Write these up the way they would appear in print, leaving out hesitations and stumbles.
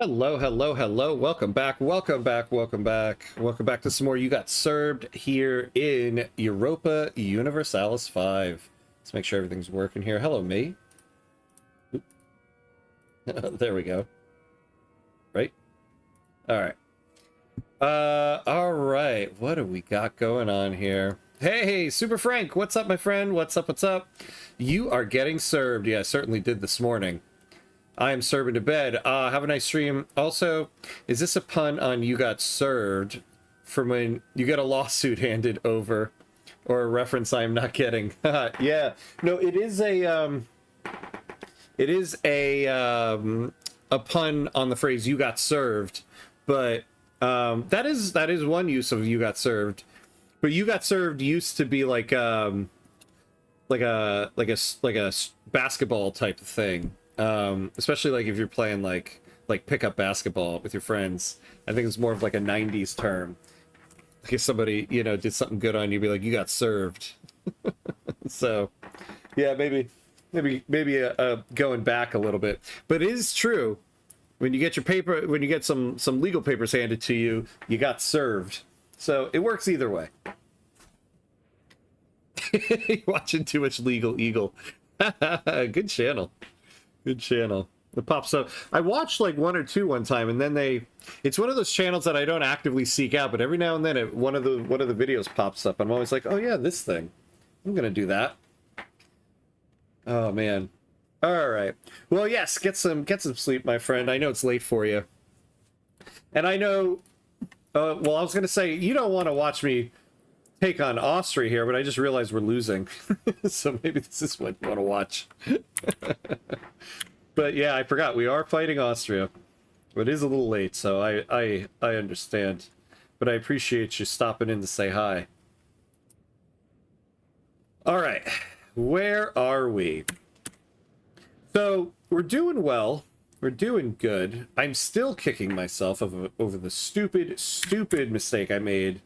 Hello, hello, hello. Welcome back. Welcome back. Welcome back. Welcome back to some more You Got Serbed here in Europa Universalis 5. Let's make sure everything's working here. Hello, me. There we go. Right? All right. All right. What do we got going on here? Hey, Super Frank. What's up, my friend? What's up? What's up? You are getting served. Yeah, I certainly did this morning. I am serving to bed. Have a nice stream. Also, is this a pun on You Got Served from when you get a lawsuit handed over, or a reference I am not getting? Yeah, no, it is a pun on the phrase "You Got Served," but that is one use of "You Got Served." But "You Got Served" used to be like a basketball type of thing. Especially like if you're playing like pickup basketball with your friends. I think it's more of like a 90s term. Like if somebody, you know, did something good on you, be like, you got served. So yeah, maybe going back a little bit, but it is true when you get your paper, when you get some legal papers handed to you, you got served. So it works either way. Watching too much Legal Eagle. Good channel. Good channel. It pops up. I watched like one or two one time, and then it's one of those channels that I don't actively seek out, but every now and then one of the videos pops up. I'm always like, oh yeah, this thing. I'm gonna do that. Oh man. All right. Well, yes, get some sleep, my friend. I know it's late for you. And I know well, I was gonna say you don't want to watch me take on Austria here, but I just realized we're losing. So maybe this is what you want to watch. But yeah, I forgot we are fighting Austria. It is a little late, so I understand. But I appreciate you stopping in to say hi. All right, where are we? So we're doing well. We're doing good. I'm still kicking myself over the stupid mistake I made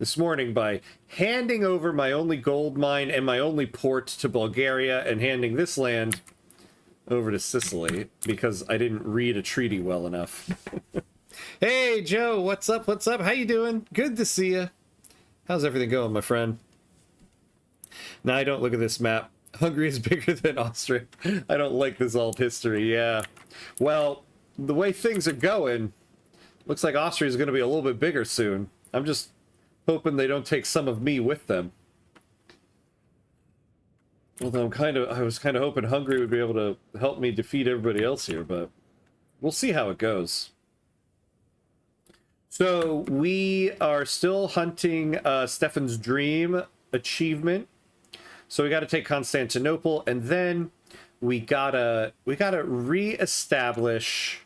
this morning by handing over my only gold mine and my only port to Bulgaria and handing this land over to Sicily because I didn't read a treaty well enough. Hey, Joe, what's up? What's up? How you doing? Good to see you. How's everything going, my friend? Now, I don't look at this map. Hungary is bigger than Austria. I don't like this old history, yeah. Well, the way things are going, looks like Austria is going to be a little bit bigger soon. I'm just hoping they don't take some of me with them. Although I was kind of hoping Hungary would be able to help me defeat everybody else here, but we'll see how it goes. So we are still hunting Stefan's dream achievement. So we got to take Constantinople, and then we gotta reestablish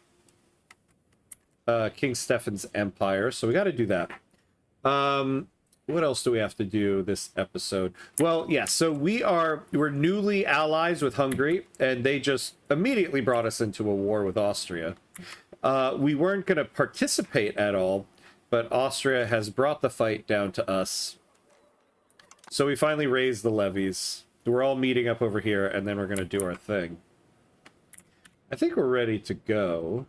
King Stefan's empire. So we got to do that. What else do we have to do this episode? Well, yeah, so we're newly allies with Hungary, and they just immediately brought us into a war with Austria. We weren't going to participate at all, but Austria has brought the fight down to us. So we finally raised the levies. We're all meeting up over here, and then we're going to do our thing. I think we're ready to go.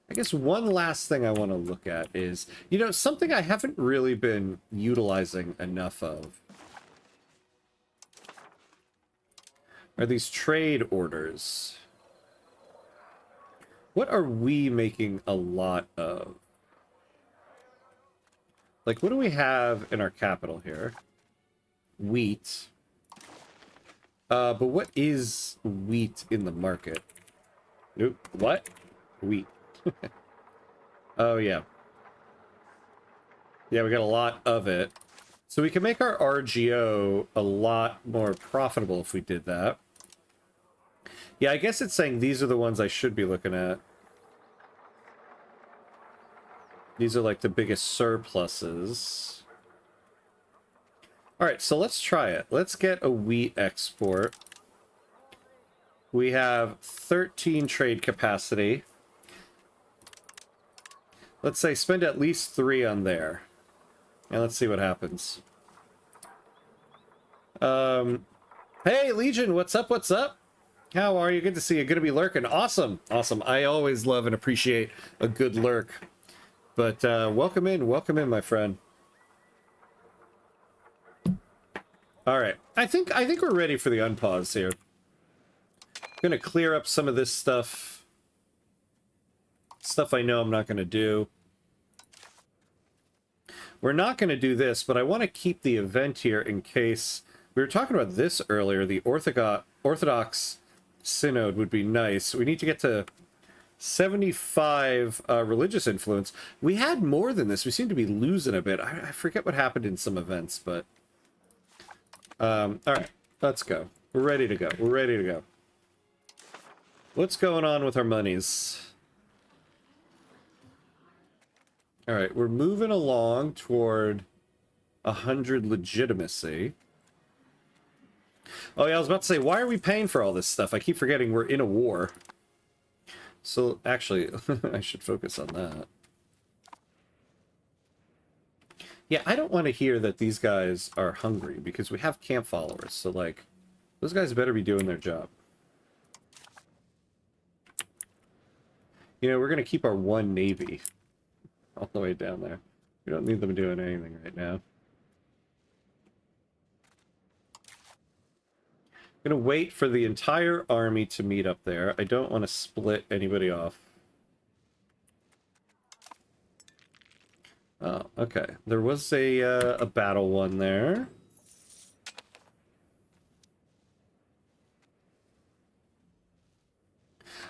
I guess one last thing I want to look at is, you know, something I haven't really been utilizing enough of are these trade orders. What are we making a lot of? Like, what do we have in our capital here? Wheat. But what is wheat in the market? Nope. What? Wheat. Oh yeah, we got a lot of it, so we can make our RGO a lot more profitable if we did that. Yeah, I guess it's saying these are the ones I should be looking at. These are like the biggest surpluses. All right, so let's try it. Let's get a wheat export. We have 13 trade capacity. Let's say spend at least 3 on there. And let's see what happens. Hey, Legion, what's up? What's up? How are you? Good to see you. Good to be lurking. Awesome. Awesome. I always love and appreciate a good lurk. But welcome in, my friend. All right. I think we're ready for the unpause here. Gonna clear up some of this stuff. Stuff I know I'm not gonna do. We're not gonna do this, but I want to keep the event here in case we were talking about this earlier. The Orthodox Synod would be nice. We need to get to 75 religious influence. We had more than this. We seem to be losing a bit. I forget what happened in some events, but all right, let's go. We're ready to go. We're ready to go. What's going on with our monies? All right, we're moving along toward 100 legitimacy. Oh yeah, I was about to say, why are we paying for all this stuff? I keep forgetting we're in a war. So, actually, I should focus on that. Yeah, I don't want to hear that these guys are hungry, because we have camp followers, so, like, those guys better be doing their job. You know, we're going to keep our one navy all the way down there. We don't need them doing anything right now. I'm going to wait for the entire army to meet up there. I don't want to split anybody off. Oh, okay. There was a battle one there.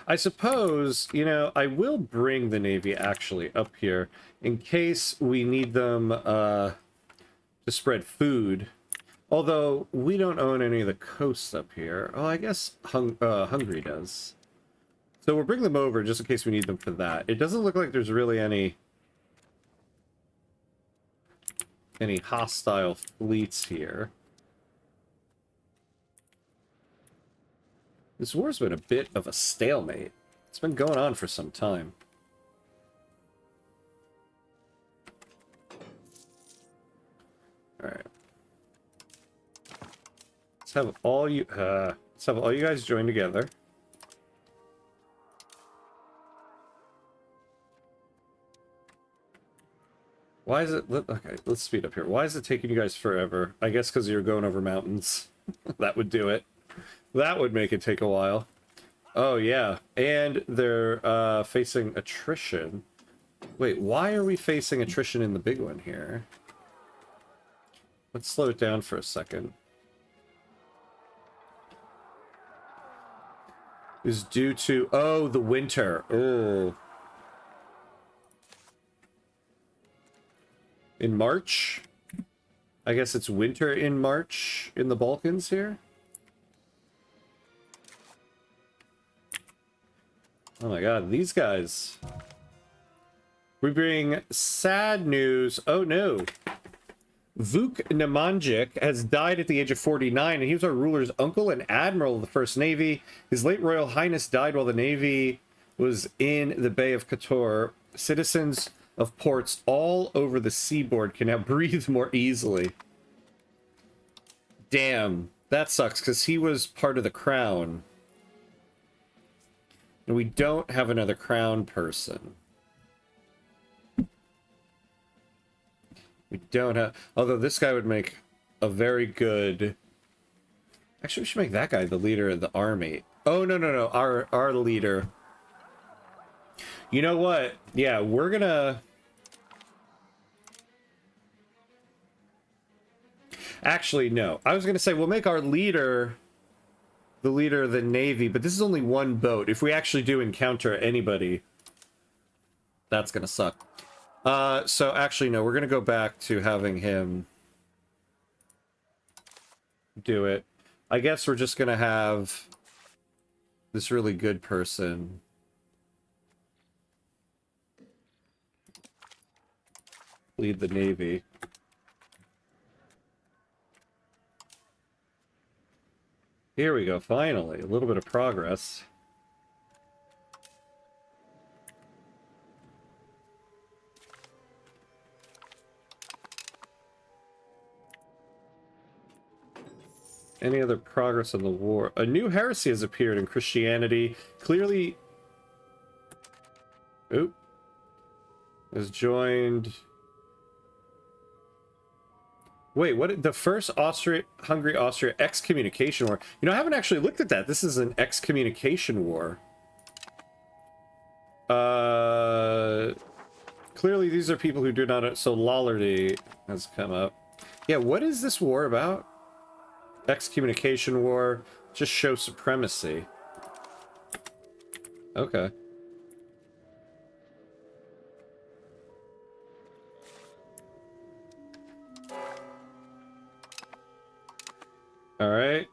I suppose, you know, I will bring the Navy actually up here in case we need them to spread food. Although, we don't own any of the coasts up here. Oh, I guess Hungary does. So we'll bring them over just in case we need them for that. It doesn't look like there's really any hostile fleets here. This war's been a bit of a stalemate. It's been going on for some time. Alright. Let's have all you guys join together. Why is it... Okay, let's speed up here. Why is it taking you guys forever? I guess because you're going over mountains. That would do it. That would make it take a while. Oh, yeah. And they're facing attrition. Wait, why are we facing attrition in the big one here? Let's slow it down for a second. Is due to... Oh, the winter. Oh. In March? I guess it's winter in March in the Balkans here? Oh my god, these guys. We bring sad news. Oh no. Vuk Nemanjic has died at the age of 49, and he was our ruler's uncle and admiral of the First Navy. His late Royal Highness died while the Navy was in the Bay of Kotor. Citizens of ports all over the seaboard can now breathe more easily. Damn, that sucks, because he was part of the crown. And we don't have another crown person. We don't have... Although this guy would make a very good... Actually, we should make that guy the leader of the army. Oh, no, no, no. Our leader. You know what? Yeah, we're gonna... Actually, no. I was gonna say, we'll make our leader the leader of the Navy, but this is only one boat. If we actually do encounter anybody, that's gonna suck. So actually, no, we're gonna go back to having him do it. I guess we're just gonna have this really good person lead the Navy. Here we go, finally. A little bit of progress. Any other progress on the war? A new heresy has appeared in Christianity. Clearly... Oop. Has joined... Wait, what? The first Hungary-Austria excommunication war. You know, I haven't actually looked at that. This is an excommunication war. Clearly these are people who do not... So Lollardy has come up. Yeah, what is this war about? Excommunication war. Just show supremacy. Okay. Alright.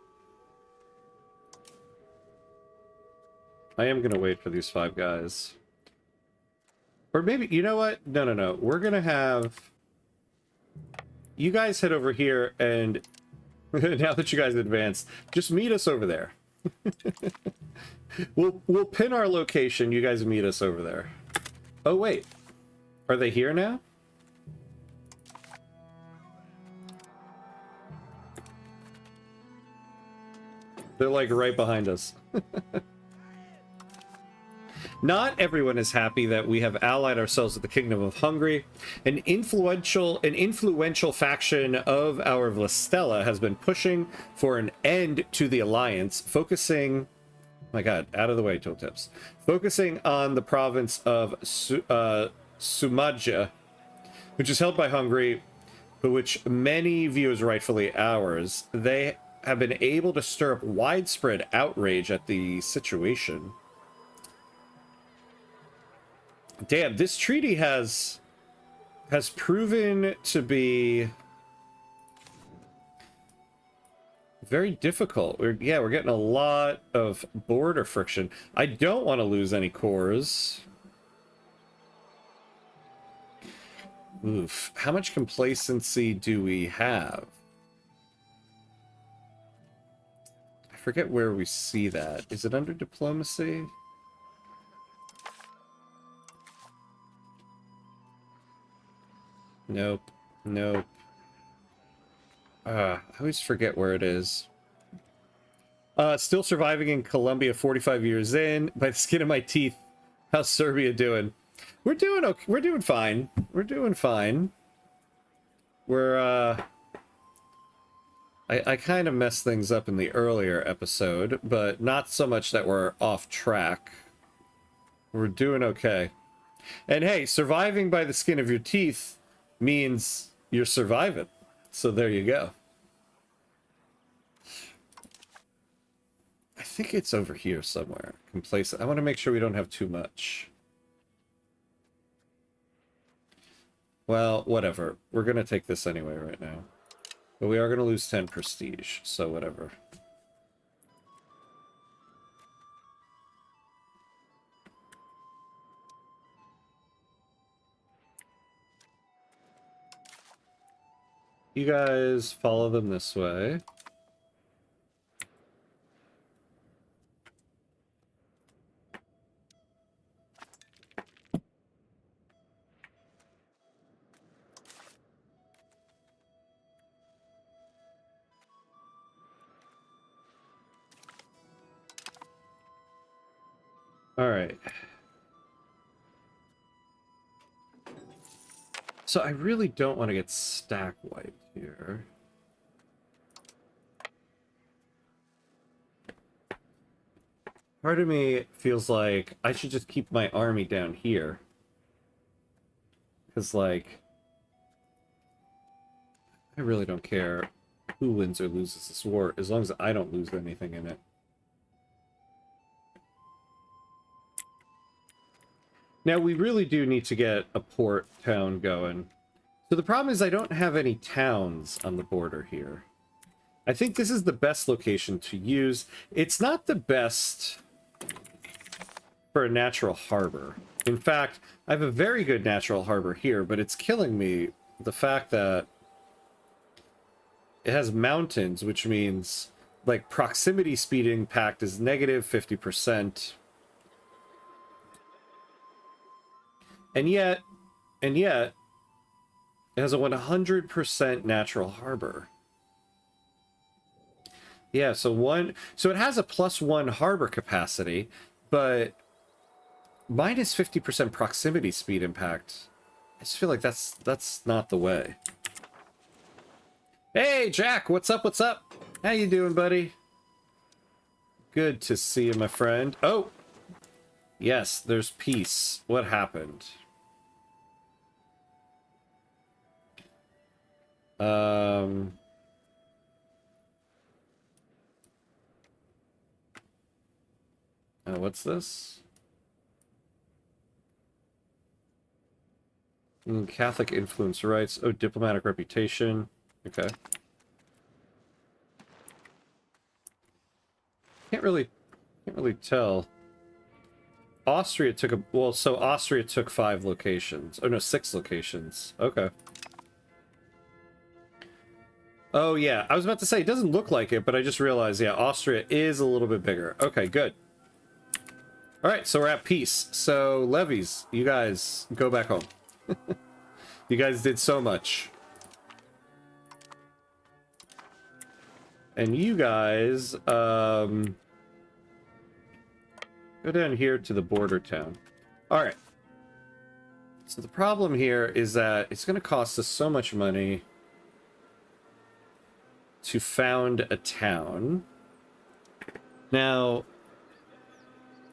I am gonna wait for these 5 guys. Or maybe, you know what? No. We're gonna have... You guys head over here, and now that you guys advanced, just meet us over there. We'll pin our location, you guys meet us over there. Oh, wait. Are they here now? They're like right behind us. Not everyone is happy that we have allied ourselves with the Kingdom of Hungary. An influential faction of our Vlastella has been pushing for an end to the alliance, focusing... My god, out of the way, tooltips. Focusing on the province of Sumadja, which is held by Hungary, but which many view as rightfully ours. They have been able to stir up widespread outrage at the situation. Damn, this treaty has proven to be very difficult. We're getting a lot of border friction. I don't want to lose any cores. Oof. How much complacency do we have? I forget where we see that. Is it under diplomacy? Nope. I always forget where it is. Still surviving in Colombia 45 years in. By the skin of my teeth. How's Serbia doing? We're doing okay. We're doing fine. We're doing fine. We're, I kind of messed things up in the earlier episode, but not so much that we're off track. We're doing okay. And hey, surviving by the skin of your teeth means you're surviving. So there you go. I think it's over here somewhere. Complacent. I want to make sure we don't have too much. Well, whatever. We're going to take this anyway right now. But we are going to lose 10 prestige, so whatever. You guys follow them this way. All right. So I really don't want to get stack wiped here. Part of me feels like I should just keep my army down here. Because, like, I really don't care who wins or loses this war, as long as I don't lose anything in it. Now, we really do need to get a port town going. So the problem is I don't have any towns on the border here. I think this is the best location to use. It's not the best for a natural harbor. In fact, I have a very good natural harbor here, but it's killing me the fact that it has mountains, which means, like, proximity speed impact is negative 50%. And yet, it has a 100% natural harbor. Yeah, so it has a +1 harbor capacity, but minus 50% proximity speed impact. I just feel like that's not the way. Hey, Jack, what's up? What's up? How you doing, buddy? Good to see you, my friend. Oh, yes, there's peace. What happened? What's this? Catholic influence rights. Oh, diplomatic reputation. Okay. Can't really tell. Austria took a... Well, so Austria took 5 locations. Oh, no, 6 locations. Okay. Oh, yeah. I was about to say, it doesn't look like it, but I just realized, yeah, Austria is a little bit bigger. Okay, good. All right, so we're at peace. So, levies, you guys go back home. You guys did so much. And you guys, go down here to the border town. All right. So the problem here is that it's going to cost us so much money to found a town. Now,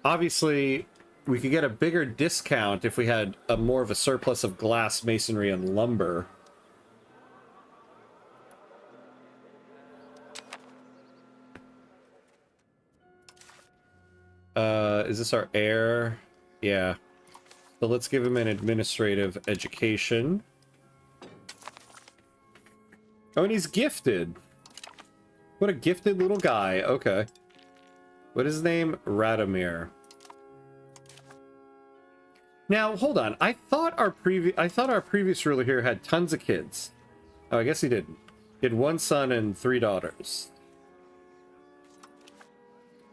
obviously, we could get a bigger discount if we had more of a surplus of glass, masonry, and lumber. Is this our heir? Yeah. So let's give him an administrative education. Oh, and he's gifted. What a gifted little guy. Okay. What is his name? Radomir. Now, hold on. I thought our previous ruler here had tons of kids. Oh, I guess he didn't. He had 1 son and 3 daughters.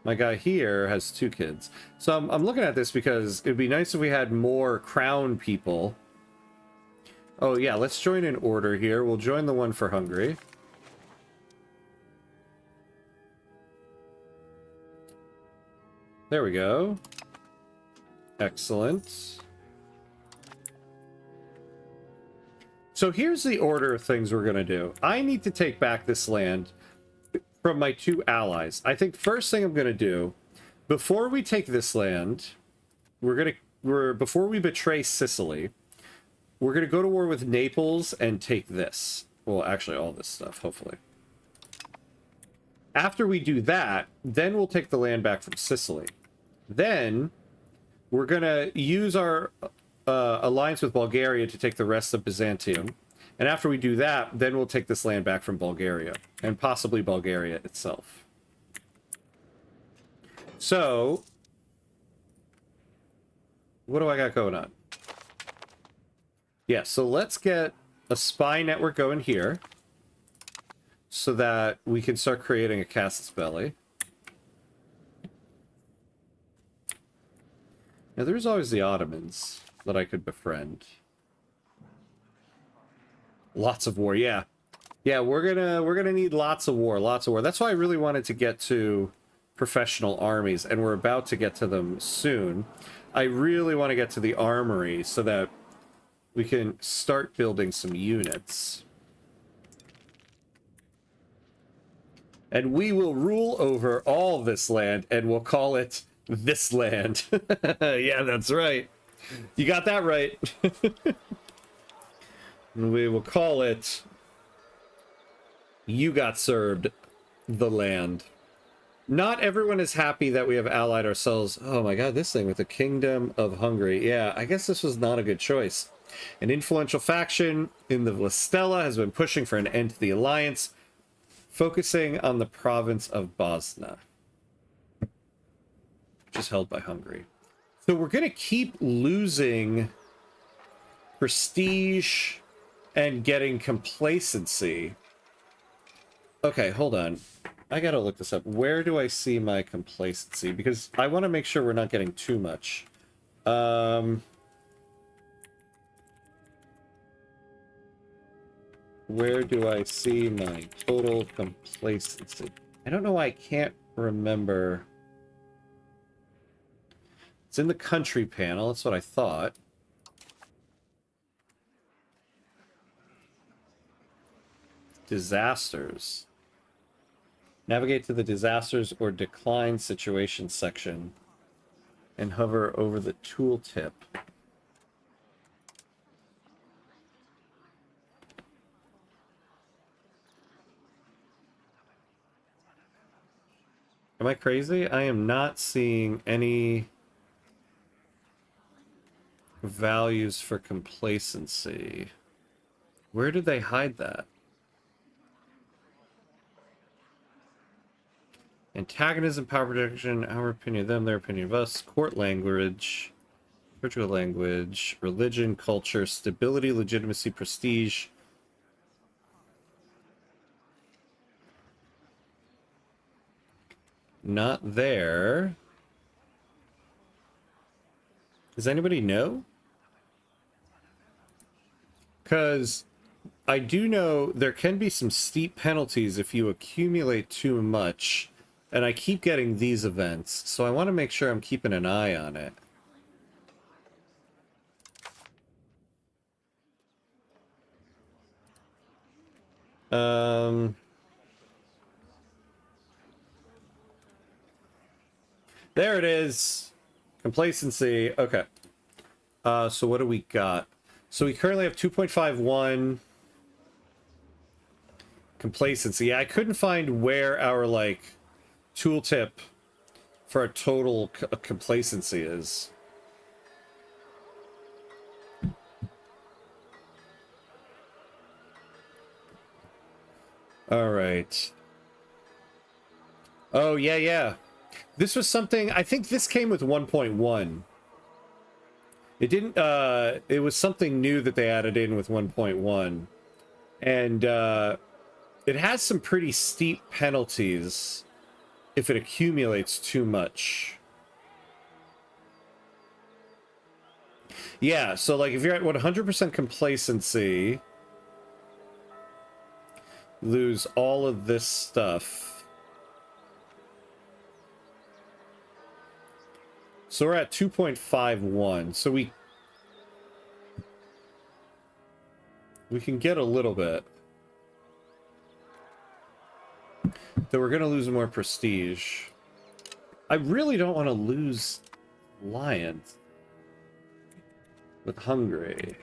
My guy here has 2 kids. So I'm looking at this because it'd be nice if we had more crown people. Oh, yeah, let's join an order here. We'll join the one for Hungary. There we go. Excellent. So here's the order of things we're going to do. I need to take back this land from my 2 allies. I think first thing I'm going to do, before we take this land, before we betray Sicily, we're going to go to war with Naples and take this. Well, actually all this stuff, hopefully. After we do that, then we'll take the land back from Sicily. Then we're going to use our alliance with Bulgaria to take the rest of Byzantium. And after we do that, then we'll take this land back from Bulgaria. And possibly Bulgaria itself. So, what do I got going on? Yeah, so let's get a spy network going here. So that we can start creating a casus belli. Now, there's always the Ottomans that I could befriend. Lots of war, yeah. Yeah, we're gonna need lots of war, lots of war. That's why I really wanted to get to professional armies, and we're about to get to them soon. I really want to get to the armory so that we can start building some units. And we will rule over all this land, and we'll call it this land. Yeah, that's right. You got that right. We will call it You Got Serbed the Land. Not everyone is happy that we have allied ourselves. Oh my god, this thing with the Kingdom of Hungary. Yeah, I guess this was not a good choice. An influential faction in the Vlastela has been pushing for an end to the alliance, focusing on the province of Bosna, which is held by Hungary. So we're going to keep losing prestige and getting complacency. Okay, hold on. I gotta look this up. Where do I see my complacency? Because I want to make sure we're not getting too much. Where do I see my total complacency? I don't know why I can't remember. It's in the country panel. That's what I thought. Disasters. Navigate to the disasters or decline situation section and hover over the tooltip. Am I crazy? I am not seeing any values for complacency. Where did they hide that? Antagonism, power projection, our opinion of them, their opinion of us, court language, spiritual language, religion, culture, stability, legitimacy, prestige. Not there. Does anybody know? Because I do know there can be some steep penalties if you accumulate too much. And I keep getting these events, so I want to make sure I'm keeping an eye on it. There it is. Complacency. Okay. So what do we got? So we currently have 2.51 complacency. I couldn't find where our, like, tooltip for a total complacency is. All right. Oh, yeah. This was something, I think this came with 1.1. It didn't, it was something new that they added in with 1.1. And, it has some pretty steep penalties if it accumulates too much. Yeah, so like if you're at 100% complacency, lose all of this stuff. So we're at 2.51. So we can get a little bit. Though we're going to lose more prestige. I really don't want to lose Lions with Hungary.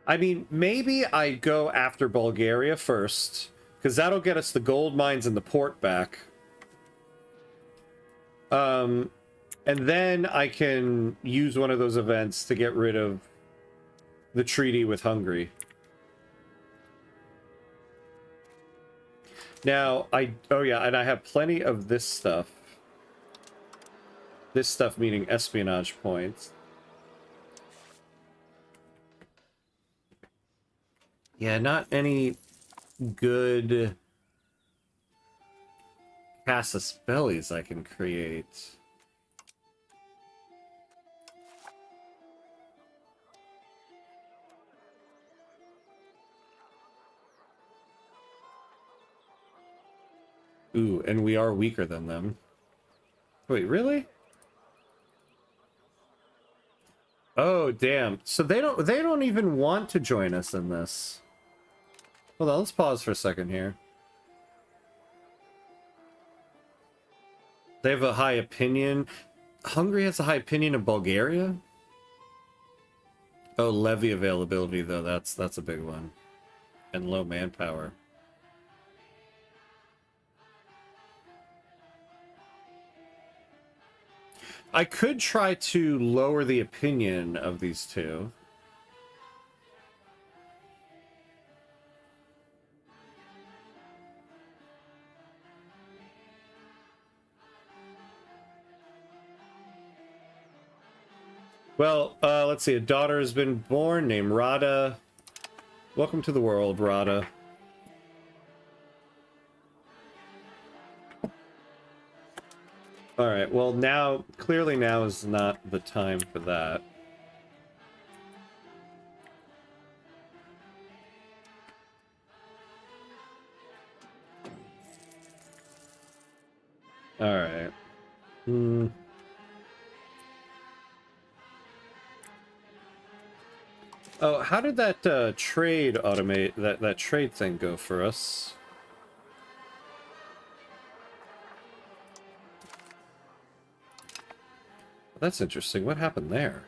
I mean, maybe I go after Bulgaria first, because that'll get us the gold mines and the port back. And then I can use one of those events to get rid of the treaty with Hungary. Now, oh yeah, and I have plenty of this stuff. This stuff meaning espionage points. Yeah, not any good casus bellis I can create. Ooh, and we are weaker than them. Wait, really? Oh, damn. So they don't even want to join us in this. Hold on, let's pause for a second here. They have a high opinion. Hungary has a high opinion of Bulgaria? Oh, levy availability though, that's a big one. And low manpower. I could try to lower the opinion of these two. Well, let's see. A daughter has been born named Rada. Welcome to the world, Rada. Alright, well now, clearly now is not the time for that. Alright. Hmm. Oh, how did that trade automate, that trade thing go for us? That's interesting. What happened there?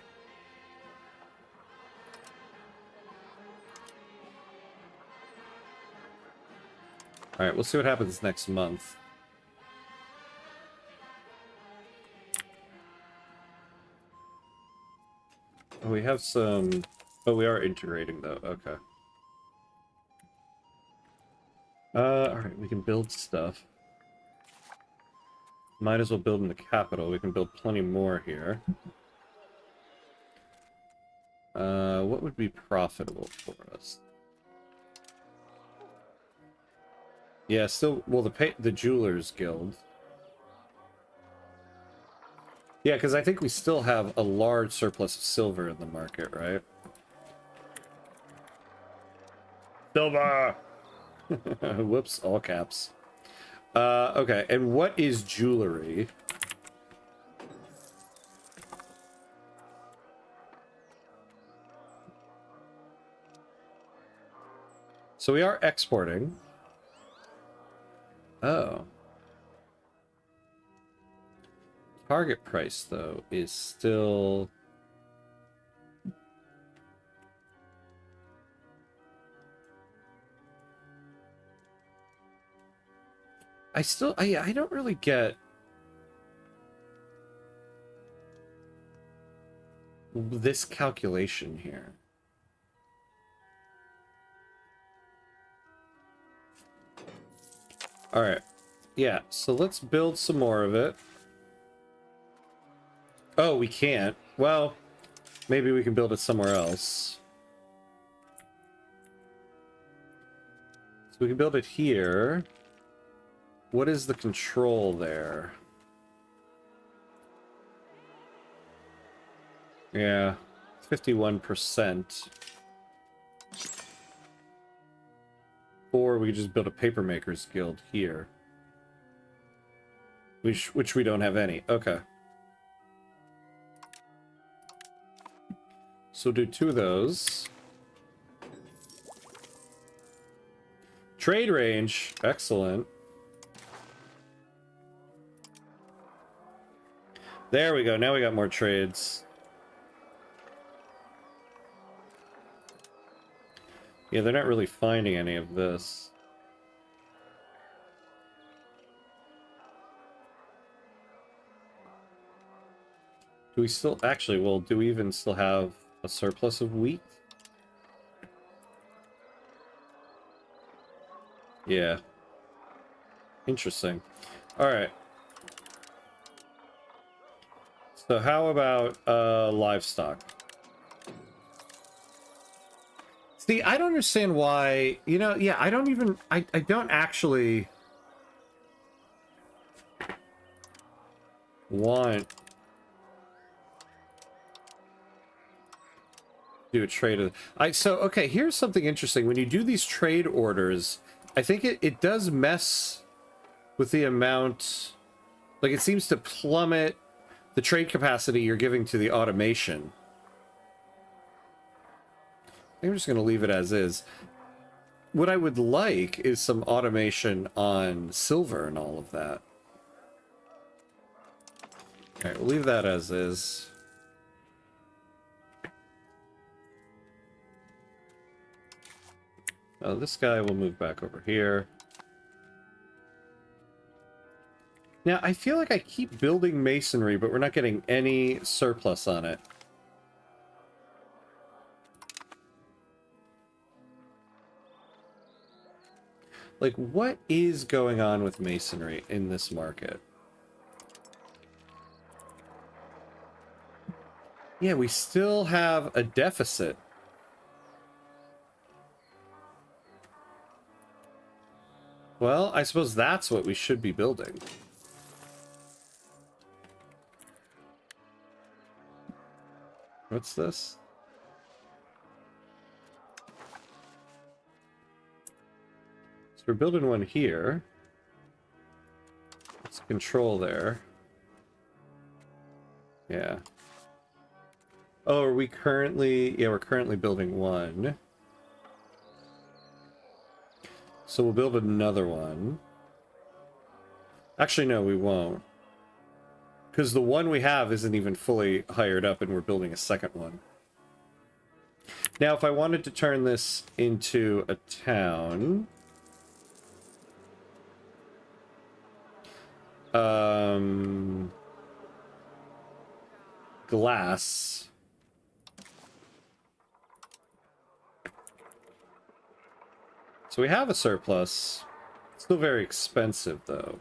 Alright, we'll see what happens next month. Oh, we have some... Oh, we are integrating, though. Okay. Alright, we can build stuff. Might as well build in the capital. We can build plenty more here. What would be profitable for us? Yeah, still... Well, the Jewelers Guild. Yeah, because I think we still have a large surplus of silver in the market, right? Silver! Whoops, all caps. Okay, and what is jewelry? So we are exporting. Oh. Target price, though, is still... I don't really get this calculation here. All right. Yeah, so let's build some more of it. Oh, we can't. Well, maybe we can build it somewhere else. So we can build it here. What is the control there? Yeah, 51%. Or we just build a papermakers guild here. Which we don't have any. Okay. So do 2 of those. Trade range. Excellent. There we go. Now we got more trades. Yeah, they're not really finding any of this. Do we still... Actually, well, do we even still have a surplus of wheat? Yeah. Interesting. Alright. So how about livestock? See, I don't understand why... You know, yeah, I don't even... I don't actually... want... do a trade of... So, okay, here's something interesting. When you do these trade orders, I think it does mess with the amount... Like, it seems to plummet the trade capacity you're giving to the automation. I'm just going to leave it as is. What I would like is some automation on silver and all of that. Alright, we'll leave that as is. Oh, this guy will move back over here. Now, I feel like I keep building masonry, but we're not getting any surplus on it. Like, what is going on with masonry in this market? Yeah, we still have a deficit. Well, I suppose that's what we should be building. What's this? So we're building one here. Let's control there. Yeah. Oh, are we currently... Yeah, we're currently building one. So we'll build another one. Actually, no, we won't. Because the one we have isn't even fully hired up, and we're building a second one. Now, if I wanted to turn this into a town... Glass... So we have a surplus. Still very expensive, though.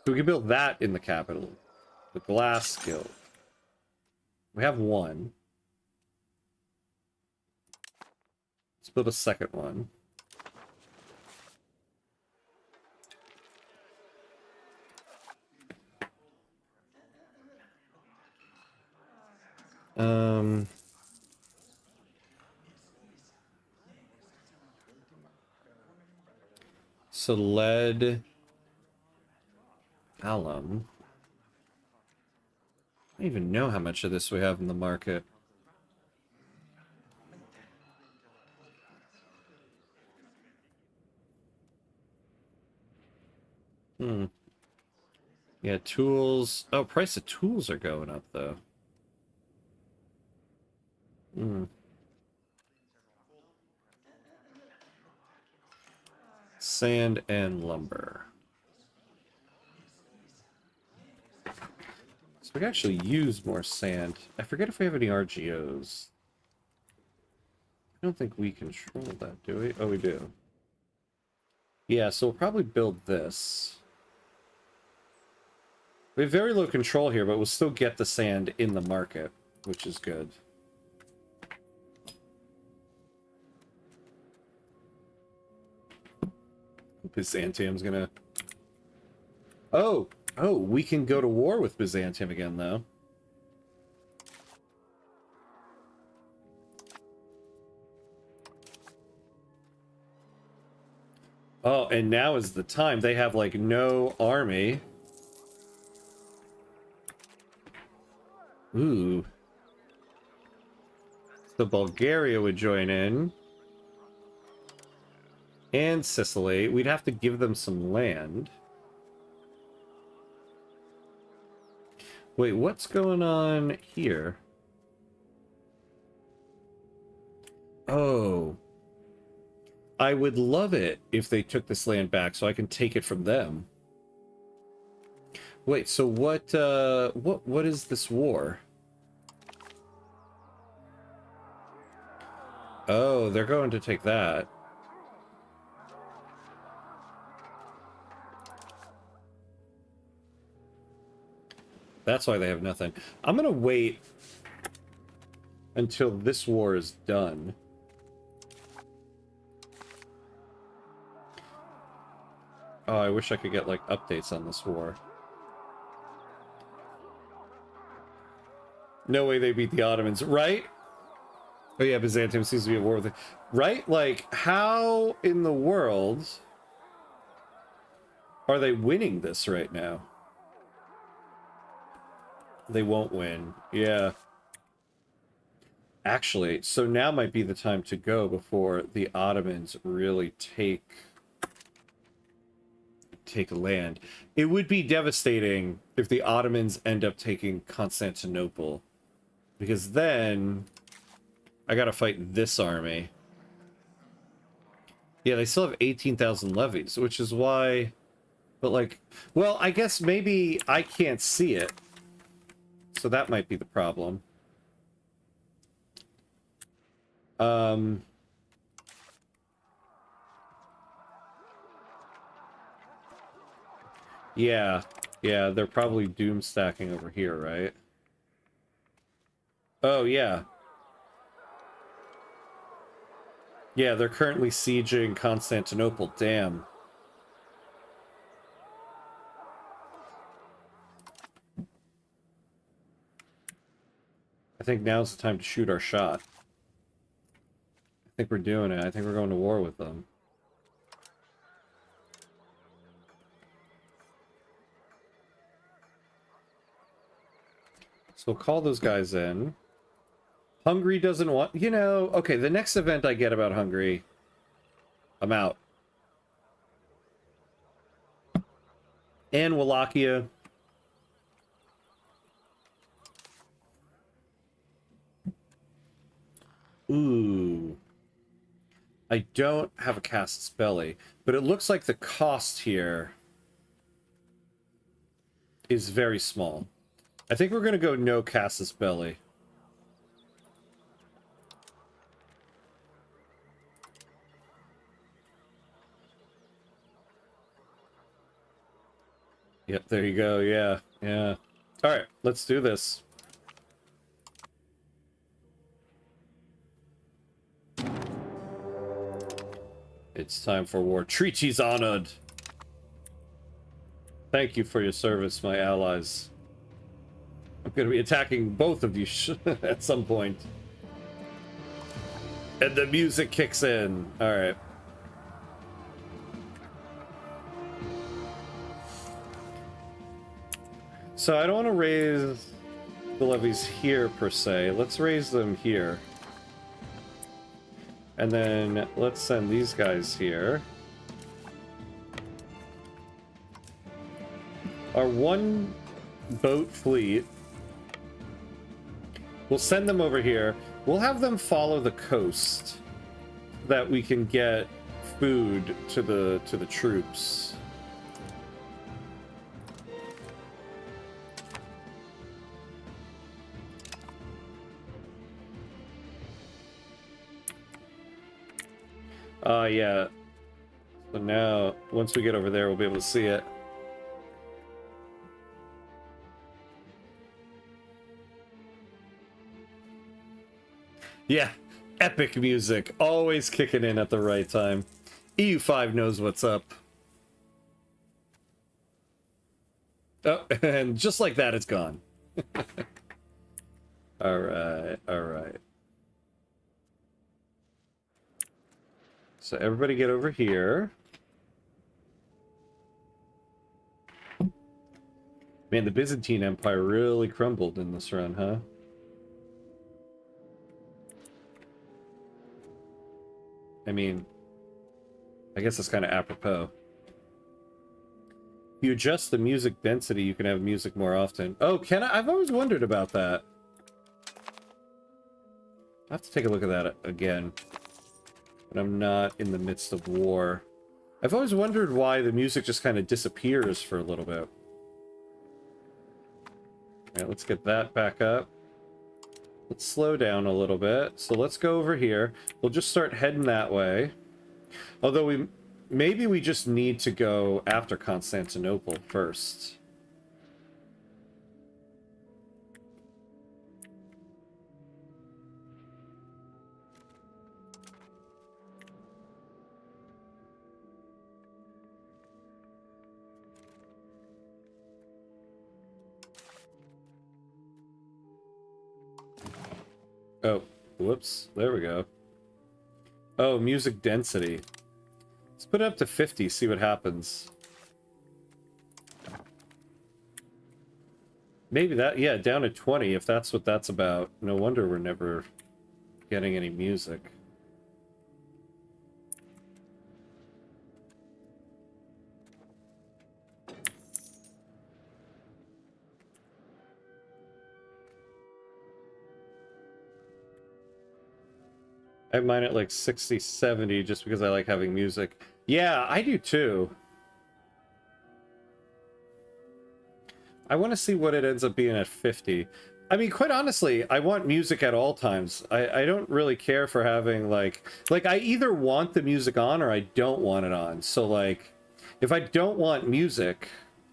So we can build that in the capital. The glass guild. We have one. Let's build a second one. So lead, alum. I don't even know how much of this we have in the market. Yeah, tools. Oh, price of tools are going up, though. Sand and lumber. So we can actually use more sand. I forget if we have any RGOs. I don't think we control that, do we? Oh, we do. Yeah, so we'll probably build this. We have very low control here, but we'll still get the sand in the market, which is good. Byzantium's gonna... Oh! Oh, we can go to war with Byzantium again, though. Oh, and now is the time. They have, like, no army. Ooh. So Bulgaria would join in. And Sicily. We'd have to give them some land. Wait, what's going on here? Oh. I would love it if they took this land back so I can take it from them. Wait, so what is this war? Oh, they're going to take that. That's why they have nothing. I'm gonna wait until this war is done. Oh, I wish I could get, like, updates on this war. No way they beat the Ottomans, right? Oh yeah, Byzantium seems to be at war with it. Right? Like, how in the world are they winning this right now? They won't win. Yeah. Actually, so now might be the time to go before the Ottomans really take land. It would be devastating if the Ottomans end up taking Constantinople, because then I gotta fight this army. Yeah, they still have 18,000 levies, which is why... But, like... Well, I guess maybe I can't see it. So that might be the problem. Yeah. Yeah, they're probably doom stacking over here, right? Oh, yeah. Yeah, they're currently sieging Constantinople. Damn. I think now's the time to shoot our shot. I think we're doing it. I think we're going to war with them. So we'll call those guys in. Hungary doesn't want... You know, okay, the next event I get about Hungary, I'm out. And Wallachia. Ooh. I don't have a Casus Belli, but it looks like the cost here is very small. I think we're going to go no Casus Belli. Yep, there you go. Yeah, yeah. All right, let's do this. It's time for war. Treaties honored. Thank you for your service, my allies. I'm going to be attacking both of you at some point. And the music kicks in. All right. So I don't want to raise the levies here, per se. Let's raise them here. And then let's send these guys here. Our one boat fleet, we'll send them over here. We'll have them follow the coast so that we can get food to the troops. Yeah. So now, once we get over there, we'll be able to see it. Yeah, epic music. Always kicking in at the right time. EU5 knows what's up. Oh, and just like that, it's gone. Alright, alright. So everybody get over here. Man, the Byzantine Empire really crumbled in this run, huh? I mean, I guess it's kind of apropos. If you adjust the music density, you can have music more often. Oh, can I? I've always wondered about that. I have to take a look at that again. But I'm not in the midst of war. I've always wondered why the music just kind of disappears for a little bit. Alright, let's get that back up. Let's slow down a little bit. So let's go over here. We'll just start heading that way. Although maybe we just need to go after Constantinople first. Oh, whoops. There we go. Oh, music density. Let's put it up to 50, see what happens. Maybe that, yeah, down to 20, if that's what that's about. No wonder we're never getting any music. I have mine at like 60, 70 just because I like having music. Yeah, I do too. I want to see what it ends up being at 50. I mean, quite honestly, I want music at all times. I don't really care for having like I either want the music on or I don't want it on. So like, if I don't want music,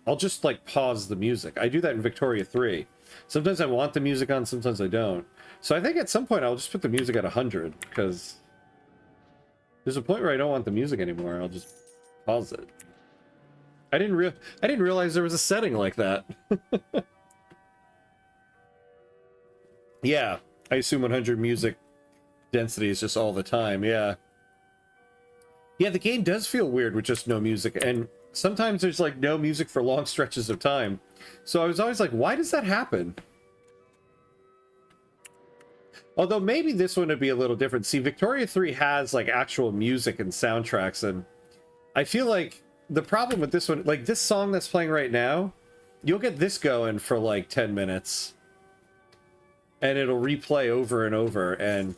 I'll just like pause the music. I do that in Victoria 3. Sometimes I want the music on, sometimes I don't. So I think at some point I'll just put the music at 100, because there's a point where I don't want the music anymore. I'll just pause it. I didn't realize there was a setting like that. Yeah, I assume 100 music density is just all the time. Yeah. Yeah, the game does feel weird with just no music, and sometimes there's like no music for long stretches of time. So I was always like, why does that happen? Although maybe this one would be a little different. See, Victoria 3 has like actual music and soundtracks, and I feel like the problem with this one, like this song that's playing right now, you'll get this going for like 10 minutes and it'll replay over and over, and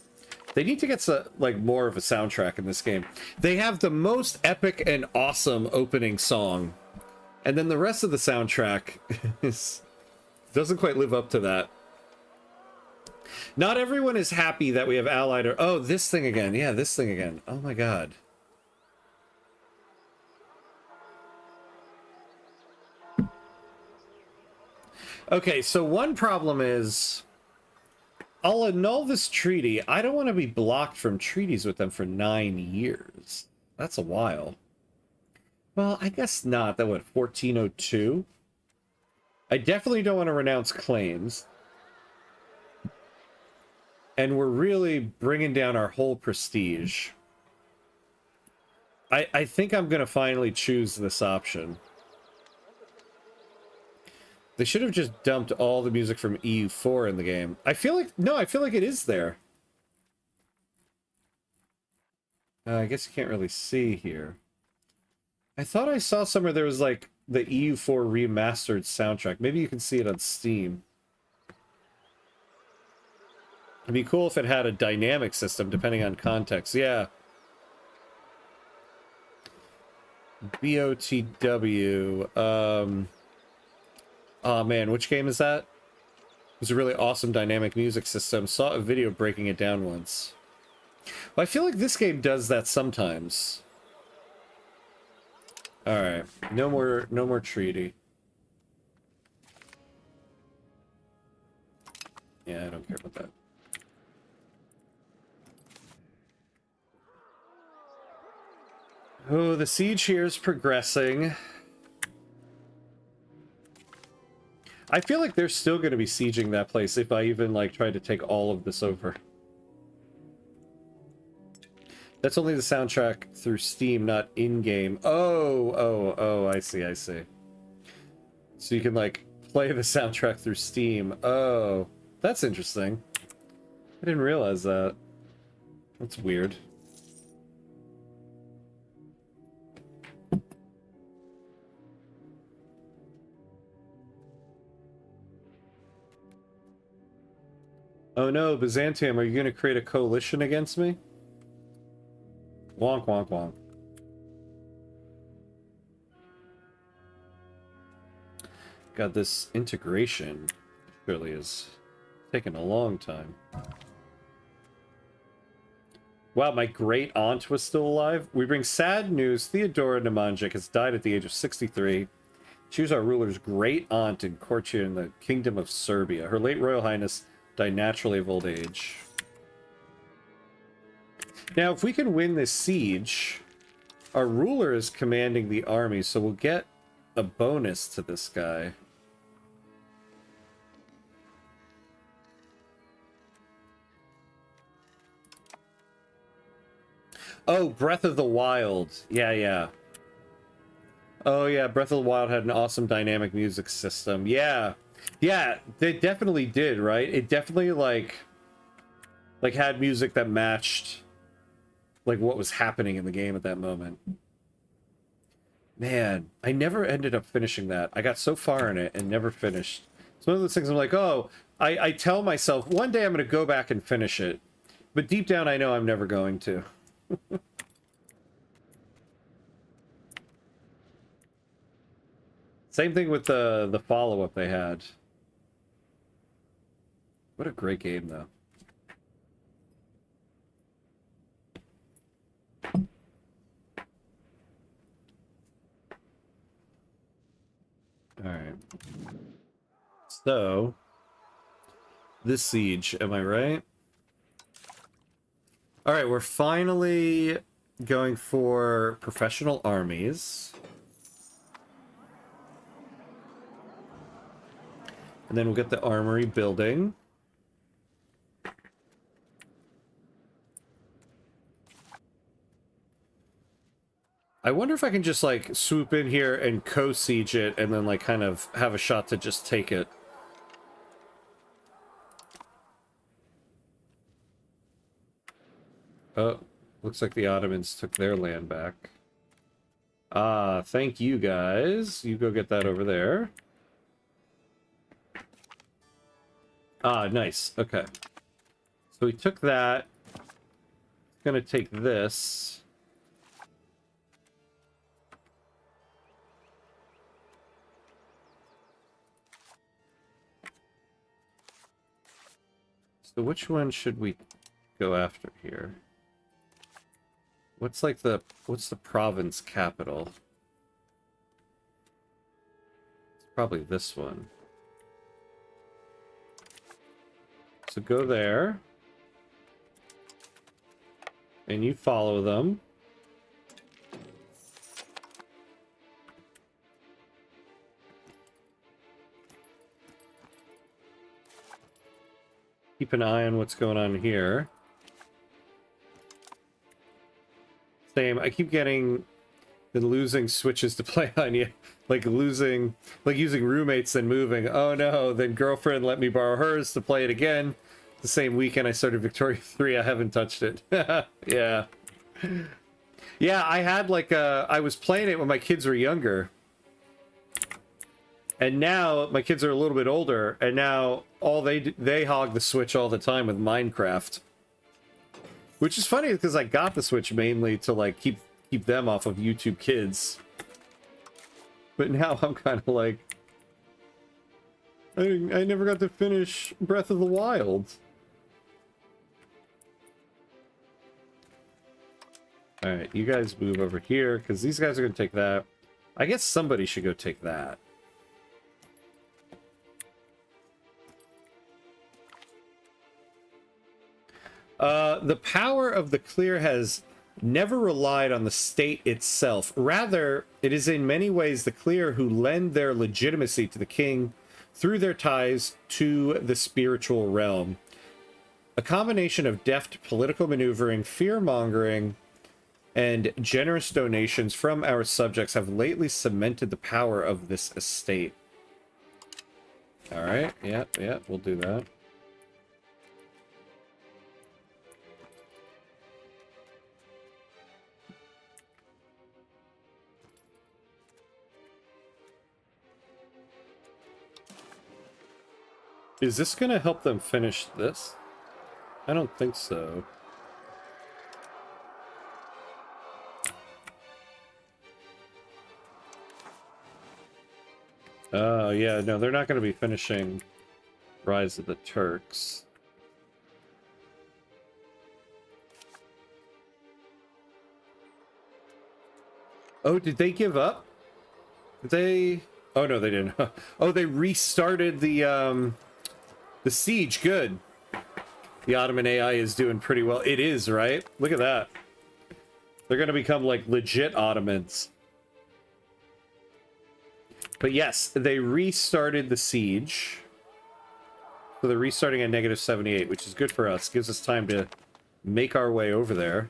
they need to get like more of a soundtrack in this game. They have the most epic and awesome opening song, and then the rest of the soundtrack doesn't quite live up to that. Not everyone is happy that we have allied or... Oh, this thing again. Yeah, this thing again. Oh my god. Okay, so one problem is... I'll annul this treaty. I don't want to be blocked from treaties with them for 9 years. That's a while. Well, I guess not. That what, 1402? I definitely don't want to renounce claims. And we're really bringing down our whole prestige. I think I'm going to finally choose this option. They should have just dumped all the music from EU4 in the game. I feel like... No, I feel like it is there. I guess you can't really see here. I thought I saw somewhere there was like the EU4 remastered soundtrack. Maybe you can see it on Steam. It'd be cool if it had a dynamic system, depending on context. Yeah. BOTW. Oh man, which game is that? It was a really awesome dynamic music system. Saw a video breaking it down once. Well, I feel like this game does that sometimes. Alright. No more treaty. Yeah, I don't care about that. Oh, the siege here is progressing. I feel like they're still going to be sieging that place if I even, like, try to take all of this over. That's only the soundtrack through Steam, not in-game. Oh, I see. So you can, like, play the soundtrack through Steam. Oh, that's interesting. I didn't realize that. That's weird. Oh no, Byzantium, are you going to create a coalition against me? Wonk, wonk, wonk. God, this integration surely is taking a long time. Wow, my great aunt was still alive. We bring sad news. Theodora Nemanjic has died at the age of 63. She was our ruler's great aunt in courtier in the Kingdom of Serbia. Her late Royal Highness died naturally of old age. Now, if we can win this siege, our ruler is commanding the army, so we'll get a bonus to this guy. Oh, Breath of the Wild. Yeah. Oh, yeah, Breath of the Wild had an awesome dynamic music system. Yeah, they definitely did, right? It definitely, like had music that matched, like, what was happening in the game at that moment. Man, I never ended up finishing that. I got so far in it and never finished. It's one of those things I'm like, oh, I tell myself, one day I'm going to go back and finish it. But deep down, I know I'm never going to. Same thing with the follow-up they had. What a great game, though. Alright. So, this siege, am I right? Alright, we're finally going for professional armies. And then we'll get the armory building. I wonder if I can just, like, swoop in here and co-siege it and then, like, kind of have a shot to just take it. Oh, looks like the Ottomans took their land back. Ah, thank you guys. You go get that over there. Ah, nice. Okay. So we took that. Gonna take this. So which one should we go after here? What's the province capital? It's probably this one. So go there. And you follow them. Keep an eye on what's going on here. Same. I keep getting and losing switches to play on you. Like using roommates and moving. Oh no, then girlfriend let me borrow hers to play it again. The same weekend I started Victoria 3, I haven't touched it. Yeah. Yeah, I had I was playing it when my kids were younger. And now my kids are a little bit older, and now they hog the Switch all the time with Minecraft. Which is funny because I got the Switch mainly to keep them off of YouTube Kids. But now I'm kind of like, I never got to finish Breath of the Wild. Alright, you guys move over here, because these guys are going to take that. I guess somebody should go take that. The power of the clear has never relied on the state itself. Rather, it is in many ways the clear who lend their legitimacy to the king through their ties to the spiritual realm. A combination of deft political maneuvering, fear-mongering, and generous donations from our subjects have lately cemented the power of this estate. Alright, yeah, we'll do that. Is this gonna help them finish this? I don't think so. Oh, yeah, no, they're not gonna be finishing Rise of the Turks. Oh, did they give up? Did they... Oh, no, they didn't. Oh, they restarted the siege. Good. The Ottoman AI is doing pretty well. It is, right? Look at that. They're going to become, legit Ottomans. But yes, they restarted the siege. So they're restarting at -78, which is good for us. Gives us time to make our way over there.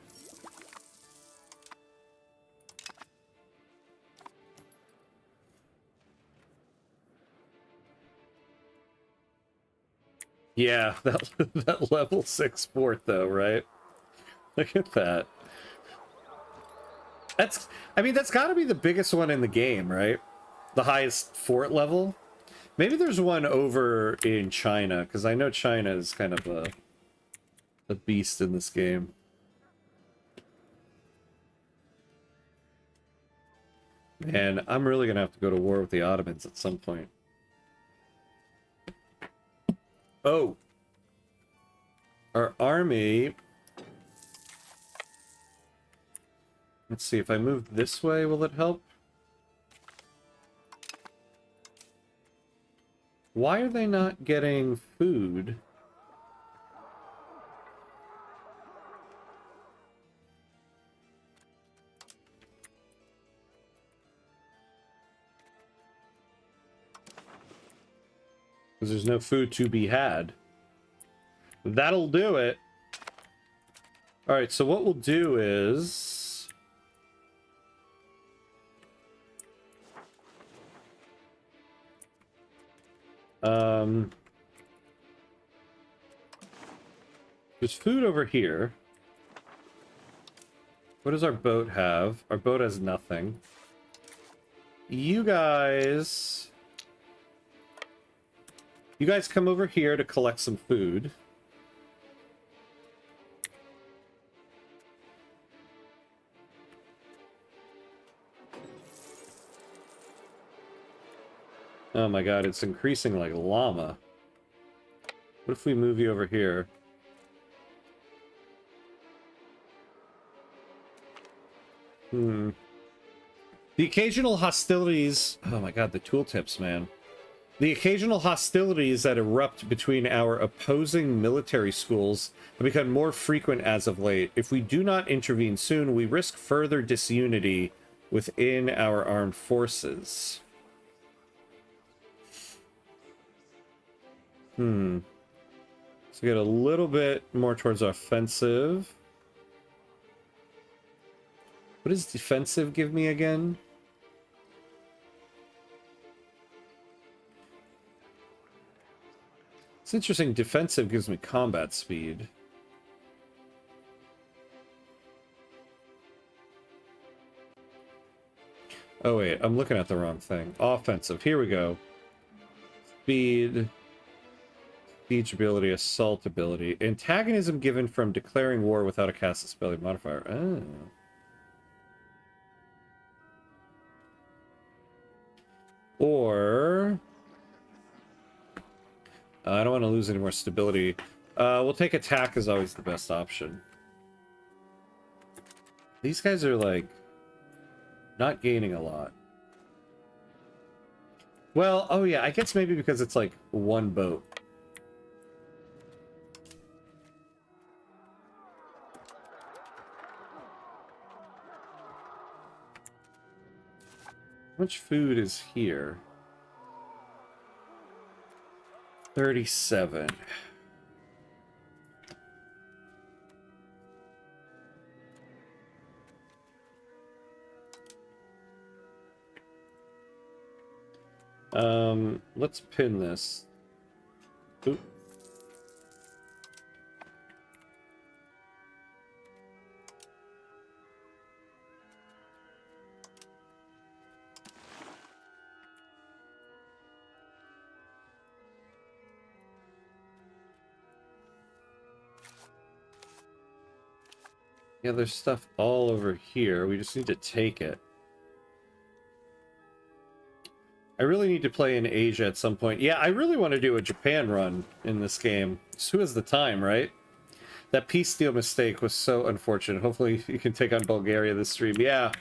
Yeah, that level 6 fort though, right? Look at that. I mean, that's got to be the biggest one in the game, right? The highest fort level. Maybe there's one over in China, because I know China is kind of a beast in this game. And I'm really going to have to go to war with the Ottomans at some point. Oh. Our army... Let's see, if I move this way, will it help? Why are they not getting food? Because there's no food to be had. That'll do it. Alright, so what we'll do is... there's food over here. What does our boat have? Our boat has nothing. You guys come over here to collect some food. Oh my god, it's increasing like llama. What if we move you over here? The occasional hostilities... Oh my god, the tooltips, man. The occasional hostilities that erupt between our opposing military schools have become more frequent as of late. If we do not intervene soon, we risk further disunity within our armed forces. So get a little bit more towards offensive. What does defensive give me again? It's interesting. Defensive gives me combat speed. Oh wait, I'm looking at the wrong thing. Offensive. Here we go. Speed. Siege ability, assault ability. Antagonism given from declaring war without a cast ability modifier. Oh. Or... I don't want to lose any more stability. We'll take attack is always the best option. These guys are, like, not gaining a lot. Well, oh yeah, I guess maybe because it's, like, one boat. How much food is here? 37. Let's pin this. Oop. Yeah, there's stuff all over here. We just need to take it. I really need to play in Asia at some point. Yeah, I really want to do a Japan run in this game. So who has the time, right? That peace deal mistake was so unfortunate. Hopefully you can take on Bulgaria this stream. Yeah,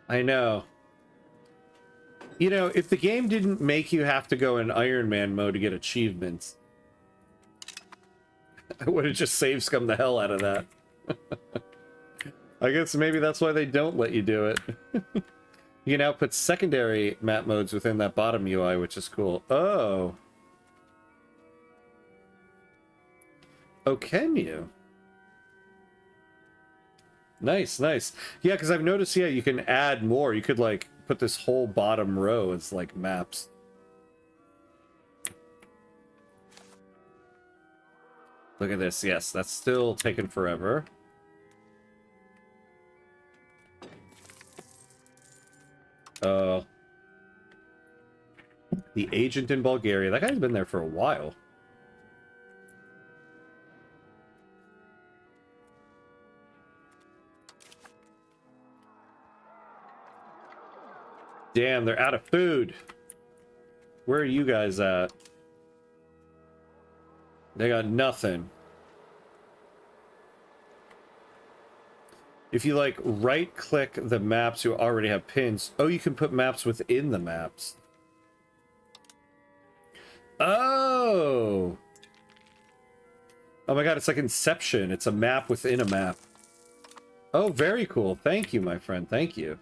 I know. You know, if the game didn't make you have to go in Iron Man mode to get achievements, I would have just save scummed the hell out of that. I guess maybe that's why they don't let you do it. You can now put secondary map modes within that bottom UI, which is cool. Oh. Oh, can you? Nice, nice. Yeah, because I've noticed, yeah, you can add more. You could, like, put this whole bottom row as, like, maps. Look at this. Yes, that's still taking forever. The agent in Bulgaria. That guy's been there for a while. Damn, they're out of food. Where are you guys at? They got nothing. If you, like, right-click the maps you already have pins... Oh, you can put maps within the maps. Oh! Oh my god, it's like Inception. It's a map within a map. Oh, very cool. Thank you, my friend. Thank you.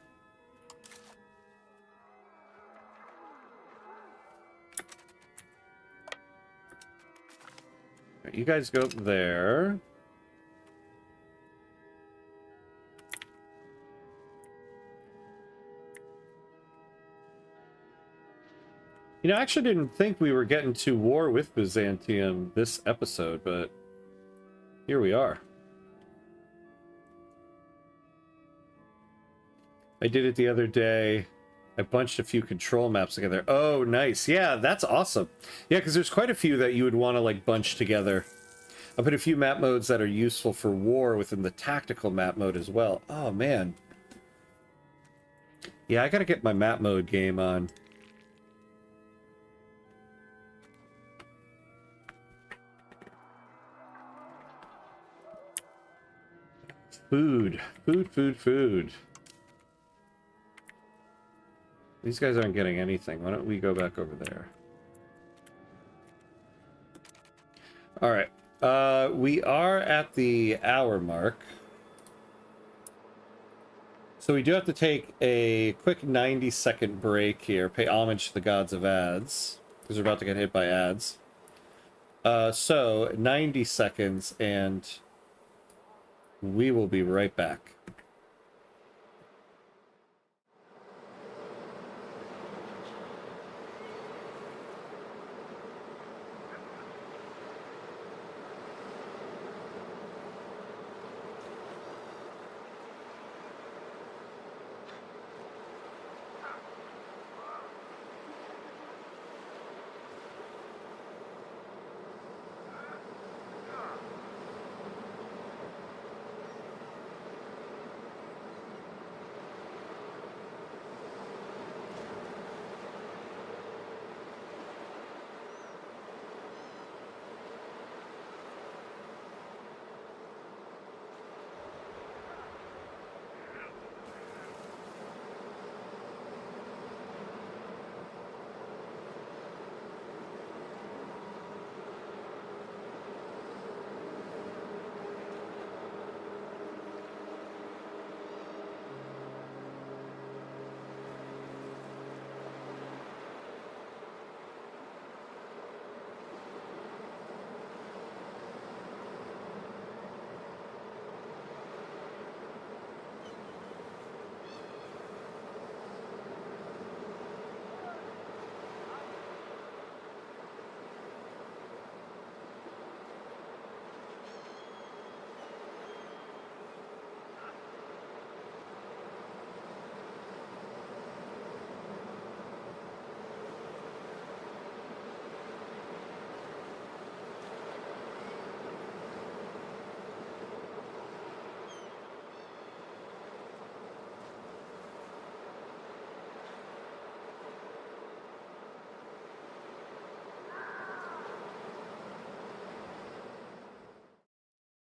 You guys go there. You know, I actually didn't think we were getting to war with Byzantium this episode, but here we are. I did it the other day. I bunched a few control maps together. Oh, nice. Yeah, that's awesome. Yeah, because there's quite a few that you would want to, like, bunch together. I put a few map modes that are useful for war within the tactical map mode as well. Oh, man. Yeah, I gotta get my map mode game on. Food. Food, food, food. These guys aren't getting anything. Why don't we go back over there? Alright. We are at the hour mark. So we do have to take a quick 90-second break here. Pay homage to the gods of ads. Because we're about to get hit by ads. So, 90 seconds, and we will be right back.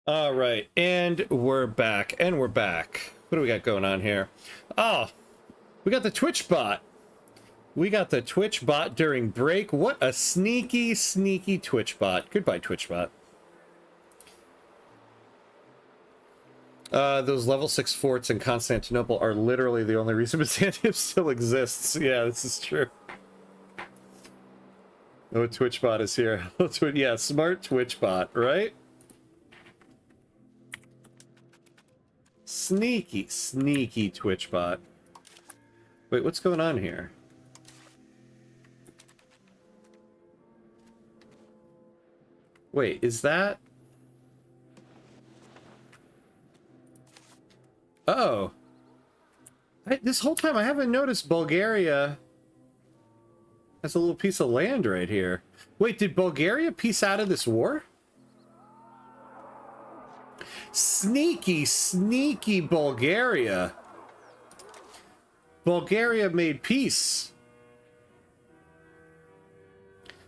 All right, and we're back, and we're back. What do we got going on here? Oh, we got the Twitch bot. We got the Twitch bot during break. What a sneaky, sneaky Twitch bot. Goodbye, Twitch bot. Those level 6 forts in Constantinople are literally the only reason Byzantium still exists. Yeah, this is true. Oh, Twitch bot is here. Yeah, smart Twitch bot, right? Sneaky, sneaky Twitch bot. Wait, what's going on here? Wait, is that... Oh. This whole time I haven't noticed Bulgaria has a little piece of land right here. Wait, did Bulgaria piece out of this war? Sneaky, sneaky Bulgaria. Bulgaria made peace.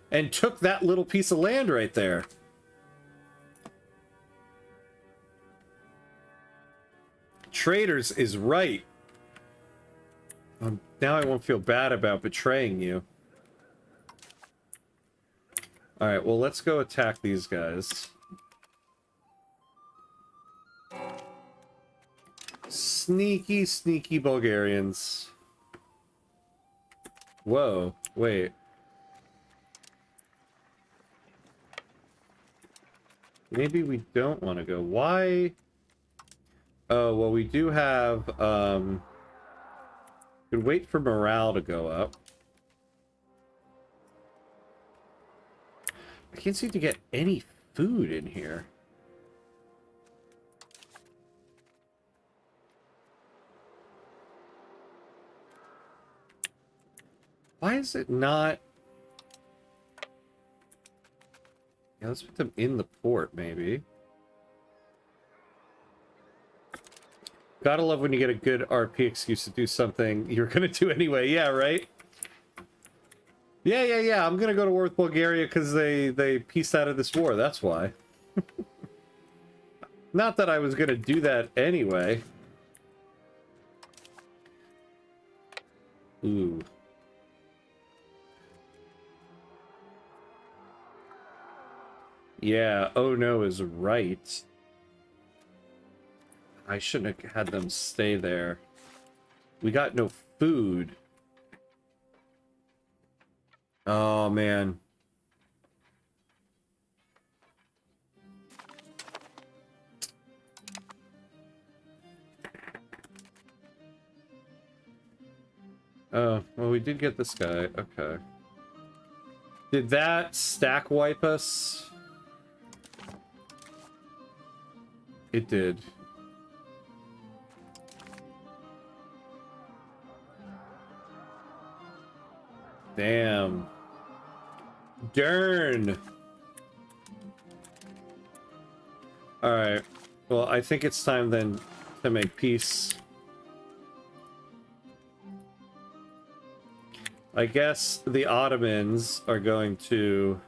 And took that little piece of land right there. Traitors is right. Now I won't feel bad about betraying you. Alright, well, let's go attack these guys. Sneaky, sneaky Bulgarians. Whoa, wait. Maybe we don't want to go. Why? Oh, well, we do have, could wait for morale to go up. I can't seem to get any food in here. Why is it not? Yeah, let's put them in the port, maybe. Gotta love when you get a good RP excuse to do something you're gonna do anyway. Yeah, right? Yeah. I'm gonna go to war with Bulgaria because they pieced out of this war. That's why. Not that I was gonna do that anyway. Ooh. Yeah, oh no is right. I shouldn't have had them stay there. We got no food. Oh, man. Oh, well, we did get this guy. Okay. Did that stack wipe us? It did. Damn. Darn. Alright. Well, I think it's time then to make peace. I guess the Ottomans are going to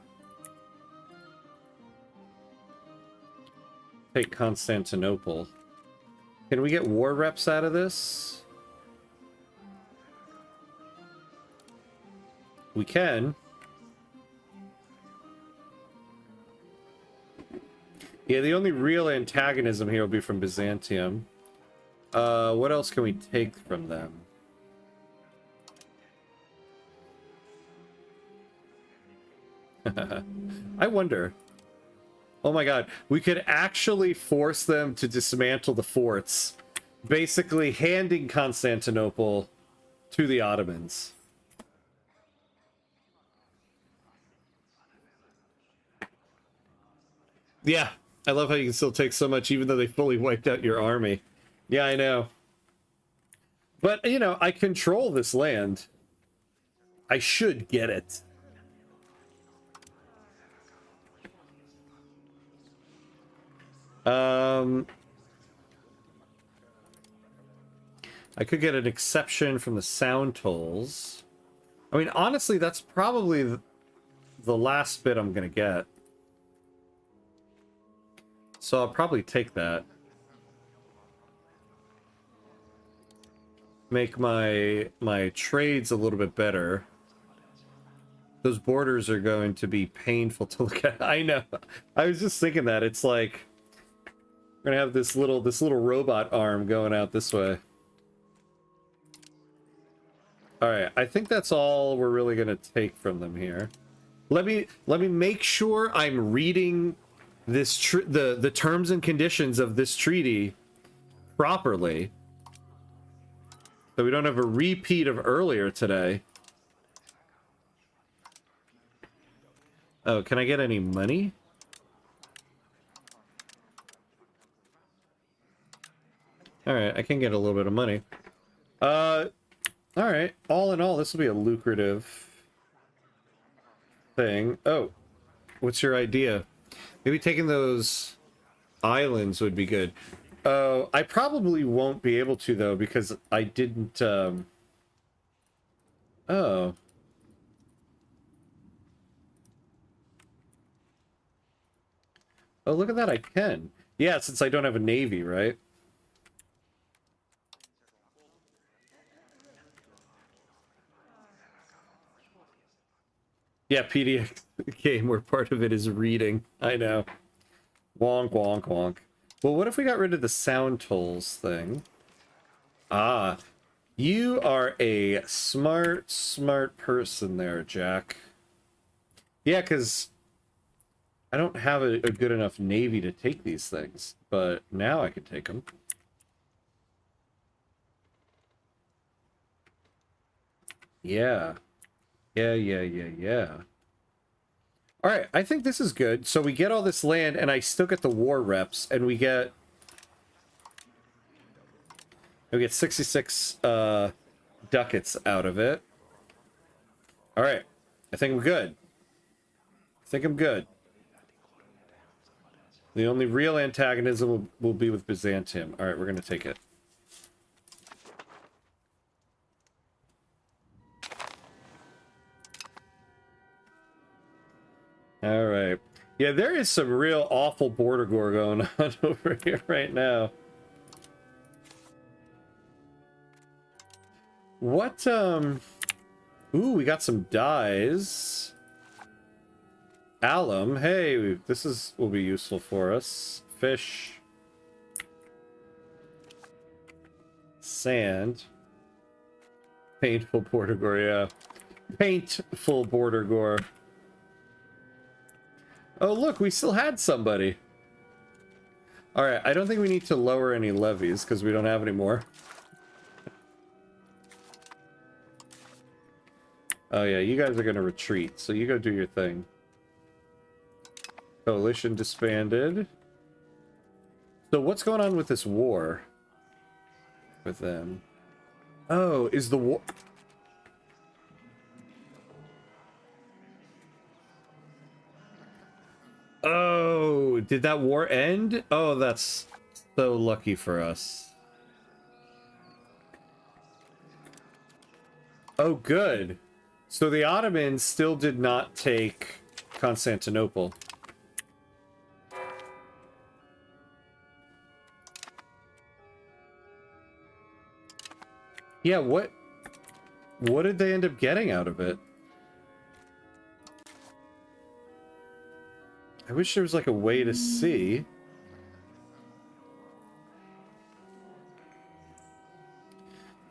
take Constantinople. Can we get war reps out of this? We can. Yeah, the only real antagonism here will be from Byzantium. What else can we take from them? I wonder. Oh my god, we could actually force them to dismantle the forts, basically handing Constantinople to the Ottomans. Yeah, I love how you can still take so much even though they fully wiped out your army. Yeah, I know. But, you know, I control this land. I should get it. I could get an exception from the sound tolls. I mean, honestly, that's probably the last bit I'm gonna get. So I'll probably take that. Make my trades a little bit better. Those borders are going to be painful to look at. I know. I was just thinking that. It's like we're gonna have this little robot arm going out this way. Alright, I think that's all we're really gonna take from them here. Let me make sure I'm reading this the terms and conditions of this treaty properly, so we don't have a repeat of earlier today. Oh, can I get any money? Alright, I can get a little bit of money. Alright, all in all, this will be a lucrative thing. Oh, what's your idea? Maybe taking those islands would be good. Oh, I probably won't be able to, though, because I didn't, Oh. Oh, look at that, I can. Yeah, since I don't have a navy, right? Yeah, PDX game where part of it is reading. I know. Wonk, wonk, wonk. Well, what if we got rid of the sound tolls thing? Ah, you are a smart person there, Jack. Yeah, because I don't have a good enough navy to take these things, but now I can take them. Yeah. Yeah. All right, I think this is good. So we get all this land, and I still get the war reps, and we get 66 ducats out of it. All right. I think I'm good. I think I'm good. The only real antagonism will be with Byzantium. All right, we're going to take it. All right. Yeah, there is some real awful border gore going on over here right now. What, Ooh, we got some dyes. Alum. Hey, will be useful for us. Fish. Sand. Painful border gore, yeah. Paintful border gore. Oh, look, we still had somebody. Alright, I don't think we need to lower any levies, because we don't have any more. Oh yeah, you guys are going to retreat, so you go do your thing. Coalition disbanded. So what's going on with this war? With them? Oh, is the war... Oh, did that war end? Oh, that's so lucky for us. Oh, good. So the Ottomans still did not take Constantinople. Yeah, what did they end up getting out of it? I wish there was like a way to see.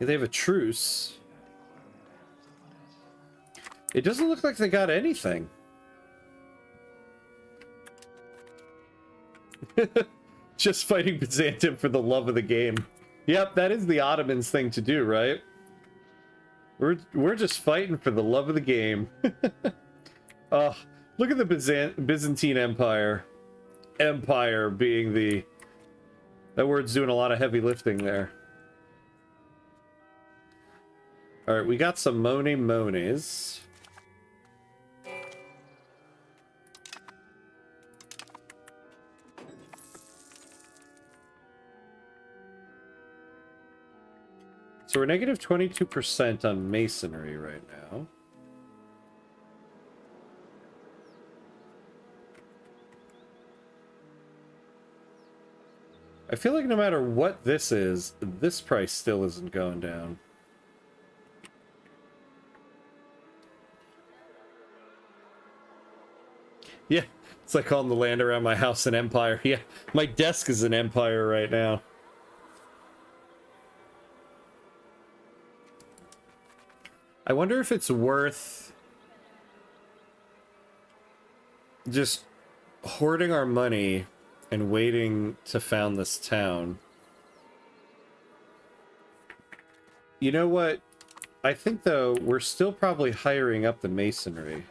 Yeah, they have a truce. It doesn't look like they got anything. Just fighting Byzantium for the love of the game. Yep, that is the Ottomans thing to do, right? We're just fighting for the love of the game. Oh, look at the Byzantine Empire. Empire being the... That word's doing a lot of heavy lifting there. Alright, we got some monies. So we're negative 22% on masonry right now. I feel like no matter what this is, this price still isn't going down. Yeah, it's like calling the land around my house an empire. Yeah, my desk is an empire right now. I wonder if it's worth just hoarding our money and waiting to found this town. You know what? I think, though, we're still probably hiring up the masonry.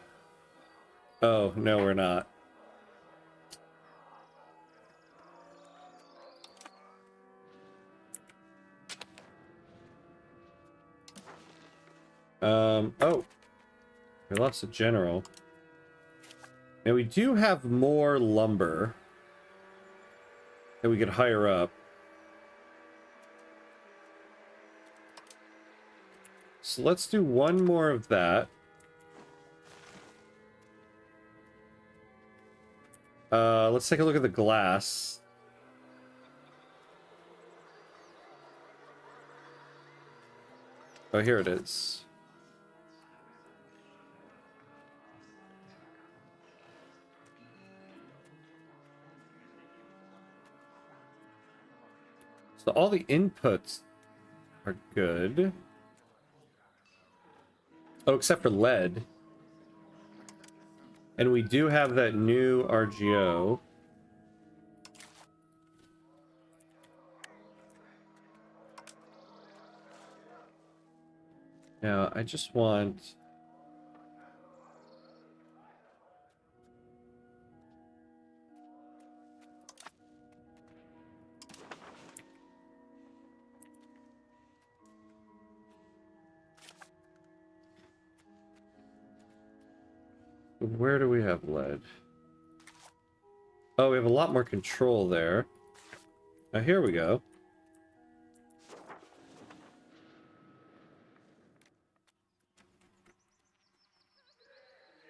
Oh, no, we're not. Oh. We lost a general. And we do have more lumber that we could hire up. So let's do one more of that. Let's take a look at the glass. Oh, here it is. So all the inputs are good. Oh, except for lead. And we do have that new RGO. Now, I just want... where do we have lead? Oh, we have a lot more control there. Now here we go.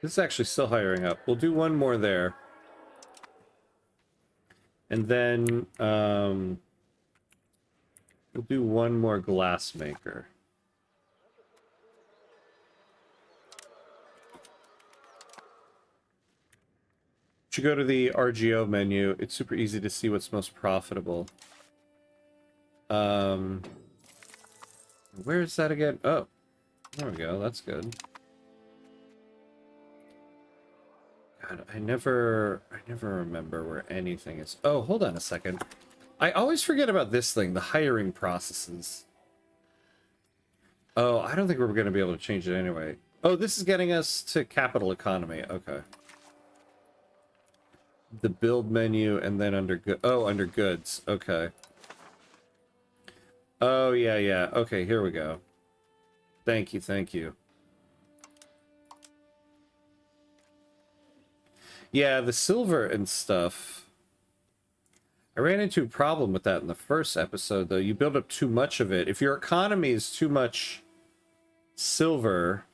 This is actually still hiring up. We'll do one more there. And then we'll do one more glass maker. Should go to the RGO menu. It's super easy to see what's most profitable. Where is that again? Oh, there we go. That's good. God, I never remember where anything is. Oh, hold on a second. I always forget about this thing, the hiring processes. Oh, I don't think we're going to be able to change it anyway. Oh, this is getting us to capital economy. Okay. The build menu and then under under goods. Okay. Oh, yeah, yeah. Okay, here we go. Thank you, thank you. Yeah, the silver and stuff. I ran into a problem with that in the first episode, though. You build up too much of it. If your economy is too much silver,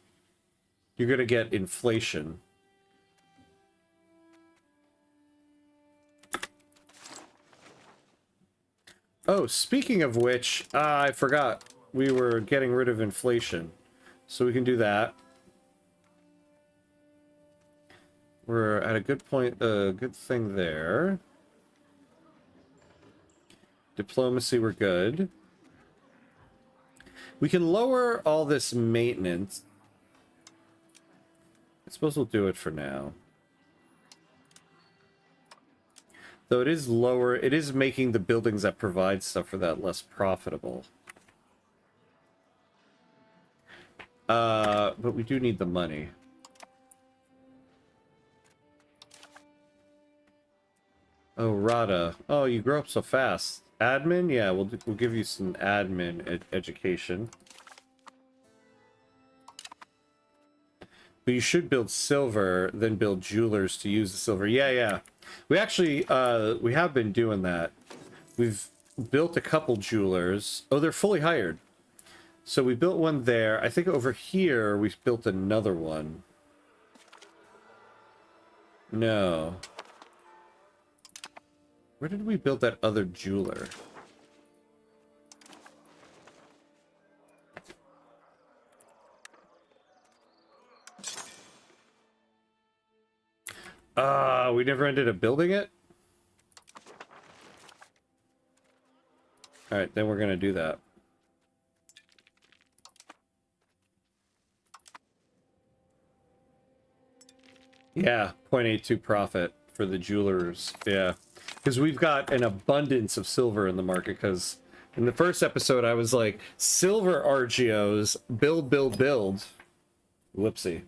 you're going to get inflation. Oh, speaking of which, I forgot we were getting rid of inflation. So we can do that. We're at a good point, good thing there. Diplomacy, we're good. We can lower all this maintenance. I suppose we'll do it for now. Though it is lower, it is making the buildings that provide stuff for that less profitable. But we do need the money. Oh, Rada. Oh, you grow up so fast. Admin? Yeah, we'll give you some admin education. But you should build silver, then build jewelers to use the silver. Yeah, yeah. We actually, we have been doing that. We've built a couple jewelers. Oh, they're fully hired. So we built one there. I think over here we built another one. No. Where did we build that other jeweler? We never ended up building it? Alright, then we're gonna do that. Yeah, 0.82 profit for the jewelers. Yeah. Because we've got an abundance of silver in the market, because in the first episode I was like, silver RGOs, build, build, build. Whoopsie.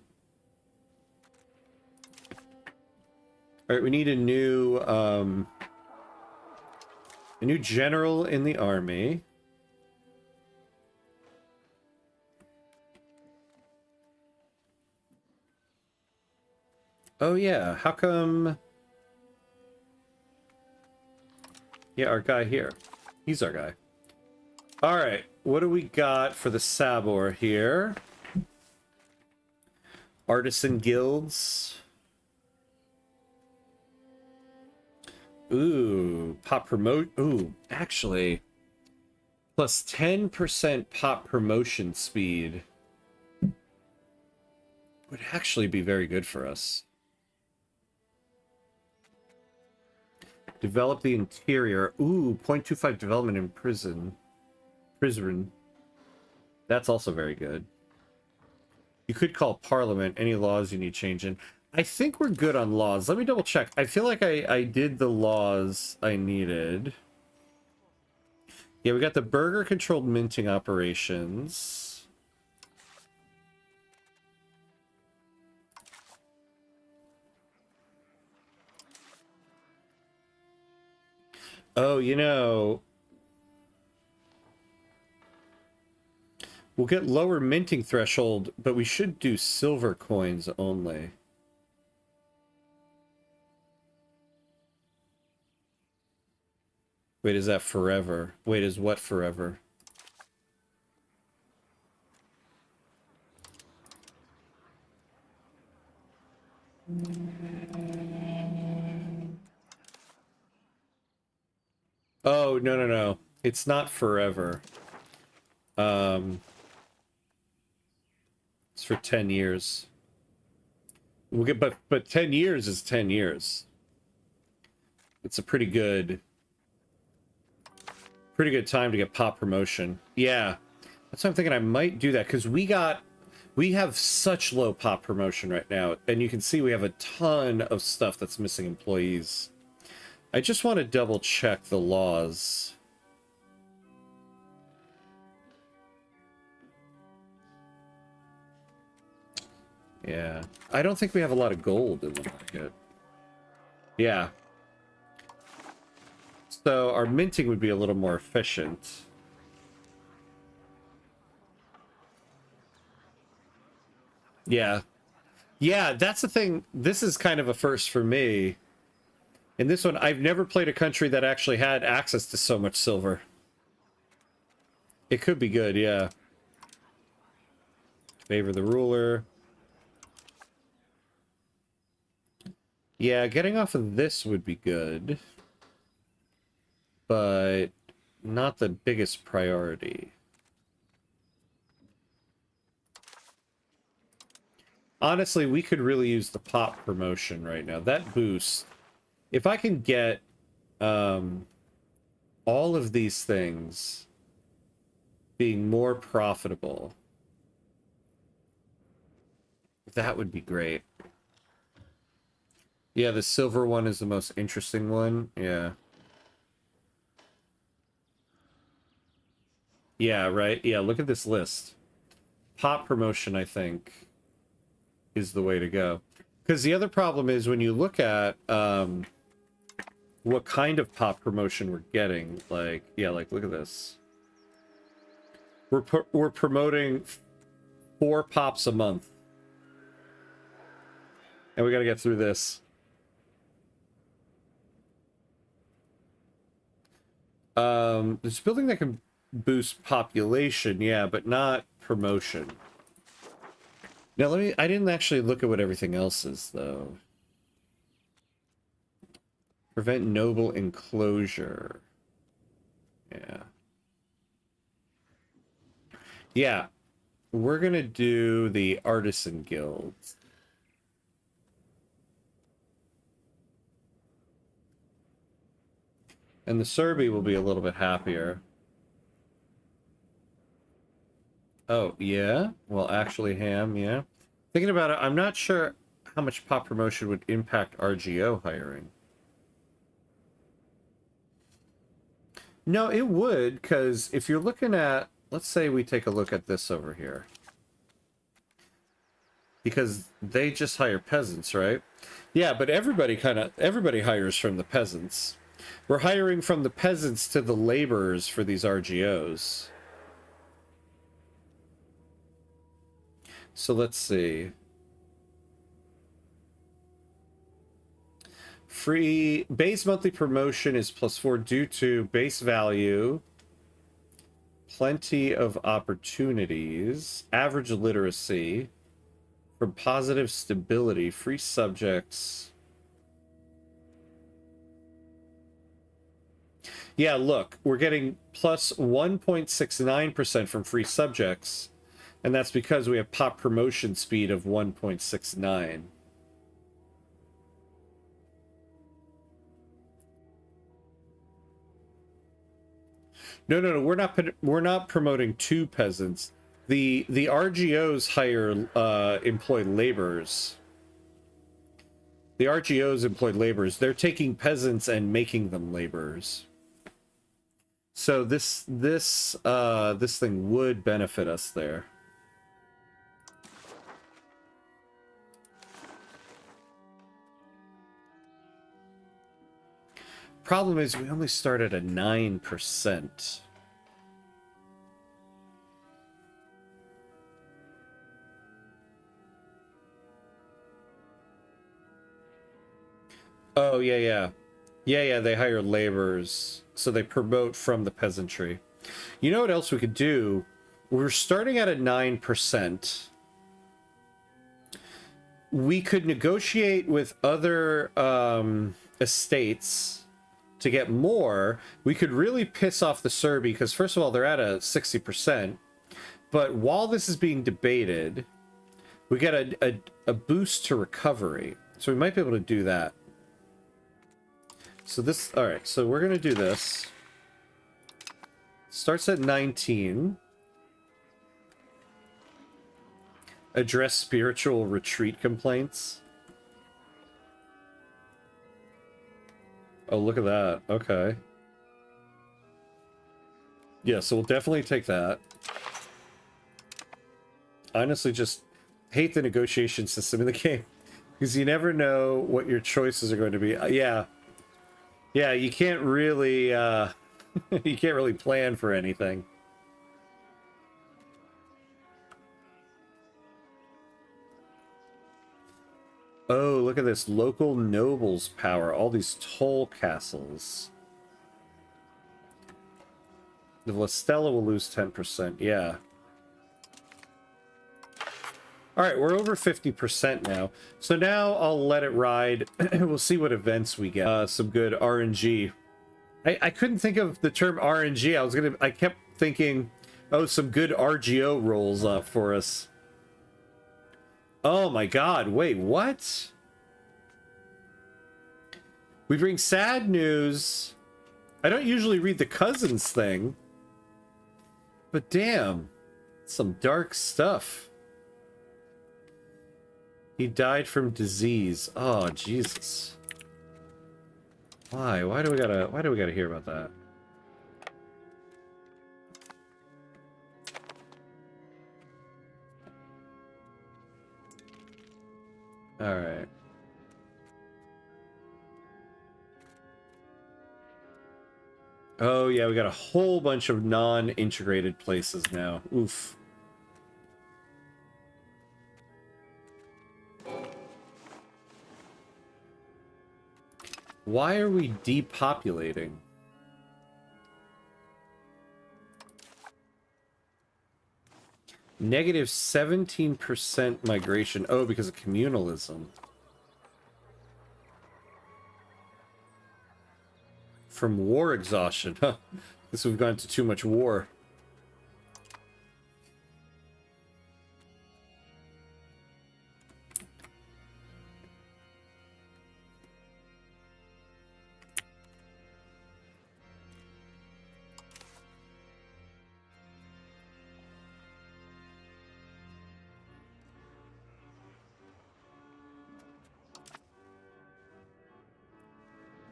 Alright, we need a new general in the army. Oh yeah, how come... Yeah, our guy here. He's our guy. Alright, what do we got for the Sabor here? Artisan guilds. Ooh, pop promote. Ooh, actually, plus 10% pop promotion speed would actually be very good for us. Develop the interior. Ooh, 0.25 development in prison. That's also very good. You could call Parliament. Any laws you need changing. I think we're good on laws. Let me double check. I feel like I did the laws I needed. Yeah, we got the burger-controlled minting operations. Oh, you know... We'll get lower minting threshold, but we should do silver coins only. Wait, is that forever? Wait, is what forever? Oh, no, no, no. It's not forever. It's for 10 years. We'll get, but 10 years is 10 years. It's a pretty good time to get pop promotion. Yeah. That's why I'm thinking I might do that, because we have such low pop promotion right now, and you can see we have a ton of stuff that's missing employees. I just want to double check the laws. Yeah. I don't think we have a lot of gold in the market. Yeah. So our minting would be a little more efficient. Yeah. Yeah, that's the thing. This is kind of a first for me. In this one, I've never played a country that actually had access to so much silver. It could be good, yeah. Favor the ruler. Yeah, getting off of this would be good. But not the biggest priority. Honestly, we could really use the pop promotion right now. That boost. If I can get all of these things being more profitable, that would be great. Yeah, the silver one is the most interesting one. Yeah. Yeah, right? Yeah, look at this list. Pop promotion, I think, is the way to go. Because the other problem is when you look at what kind of pop promotion we're getting, like, yeah, like, look at this. We're promoting 4 pops a month. And we gotta get through this. There's a building that can boost population, yeah, but not promotion. Now, I didn't actually look at what everything else is, though. Prevent noble enclosure. Yeah. Yeah. We're gonna do the artisan guild. And the Serbi will be a little bit happier. Oh, yeah? Well, actually, Ham, yeah. Thinking about it, I'm not sure how much pop promotion would impact RGO hiring. No, it would, because if you're looking at... Let's say we take a look at this over here. Because they just hire peasants, right? Yeah, but everybody hires from the peasants. We're hiring from the peasants to the laborers for these RGOs. So let's see. Free base monthly promotion is +4 due to base value, plenty of opportunities, average literacy, from positive stability, free subjects. Yeah, look, we're getting plus 1.69% from free subjects, and that's because we have pop promotion speed of 1.69. No, no, no, we're not promoting 2 peasants. The RGOs employ laborers. The RGOs employ laborers. They're taking peasants and making them laborers. So this thing would benefit us there. Problem is we only start at a 9%. Oh, yeah, yeah. Yeah, they hire laborers, so they promote from the peasantry. You know what else we could do? We're starting at a 9%. We could negotiate with other estates to get more. We could really piss off the Serbi, because first of all, they're at a 60%. But while this is being debated, we get a boost to recovery. So we might be able to do that. So this, all right, so we're going to do this. Starts at 19. Address spiritual retreat complaints. Oh, look at that. Okay. Yeah, so we'll definitely take that. Honestly, just hate the negotiation system in the game, because you never know what your choices are going to be. Yeah. Yeah, you can't really, you can't really plan for anything. Oh, look at this. Local nobles power. All these toll castles. The Listella will lose 10%. Yeah. Alright, we're over 50% now. So now I'll let it ride. We'll see what events we get. Some good RNG. I couldn't think of the term RNG. I kept thinking, oh, some good RGO rolls up for us. Oh my god, wait, what? We bring sad news. I don't usually read the cousins thing. But damn, some dark stuff. He died from disease. Oh, Jesus. Why do we gotta hear about that? All right. Oh, yeah, we got a whole bunch of non-integrated places now. Oof. Why are we depopulating? Negative 17% migration. Oh, because of communalism. From war exhaustion. Huh. Guess we've gone to too much war.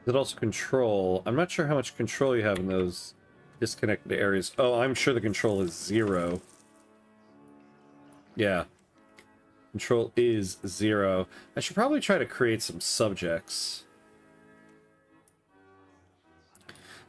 It also control. I'm not sure how much control you have in those disconnected areas. Oh, I'm sure the control is 0. Yeah. Control is 0. I should probably try to create some subjects.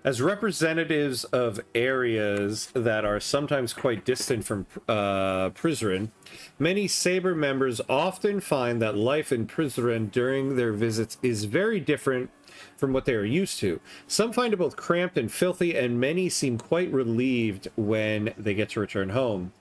As representatives of areas that are sometimes quite distant from Prizren, many Saber members often find that life in Prizren during their visits is very different from what they are used to. Some find it both cramped and filthy, and many seem quite relieved when they get to return home.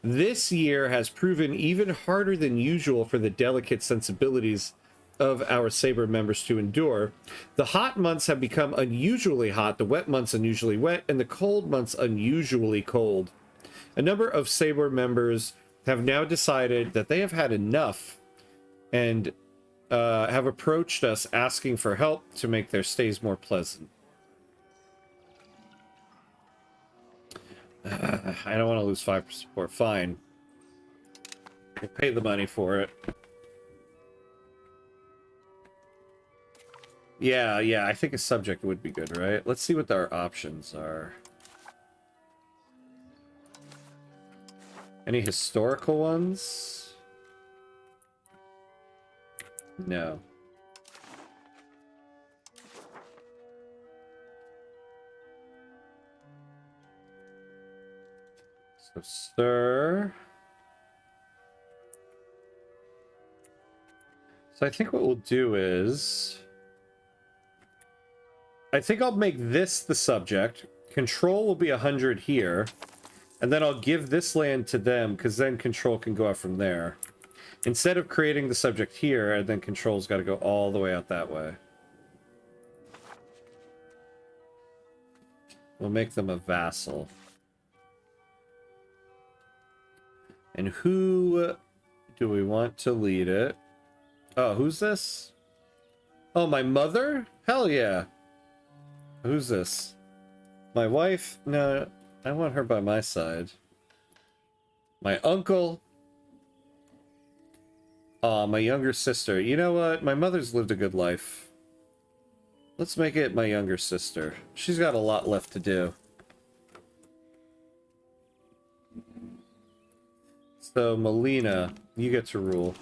This year has proven even harder than usual for the delicate sensibilities of our Saber members to endure. The hot months have become unusually hot, the wet months unusually wet, and the cold months unusually cold. A number of Saber members have now decided that they have had enough and have approached us asking for help to make their stays more pleasant. I don't want to lose 5% support. Fine. We'll pay the money for it. Yeah, I think a subject would be good, right? Let's see what our options are. Any historical ones? No. So, sir. So I think what we'll do is... I think I'll make this the subject. Control will be 100 here. And then I'll give this land to them, because then control can go out from there. Instead of creating the subject here, and then control's got to go all the way out that way. We'll make them a vassal. And who do we want to lead it? Oh, who's this? Oh, my mother? Hell yeah. Who's this? My wife? No, I want her by my side. My uncle? Aw, my younger sister. You know what? My mother's lived a good life. Let's make it my younger sister. She's got a lot left to do. So, Melina, you get to rule.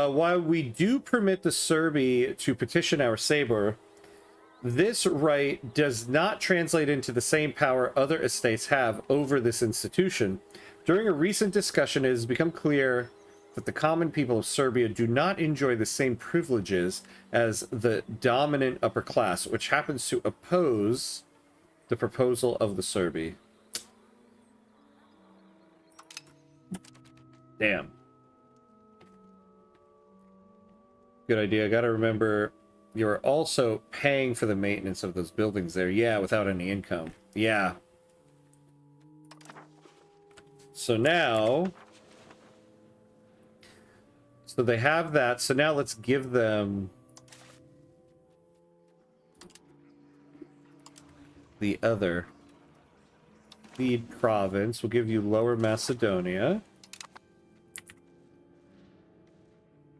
While we do permit the Serbi to petition our Saber, this right does not translate into the same power other estates have over this institution. During a recent discussion, it has become clear that the common people of Serbia do not enjoy the same privileges as the dominant upper class, which happens to oppose the proposal of the Serbi. Damn. Good idea. I gotta remember, you're also paying for the maintenance of those buildings there. Yeah, without any income. Yeah. So now... So they have that. So now let's give them... the other. Lead province. We'll give you Lower Macedonia.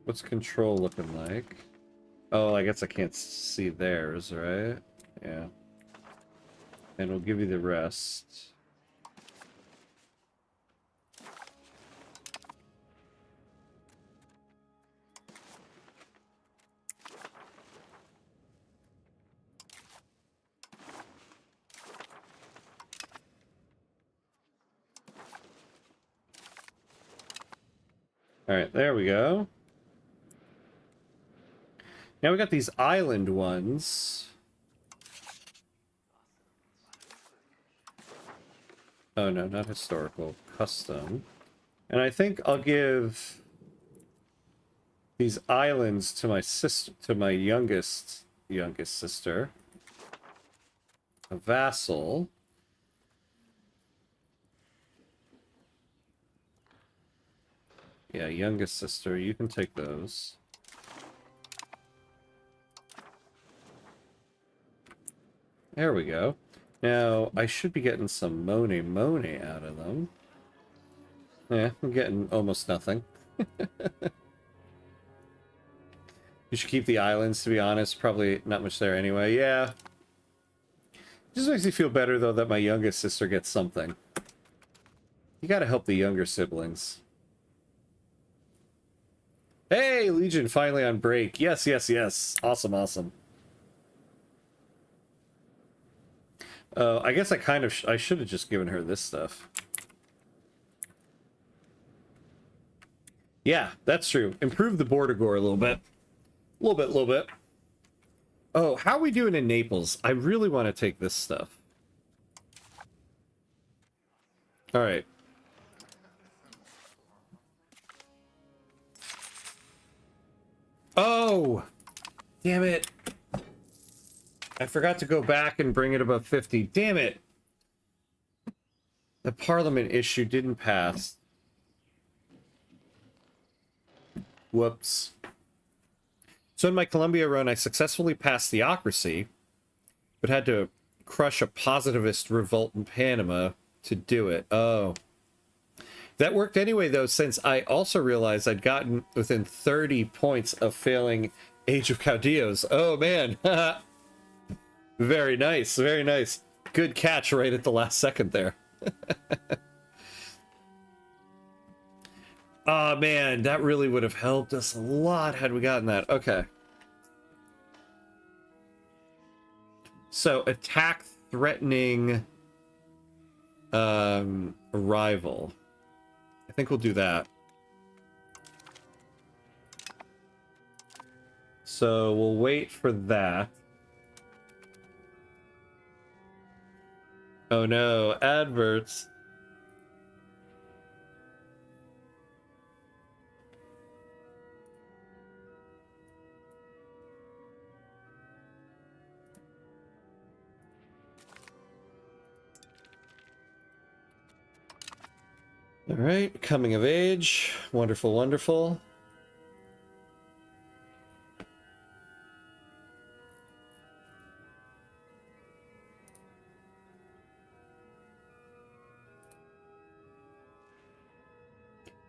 What's control looking like? Oh, I guess I can't see theirs, right? Yeah. And we'll give you the rest. All right, there we go. Now we got these island ones. Oh no, not historical, custom. And I think I'll give these islands to my sister, to my youngest sister. A vassal. Yeah, youngest sister, you can take those. There we go. Now, I should be getting some money out of them. Yeah, I'm getting almost nothing. You should keep the islands, to be honest. Probably not much there anyway. Yeah. Just makes me feel better, though, that my youngest sister gets something. You gotta help the younger siblings. Hey, Legion, finally on break. Yes, yes, yes. Awesome, awesome. I guess I kind of... I should have just given her this stuff. Yeah, that's true. Improve the border gore a little bit. A little bit. Oh, how are we doing in Naples? I really want to take this stuff. All right. Oh! Damn it. I forgot to go back and bring it above 50. Damn it! The Parliament issue didn't pass. Whoops. So in my Colombia run, I successfully passed theocracy, but had to crush a positivist revolt in Panama to do it. Oh. That worked anyway, though, since I also realized I'd gotten within 30 points of failing Age of Caudillos. Oh, man. Very nice, very nice. Good catch right at the last second there. Oh, man, that really would have helped us a lot had we gotten that. Okay. So, attack threatening rival. I think we'll do that. So we'll wait for that. Oh no, adverts. All right, coming of age. Wonderful, wonderful.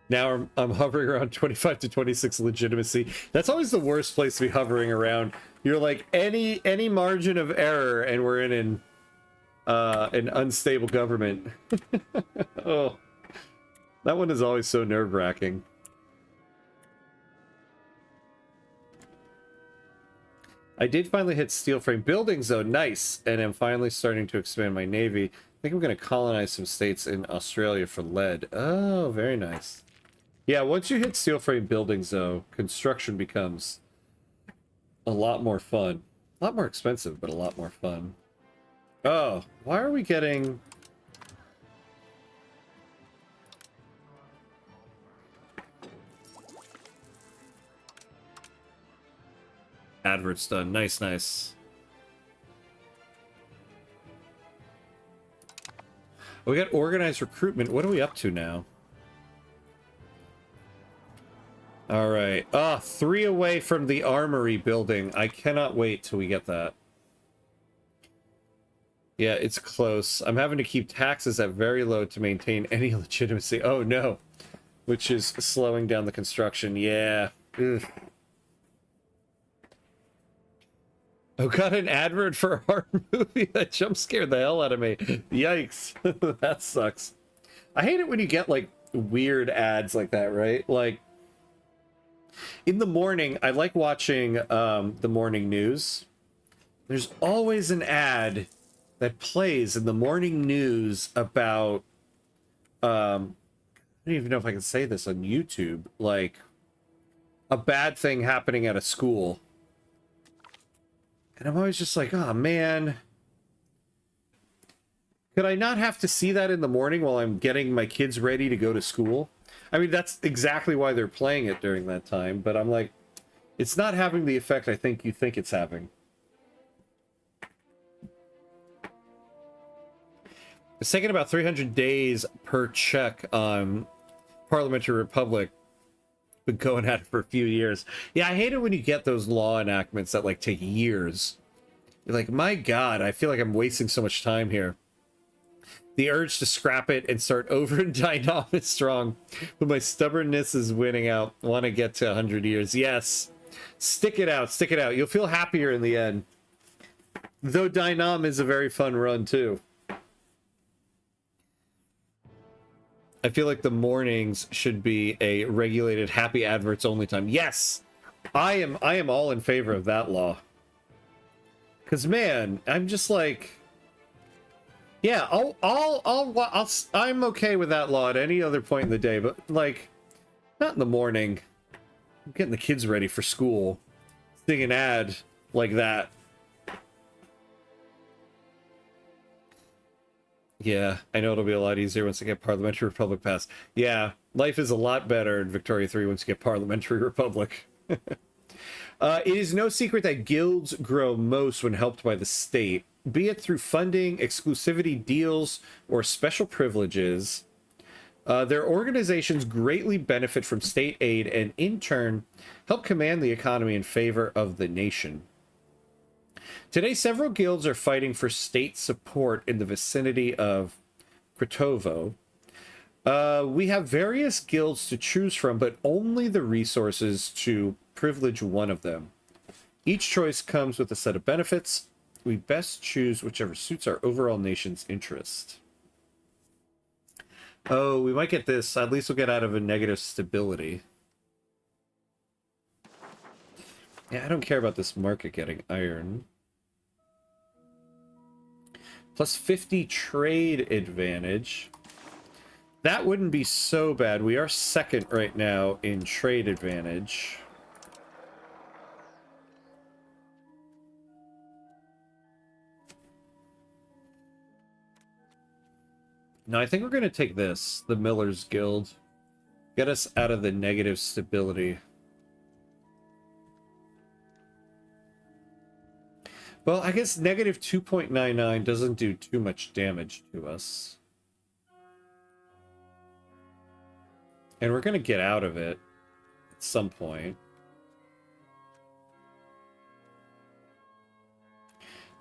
Now I'm hovering around 25 to 26 legitimacy. That's always the worst place to be hovering around. You're like any margin of error, and we're in an unstable government. Oh, that one is always so nerve-wracking. I did finally hit steel frame buildings, though. Nice. And I'm finally starting to expand my navy. I think I'm going to colonize some states in Australia for lead. Oh, very nice. Yeah, once you hit steel frame buildings, though, construction becomes a lot more fun. A lot more expensive, but a lot more fun. Oh, why are we getting... adverts done. Nice, nice. We got organized recruitment. What are we up to now? All right. Ah, 3 away from the armory building. I cannot wait till we get that. Yeah, it's close. I'm having to keep taxes at very low to maintain any legitimacy. Oh, no. Which is slowing down the construction. Yeah. Ugh. Oh, got an advert for a horror movie? That jump scared the hell out of me. Yikes. That sucks. I hate it when you get, like, weird ads like that, right? Like, in the morning, I like watching the morning news. There's always an ad that plays in the morning news about... I don't even know if I can say this on YouTube. Like, a bad thing happening at a school. And I'm always just like, oh, man. Could I not have to see that in the morning while I'm getting my kids ready to go to school? I mean, that's exactly why they're playing it during that time. But I'm like, it's not having the effect I think you think it's having. It's taking about 300 days per check on Parliamentary Republic. Been going at it for a few years. Yeah, I hate it when you get those law enactments that like take years. You're like, my God, I feel like I'm wasting so much time here. The urge to scrap it and start over in Dynam is strong, but my stubbornness is winning out. Want to get to 100 years. Yes. Stick it out. Stick it out. You'll feel happier in the end. Though Dynam is a very fun run, too. I feel like the mornings should be a regulated happy adverts only time. Yes, I am all in favor of that law. Cause man, I'm just like, yeah, I'm okay with that law at any other point in the day, but like, not in the morning. I'm getting the kids ready for school. Seeing an ad like that. Yeah, I know it'll be a lot easier once I get Parliamentary Republic passed. Yeah, life is a lot better in Victoria 3 once you get Parliamentary Republic. It is no secret that guilds grow most when helped by the state, be it through funding, exclusivity deals, or special privileges. Their organizations greatly benefit from state aid and, in turn, help command the economy in favor of the nation. Today, several guilds are fighting for state support in the vicinity of Kretovo. We have various guilds to choose from, but only the resources to privilege one of them. Each choice comes with a set of benefits. We best choose whichever suits our overall nation's interest. Oh, we might get this. At least we'll get out of a negative stability. Yeah, I don't care about this market getting iron. Plus 50 trade advantage. That wouldn't be so bad. We are second right now in trade advantage. No, I think we're going to take this, the Miller's Guild. Get us out of the negative stability. Well, I guess negative 2.99 doesn't do too much damage to us. And we're going to get out of it at some point.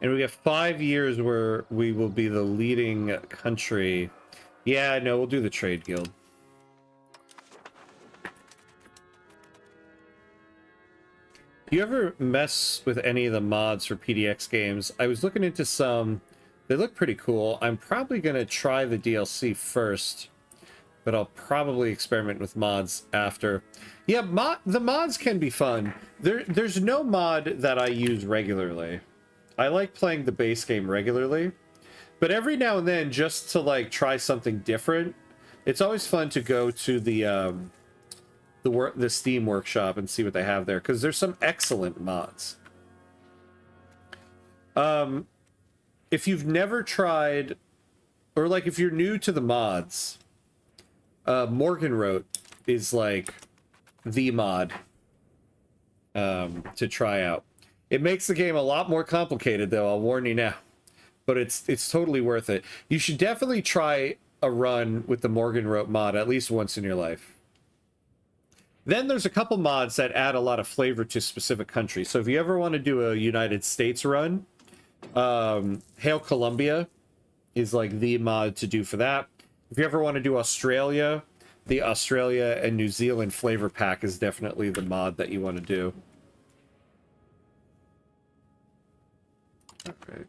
And we have 5 years where we will be the leading country. Yeah, no, we'll do the trade guild. Do you ever mess with any of the mods for PDX games? I was looking into some. They look pretty cool. I'm probably going to try the DLC first, but I'll probably experiment with mods after. Yeah, the mods can be fun. There's no mod that I use regularly. I like playing the base game regularly, but every now and then, just to like try something different, it's always fun to go to the Steam workshop and see what they have there, because there's some excellent mods. If you've never tried, or like if you're new to the mods, Morgenroth is like the mod to try out. It makes the game a lot more complicated, though, I'll warn you now. But it's totally worth it. You should definitely try a run with the Morgenroth mod at least once in your life. Then there's a couple mods that add a lot of flavor to specific countries. So if you ever want to do a United States run, Hail Columbia is like the mod to do for that. If you ever want to do Australia, the Australia and New Zealand flavor pack is definitely the mod that you want to do. Okay.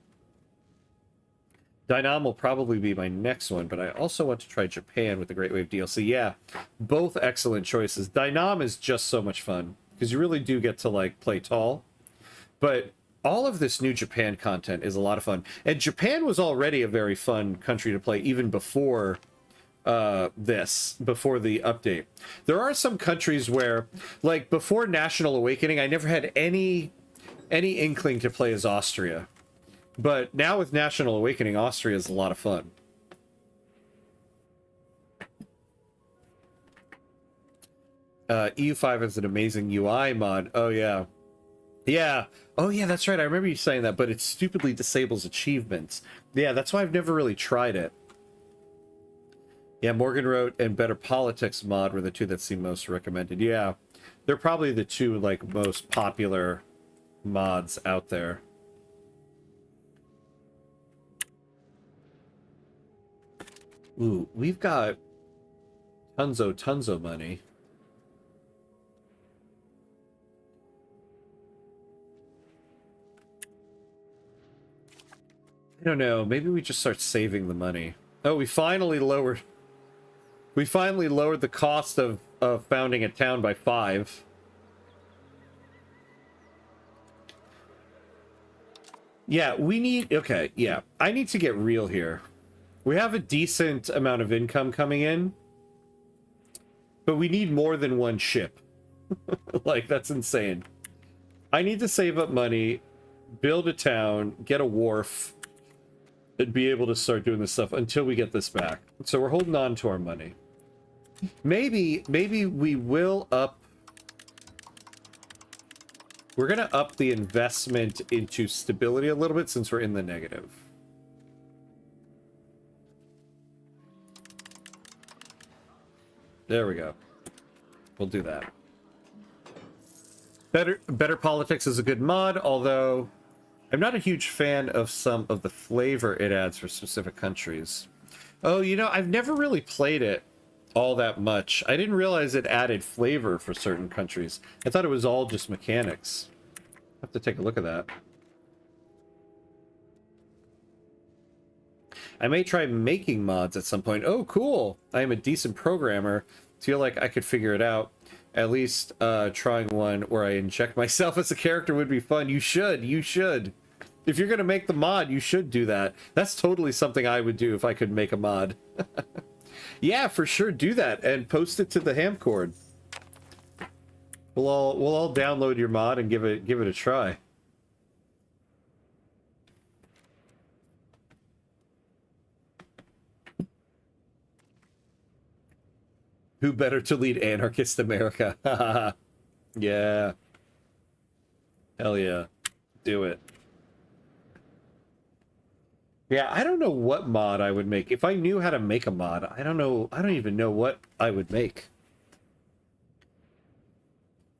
Dynam will probably be my next one, but I also want to try Japan with the Great Wave DLC. Yeah, both excellent choices. Dynam is just so much fun, because you really do get to, like, play tall. But all of this new Japan content is a lot of fun. And Japan was already a very fun country to play, even before before the update. There are some countries where, like, before National Awakening, I never had any inkling to play as Austria. But now with National Awakening, Austria is a lot of fun. EU5 is an amazing UI mod. Oh, yeah. Yeah. Oh, yeah, that's right. I remember you saying that, but it stupidly disables achievements. Yeah, that's why I've never really tried it. Yeah, Morgenroth and Better Politics mod were the two that seem most recommended. Yeah, they're probably the two, like, most popular mods out there. Ooh, we've got tons of money. I don't know, maybe we just start saving the money. Oh, we finally lowered the cost of founding a town by 5. Yeah, we need, okay, yeah. I need to get real here. We have a decent amount of income coming in, but we need more than one ship. Like, that's insane. I need to save up money, build a town, get a wharf, and be able to start doing this stuff until we get this back. So we're holding on to our money. Maybe we will up... We're going to up the investment into stability a little bit since we're in the negative. There we go. We'll do that. Better Politics is a good mod, although I'm not a huge fan of some of the flavor it adds for specific countries. Oh, you know, I've never really played it all that much. I didn't realize it added flavor for certain countries. I thought it was all just mechanics. I have to take a look at that. I may try making mods at some point. Oh, cool. I am a decent programmer. Feel like I could figure it out. At least trying one where I inject myself as a character would be fun. You should. You should. If you're going to make the mod, you should do that. That's totally something I would do if I could make a mod. Yeah, for sure. Do that and post it to the Hamcord. We'll all download your mod and give it a try. Who better to lead anarchist America? Yeah. Hell yeah. Do it. Yeah, I don't know what mod I would make. If I knew how to make a mod, I don't know. I don't even know what I would make.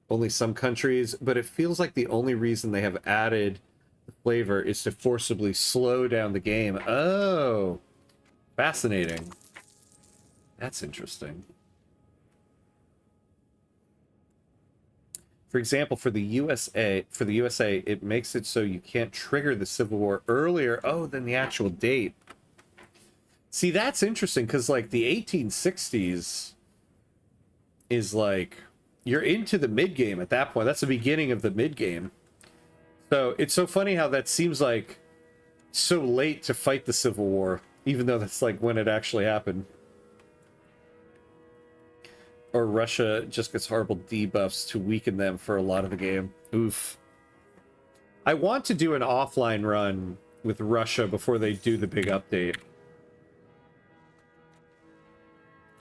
Only some countries, but it feels like the only reason they have added the flavor is to forcibly slow down the game. Oh, fascinating. That's interesting. For example, for the USA, it makes it so you can't trigger the Civil War earlier, than the actual date. See, that's interesting, because, like, the 1860s is, like, you're into the mid-game at that point. That's the beginning of the mid-game. So, it's so funny how that seems, like, so late to fight the Civil War, even though that's, like, when it actually happened. Or Russia just gets horrible debuffs to weaken them for a lot of the game. Oof. I want to do an offline run with Russia before they do the big update.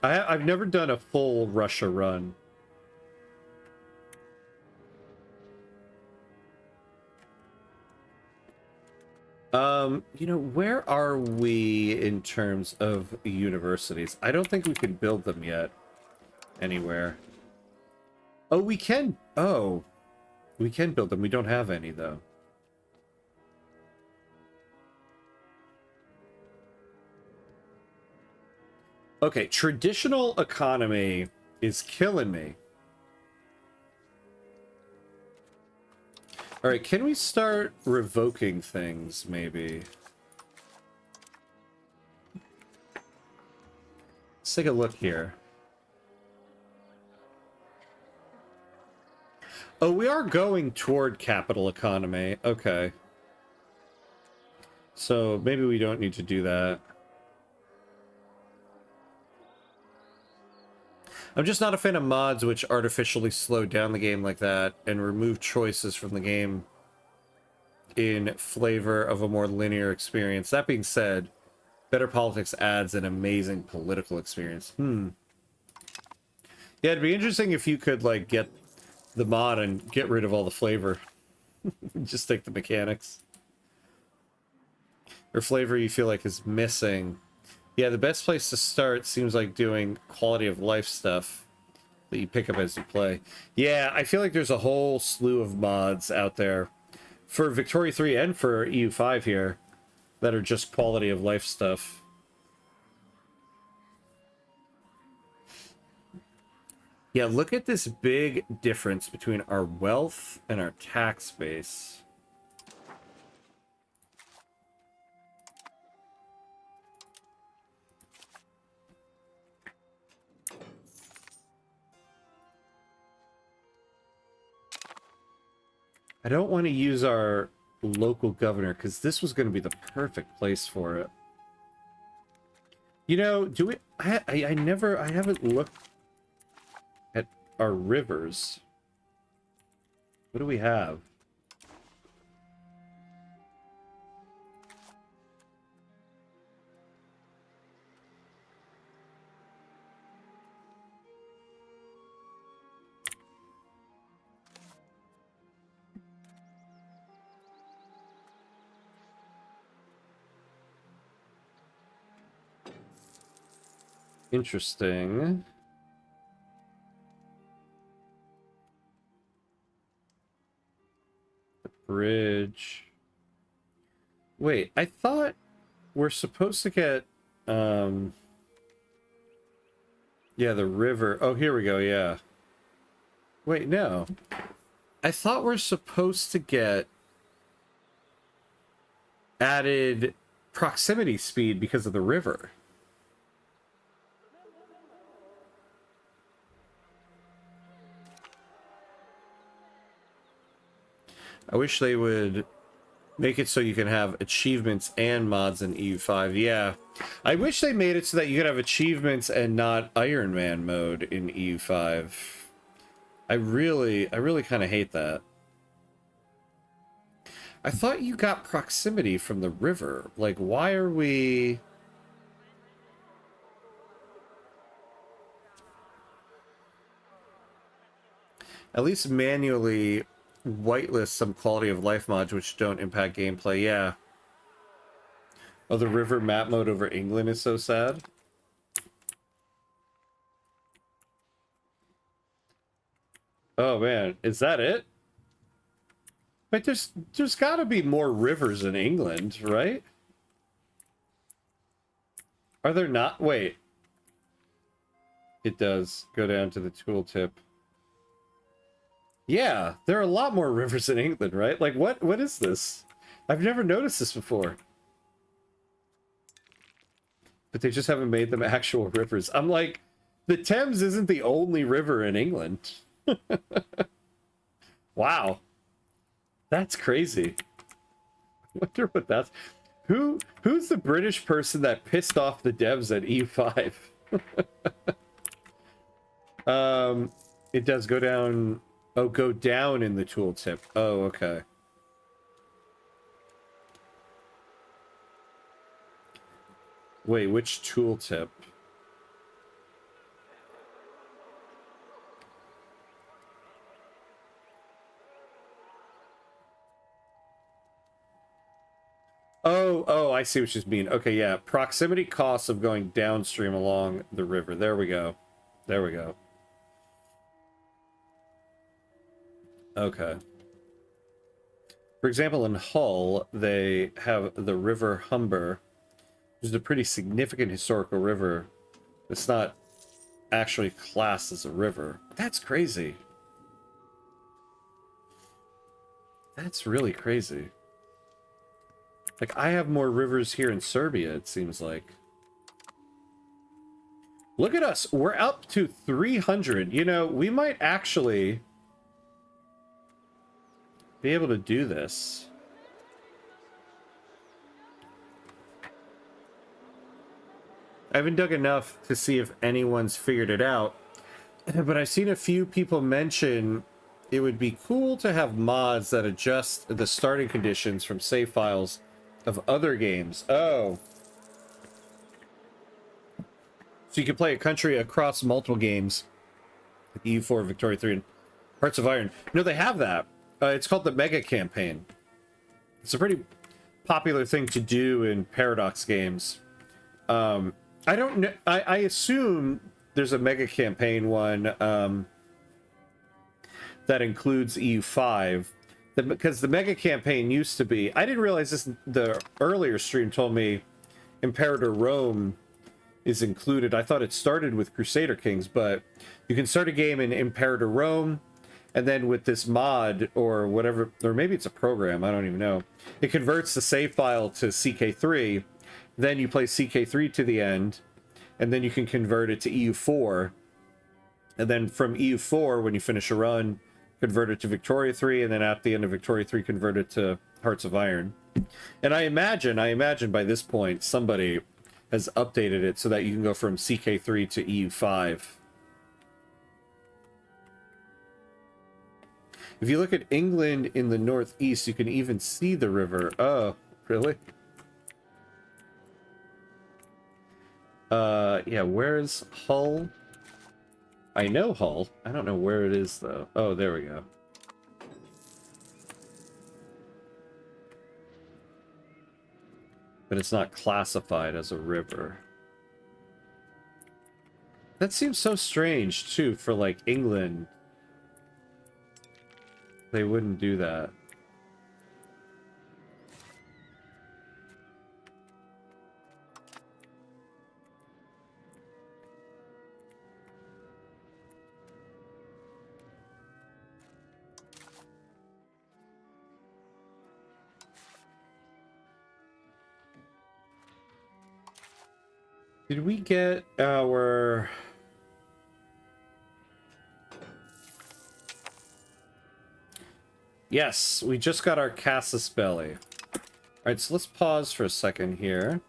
I've never done a full Russia run. You know, where are we in terms of universities? I don't think we can build them yet. Anywhere. Oh, we can. Oh, we can build them. We don't have any, though. Okay, traditional economy is killing me. All right, can we start revoking things, maybe? Let's take a look here. Oh, we are going toward capital economy. Okay. So maybe we don't need to do that. I'm just not a fan of mods which artificially slow down the game like that and remove choices from the game in flavor of a more linear experience. That being said, Better Politics adds an amazing political experience. Yeah, it'd be interesting if you could, like, get the mod and get rid of all the flavor. Just take the mechanics. Or flavor you feel like is missing. Yeah, the best place to start seems like doing quality of life stuff that you pick up as you play. Yeah, I feel like there's a whole slew of mods out there for Victoria 3 and for EU5 here that are just quality of life stuff. Yeah, look at this big difference between our wealth and our tax base. I don't want to use our local governor because this was going to be the perfect place for it. You know, do we... I haven't looked at our rivers. What do we have? Interesting. The bridge. Wait, I thought we're supposed to get, yeah, the river. Oh, here we go, yeah. Wait, no. I thought we're supposed to get added proximity speed because of the river. I wish they would make it so you can have achievements and mods in EU5. Yeah. I wish they made it so that you could have achievements and not Iron Man mode in EU5. I really kind of hate that. I thought you got proximity from the river. Like, why are we... At least manually whitelist some quality of life mods which don't impact gameplay. Yeah. Oh, the river map mode over England is so sad. Oh man, is that it? Wait, there's got to be more rivers in England, right? Are there not? Wait. It does go down to the tooltip. Yeah, there are a lot more rivers in England, right? Like, what is this? I've never noticed this before. But they just haven't made them actual rivers. I'm like, the Thames isn't the only river in England. Wow. That's crazy. I wonder what that's... Who's the British person that pissed off the devs at E5? It does go down... Oh, go down in the tooltip. Oh, okay. Wait, which tooltip? Oh, I see what you mean. Okay, yeah. Proximity costs of going downstream along the river. There we go. There we go. Okay. For example, in Hull, they have the River Humber, which is a pretty significant historical river. It's not actually classed as a river. That's crazy. That's really crazy. Like, I have more rivers here in Serbia, it seems like. Look at us. We're up to 300. You know, we might actually be able to do this. I haven't dug enough to see if anyone's figured it out, but I've seen a few people mention it would be cool to have mods that adjust the starting conditions from save files of other games. Oh. So you can play a country across multiple games. Like EU4, Victoria 3, and Hearts of Iron. No, they have that. It's called the Mega Campaign. It's a pretty popular thing to do in Paradox games. I don't know. I assume there's a Mega Campaign one that includes EU5. Because the Mega Campaign used to be... I didn't realize this... The earlier stream told me Imperator Rome is included. I thought it started with Crusader Kings, but you can start a game in Imperator Rome, and then with this mod, or whatever... Or maybe it's a program, I don't even know. It converts the save file to CK3, then you play CK3 to the end, and then you can convert it to EU4. And then from EU4, when you finish a run... convert it to Victoria 3, and then at the end of Victoria 3 convert it to Hearts of Iron. And I imagine by this point somebody has updated it so that you can go from CK3 to EU5. If you look at England in the northeast, you can even see the river. Oh, really? Yeah, where's Hull? I know Hull. I don't know where it is, though. Oh, there we go. But it's not classified as a river. That seems so strange, too, for, like, England. They wouldn't do that. Did we get our... Yes, we just got our Casus Belli. Alright, so let's pause for a second here.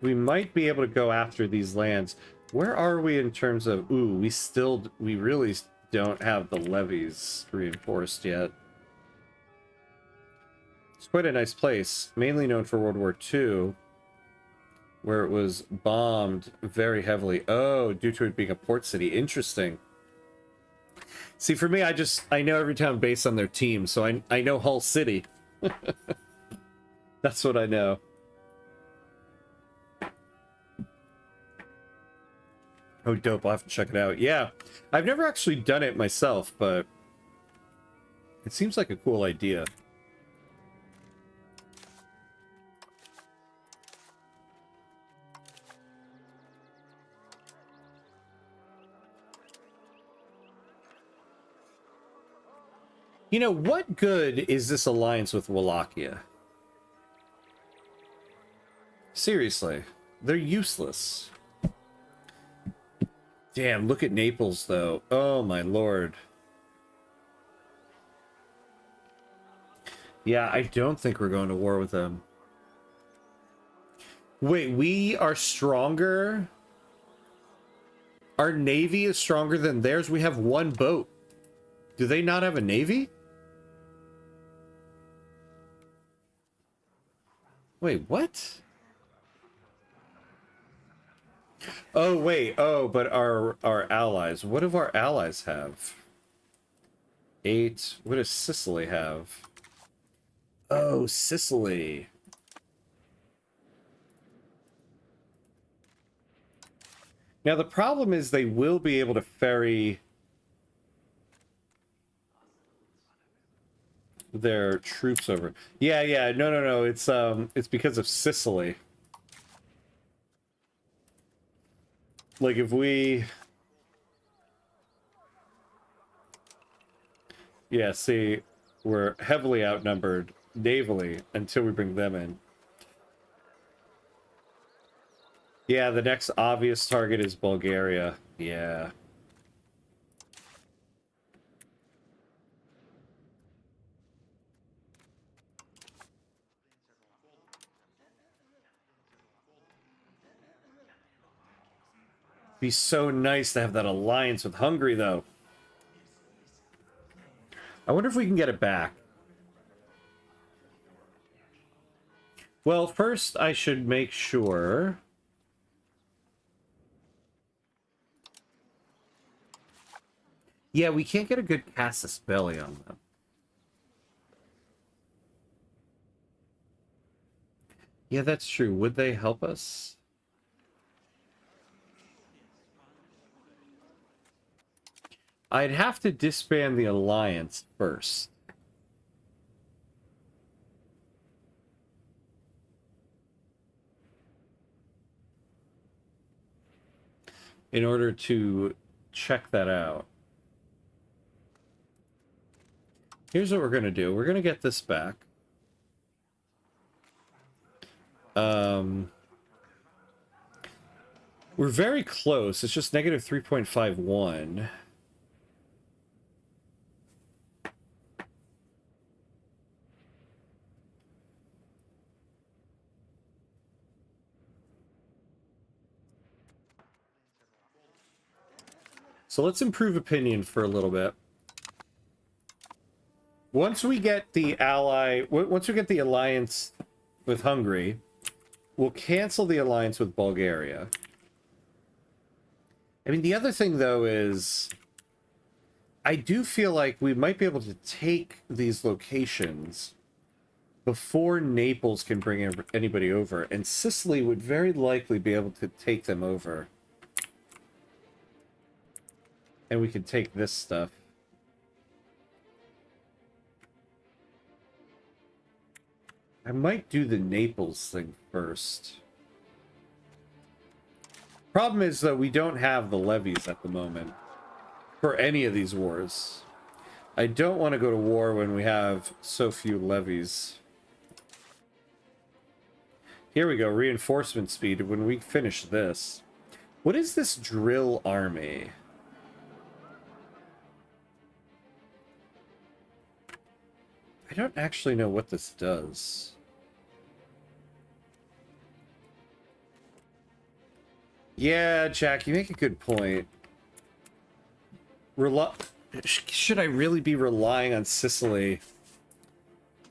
We might be able to go after these lands. Where are we in terms of... Ooh, we really don't have the levies reinforced yet. It's quite a nice place, mainly known for World War II. Where it was bombed very heavily. Oh, due to it being a port city. Interesting. See, for me, I know every town based on their team, so I know Hull City. That's what I know. Oh, dope. I'll have to check it out. Yeah. I've never actually done it myself, but it seems like a cool idea. You know, what good is this alliance with Wallachia? Seriously, they're useless. Damn, look at Naples, though. Oh, my lord. Yeah, I don't think we're going to war with them. Wait, we are stronger? Our navy is stronger than theirs? We have one boat. Do they not have a navy? Wait, what? Oh, wait. Oh, but our allies. What do our allies have? 8. What does Sicily have? Oh, Sicily. Now, the problem is they will be able to ferry their troops over. Yeah. No. It's because of Sicily. Like, if we... Yeah, see, we're heavily outnumbered navally until we bring them in. Yeah, the next obvious target is Bulgaria. Yeah. Be so nice to have that alliance with Hungary, though. I wonder if we can get it back. Well, first I should make sure... Yeah, we can't get a good casus belli on them. Yeah, that's true. Would they help us? I'd have to disband the alliance first. In order to check that out. Here's what we're going to do. We're going to get this back. We're very close. It's just negative 3.51. So let's improve opinion for a little bit. Once we get the alliance with Hungary, we'll cancel the alliance with Bulgaria. I mean, the other thing, though, is I do feel like we might be able to take these locations before Naples can bring anybody over, and Sicily would very likely be able to take them over. And we can take this stuff. I might do the Naples thing first. Problem is, though, we don't have the levies at the moment for any of these wars. I don't want to go to war when we have so few levies. Here we go, reinforcement speed when we finish this. What is this drill army? I don't actually know what this does. Yeah, Jack, you make a good point. Should I really be relying on Sicily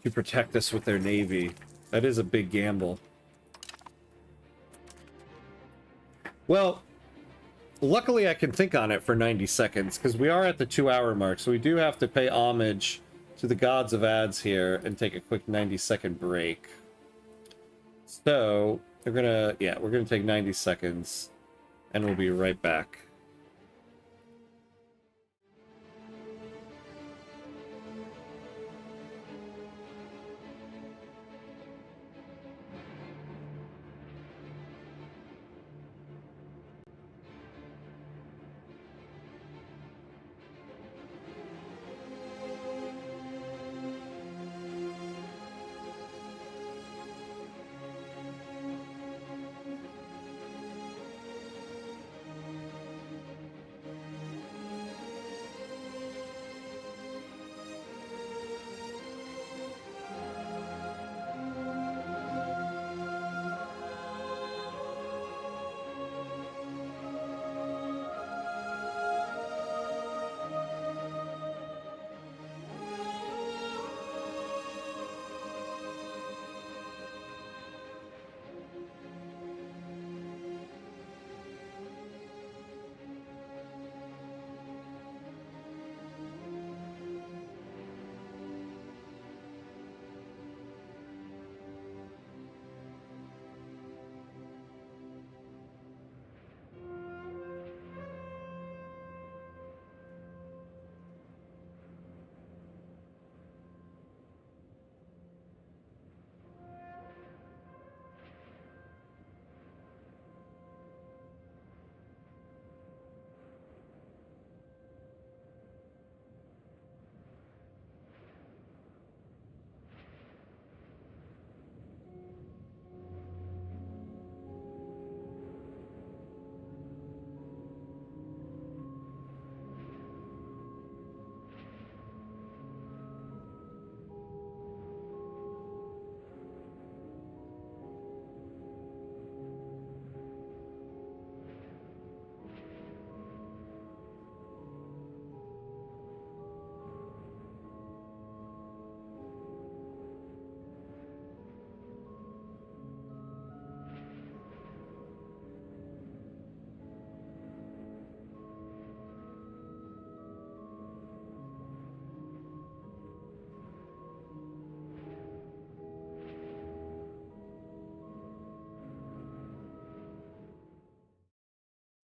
to protect us with their navy? That is a big gamble. Well, luckily I can think on it for 90 seconds, because we are at the 2-hour mark, so we do have to pay homage to the gods of ads here and take a quick 90-second break. So, we're gonna take 90 seconds, and we'll be right back.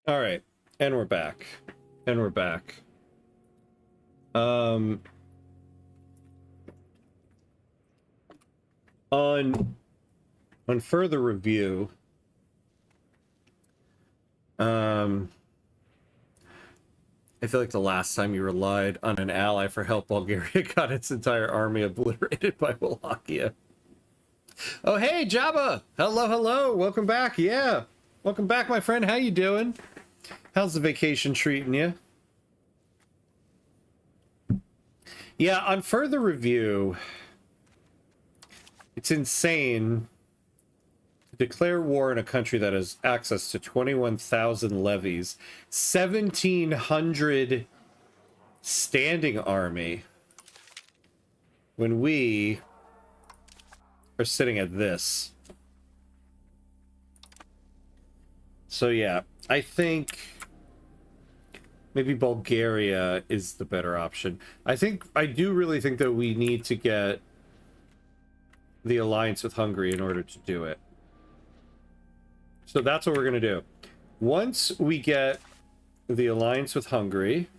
All right, and we're back. And we're back. On further review, I feel like the last time you relied on an ally for help, Bulgaria got its entire army obliterated by Wallachia. Oh, hey, Jabba! Hello, hello! Welcome back, yeah! Welcome back, my friend. How you doing? How's the vacation treating you? Yeah, on further review, it's insane to declare war in a country that has access to 21,000 levies, 1,700 standing army, when we are sitting at this. So yeah, I think maybe Bulgaria is the better option. I do really think that we need to get the alliance with Hungary in order to do it. So that's what we're going to do. Once we get the alliance with Hungary,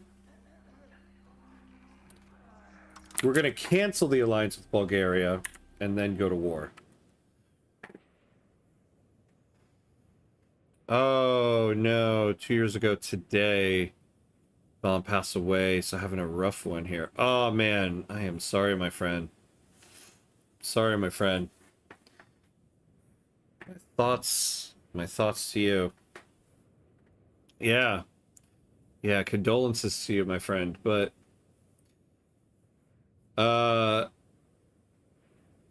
we're going to cancel the alliance with Bulgaria and then go to war. Oh no, 2 years ago today, Mom passed away, so having a rough one here. Oh man, I am sorry, my friend. Sorry, my friend. My thoughts to you. Yeah. Yeah, condolences to you, my friend, but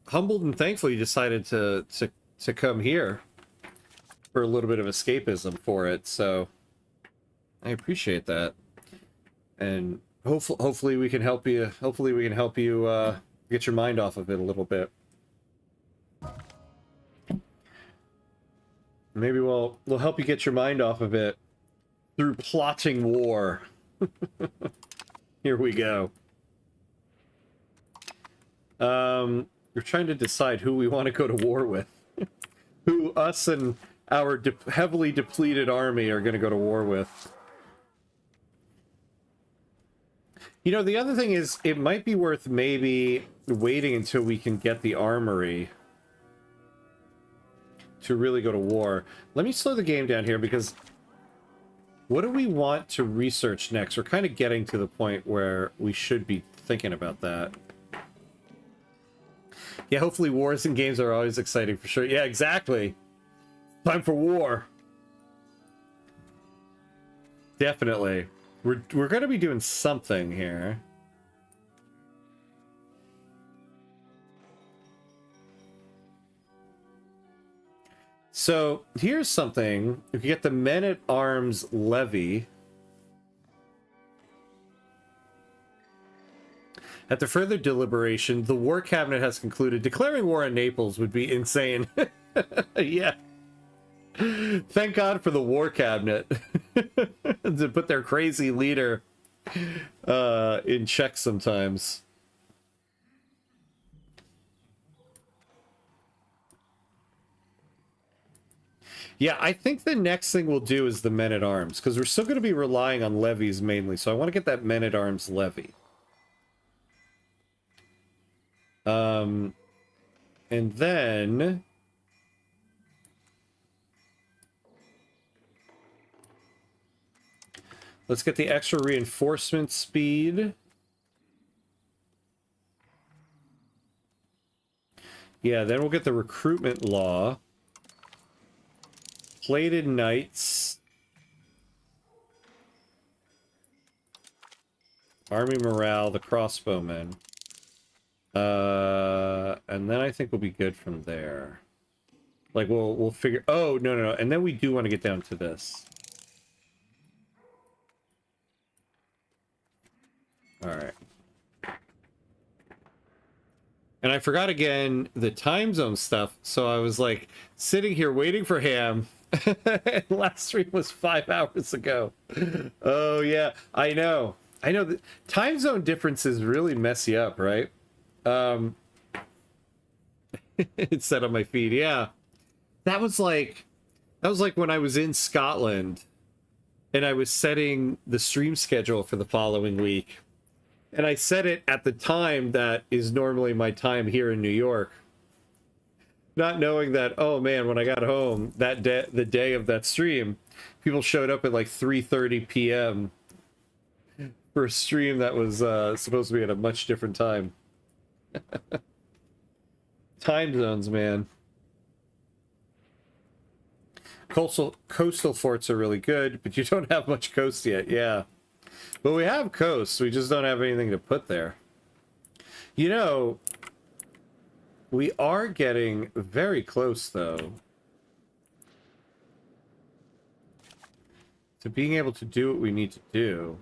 humbled and thankful you decided to come here for a little bit of escapism for it, so I appreciate that. And hopefully we can help you. Hopefully we can help you get your mind off of it a little bit. Maybe we'll help you get your mind off of it through plotting war. Here we go. We're trying to decide who we want to go to war with. Who us and our heavily depleted army are going to go to war with. You know, the other thing is, it might be worth maybe waiting until we can get the armory to really go to war. Let me slow the game down here, because what do we want to research next? We're kind of getting to the point where we should be thinking about that. Yeah, hopefully wars and games are always exciting for sure. Yeah, exactly. Time for war. Definitely. We're going to be doing something here. So, here's something. If you get the men-at-arms levy, after further deliberation, the war cabinet has concluded declaring war on Naples would be insane. Yeah. Thank God for the war cabinet to put their crazy leader in check sometimes. Yeah, I think the next thing we'll do is the men-at-arms, because we're still going to be relying on levies mainly, so I want to get that men-at-arms levy. And then let's get the extra reinforcement speed. Yeah, then we'll get the recruitment law. Plated knights. Army morale, the crossbowmen. And then I think we'll be good from there. Like, we'll figure... Oh, no. And then we do want to get down to this. Alright. And I forgot again the time zone stuff, so I was, like, sitting here waiting for Ham. Last stream was 5 hours ago. Oh, yeah. I know. The time zone differences really mess you up, right? It said on my feed, yeah. That was like when I was in Scotland and I was setting the stream schedule for the following week. And I set it at the time that is normally my time here in New York. Not knowing that, oh man, when I got home that day, the day of that stream, people showed up at like 3:30 p.m. for a stream that was supposed to be at a much different time. Time zones, man. Coastal forts are really good, but you don't have much coast yet. Yeah. But we have coast. We just don't have anything to put there. You know, we are getting very close, though, to being able to do what we need to do.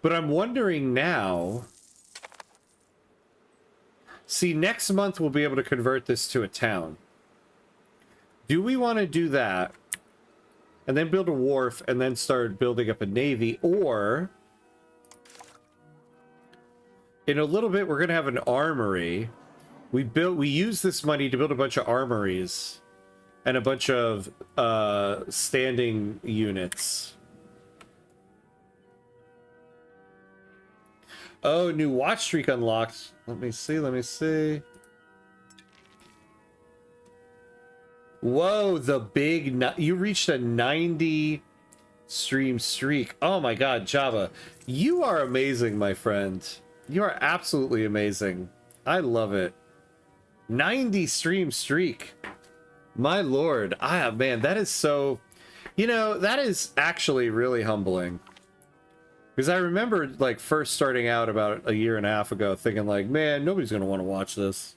But I'm wondering now... See, next month we'll be able to convert this to a town. Do we want to do that and then build a wharf and then start building up a navy? Or in a little bit we're going to have an armory. We use this money to build a bunch of armories and a bunch of standing units. Oh, new watch streak unlocked. Let me see. Whoa, the big... You reached a 90 stream streak. Oh my god, Java. You are amazing, my friend. You are absolutely amazing. I love it. 90 stream streak. My lord. Man, that is so... You know, that is actually really humbling. Because I remember, like, first starting out about a year and a half ago thinking, like, man, nobody's going to want to watch this.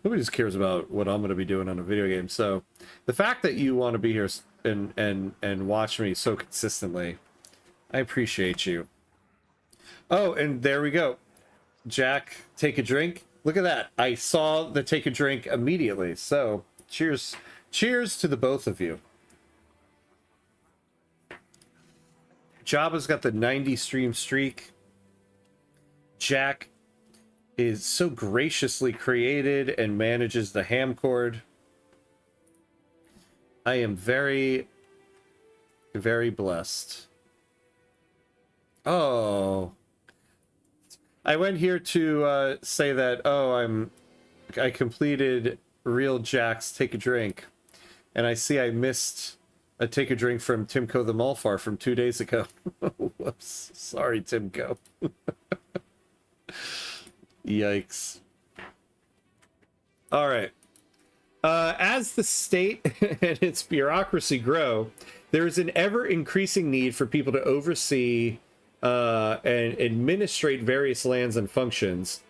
Nobody just cares about what I'm going to be doing on a video game. So the fact that you want to be here and watch me so consistently, I appreciate you. Oh, and there we go. Jack, take a drink. Look at that. I saw the take a drink immediately. So Cheers. Cheers to the both of you. Jabba's got the 90 stream streak. Jack is so graciously created and manages the ham cord. I am very, very blessed. Oh. I went here to say that, I completed Real Jack's Take a Drink. And I see I missed a Take a Drink from Timko the Malfar from 2 days ago. Whoops. Sorry, Timko. Yikes. All right. As the state and its bureaucracy grow, there is an ever-increasing need for people to oversee and administrate various lands and functions.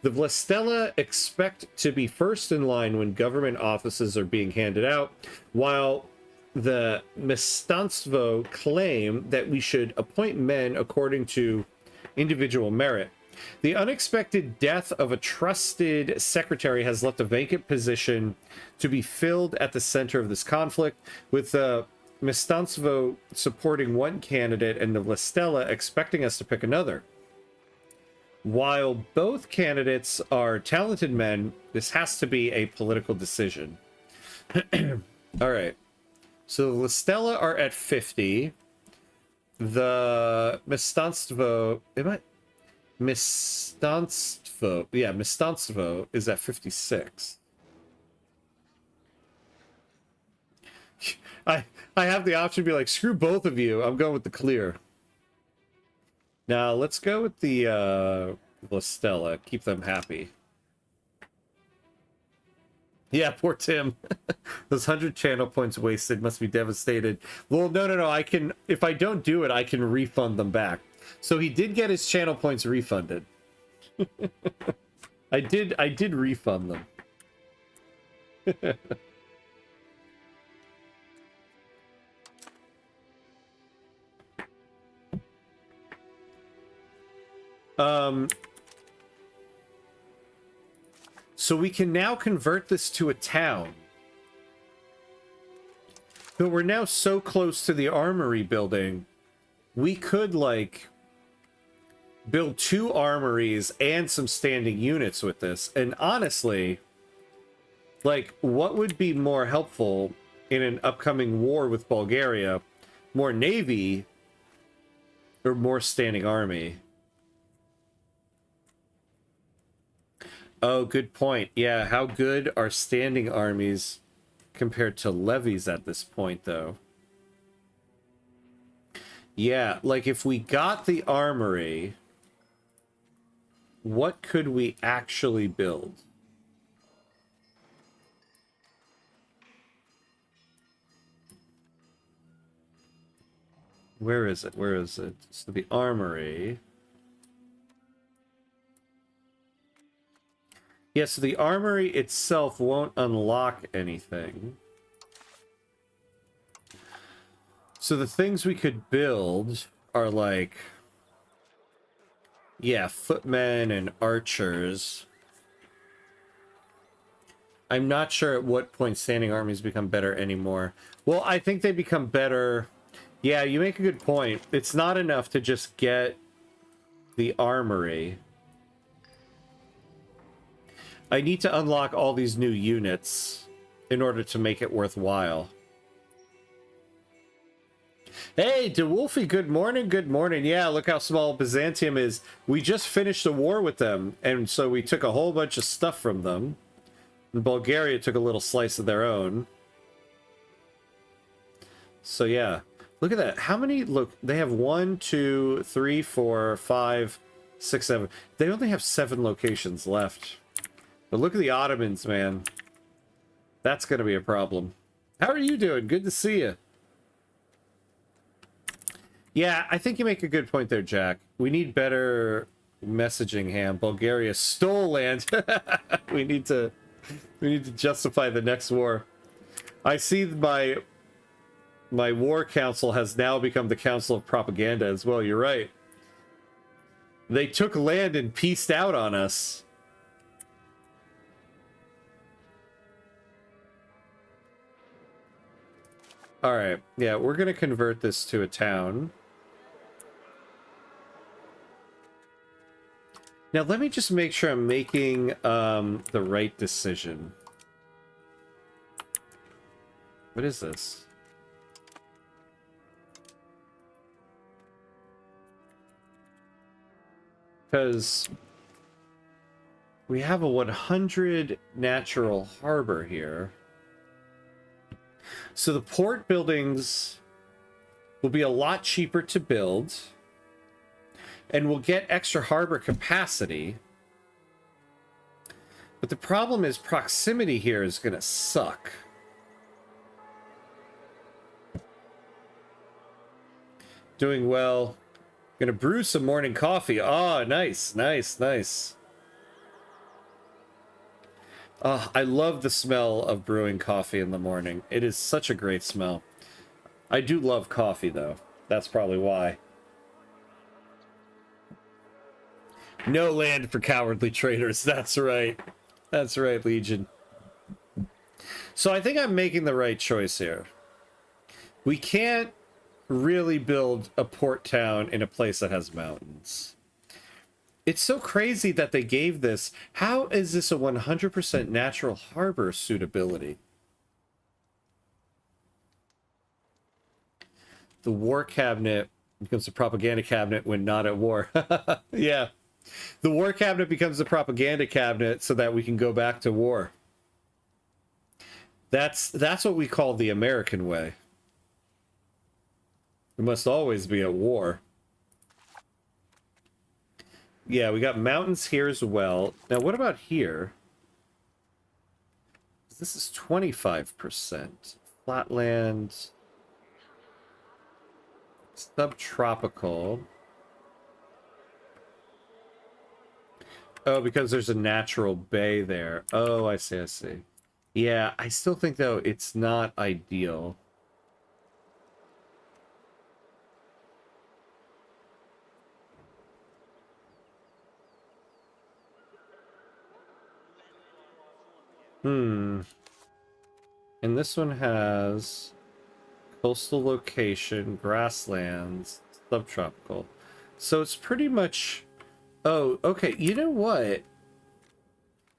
The Vlastella expect to be first in line when government offices are being handed out, while the Mestanstvo claim that we should appoint men according to individual merit. The unexpected death of a trusted secretary has left a vacant position to be filled at the center of this conflict, with the Mestanstvo supporting one candidate and the Vlastella expecting us to pick another. While both candidates are talented men, this has to be a political decision. All right. So the Vlastella are at 50. The Mestanstvo... Mestanstvo is at 56. I have the option to be like, screw both of you. I'm going with the clear. Now, let's go with the Vlastella. Keep them happy. Yeah, poor Tim. Those 100 channel points wasted must be devastated. Well, no. I can, if I don't do it, I can refund them back. So he did get his channel points refunded. I did refund them. So we can now convert this to a town. But we're now so close to the armory building, we could, like, build 2 armories and some standing units with this. And honestly, like, what would be more helpful in an upcoming war with Bulgaria? More navy or more standing army? Oh, good point. Yeah, how good are standing armies compared to levies at this point, though? Yeah, like if we got the armory, what could we actually build? Where is it? Where is it? So the armory... Yeah, so the armory itself won't unlock anything. So the things we could build are like... Yeah, footmen and archers. I'm not sure at what point standing armies become better anymore. Well, I think they become better... Yeah, you make a good point. It's not enough to just get the armory. I need to unlock all these new units in order to make it worthwhile. Hey, DeWolfie, good morning, good morning. Yeah, look how small Byzantium is. We just finished a war with them, and so we took a whole bunch of stuff from them. And Bulgaria took a little slice of their own. So yeah, look at that. How many, look, they have 1, 2, 3, 4, 5, 6, 7. They only have 7 locations left. But look at the Ottomans, man. That's going to be a problem. How are you doing? Good to see you. Yeah, I think you make a good point there, Jack. We need better messaging, Ham. Bulgaria stole land. we need to justify the next war. I see my war council has now become the council of propaganda as well. You're right. They took land and pieced out on us. All right. Yeah, we're going to convert this to a town. Now, let me just make sure I'm making the right decision. What is this? Because we have a 100 natural harbor here. So the port buildings will be a lot cheaper to build. And we'll get extra harbor capacity. But the problem is proximity here is going to suck. Doing well. Gonna brew some morning coffee. Oh, nice, nice, nice. Oh, I love the smell of brewing coffee in the morning. It is such a great smell. I do love coffee, though. That's probably why. No land for cowardly traitors. That's right. That's right, Legion. So I think I'm making the right choice here. We can't really build a port town in a place that has mountains. It's so crazy that they gave this. How is this a 100% natural harbor suitability? The war cabinet becomes a propaganda cabinet when not at war. Yeah. The war cabinet becomes the propaganda cabinet so that we can go back to war. That's what we call the American way. We must always be at war. Yeah, we got mountains here as well. Now, what about here? This is 25%. Flatland. Subtropical. Oh, because there's a natural bay there. Oh, I see, I see. Yeah, I still think, though, it's not ideal. And this one has coastal location, grasslands, subtropical. So it's pretty much... Oh, okay. You know what?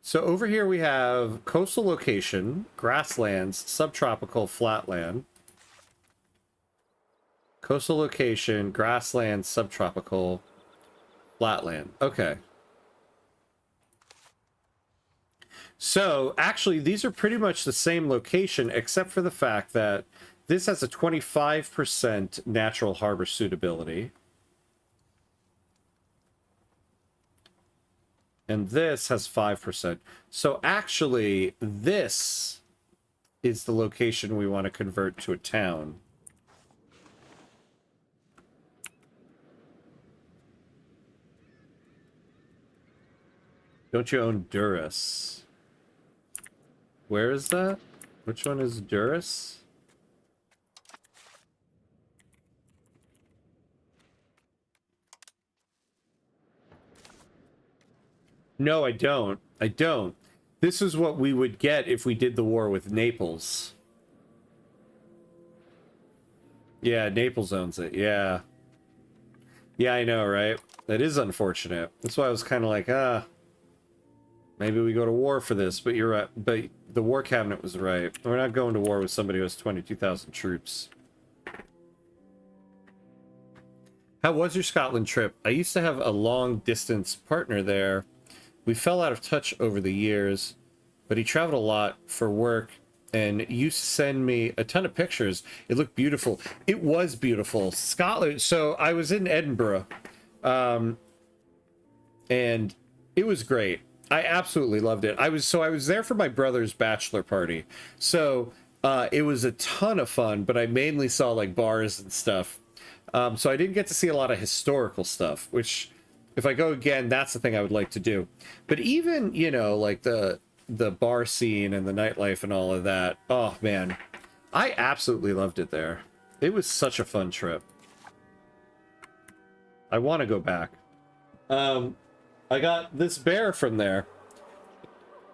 So over here we have coastal location, grasslands, subtropical, flatland. Coastal location, grassland, subtropical, flatland. Okay. So, actually, these are pretty much the same location, except for the fact that this has a 25% natural harbor suitability. And this has 5%. So, actually, this is the location we want to convert to a town. Don't you own Durrus? Where is that? Which one is Durrus? No, I don't. I don't. This is what we would get if we did the war with Naples. Yeah, Naples owns it. Yeah. Yeah, I know, right? That is unfortunate. That's why I was kind of like, maybe we go to war for this, but you're right. But the war cabinet was right. We're not going to war with somebody who has 22,000 troops. How was your Scotland trip? I used to have a long-distance partner there. We fell out of touch over the years, but he traveled a lot for work and used to send me a ton of pictures. It looked beautiful. It was beautiful. Scotland. So I was in Edinburgh, and it was great. I absolutely loved it. I was there for my brother's bachelor party. So it was a ton of fun, but I mainly saw like bars and stuff. So I didn't get to see a lot of historical stuff, which if I go again, that's the thing I would like to do. But even, you know, like the bar scene and the nightlife and all of that. Oh man, I absolutely loved it there. It was such a fun trip. I want to go back. I got this bear from there.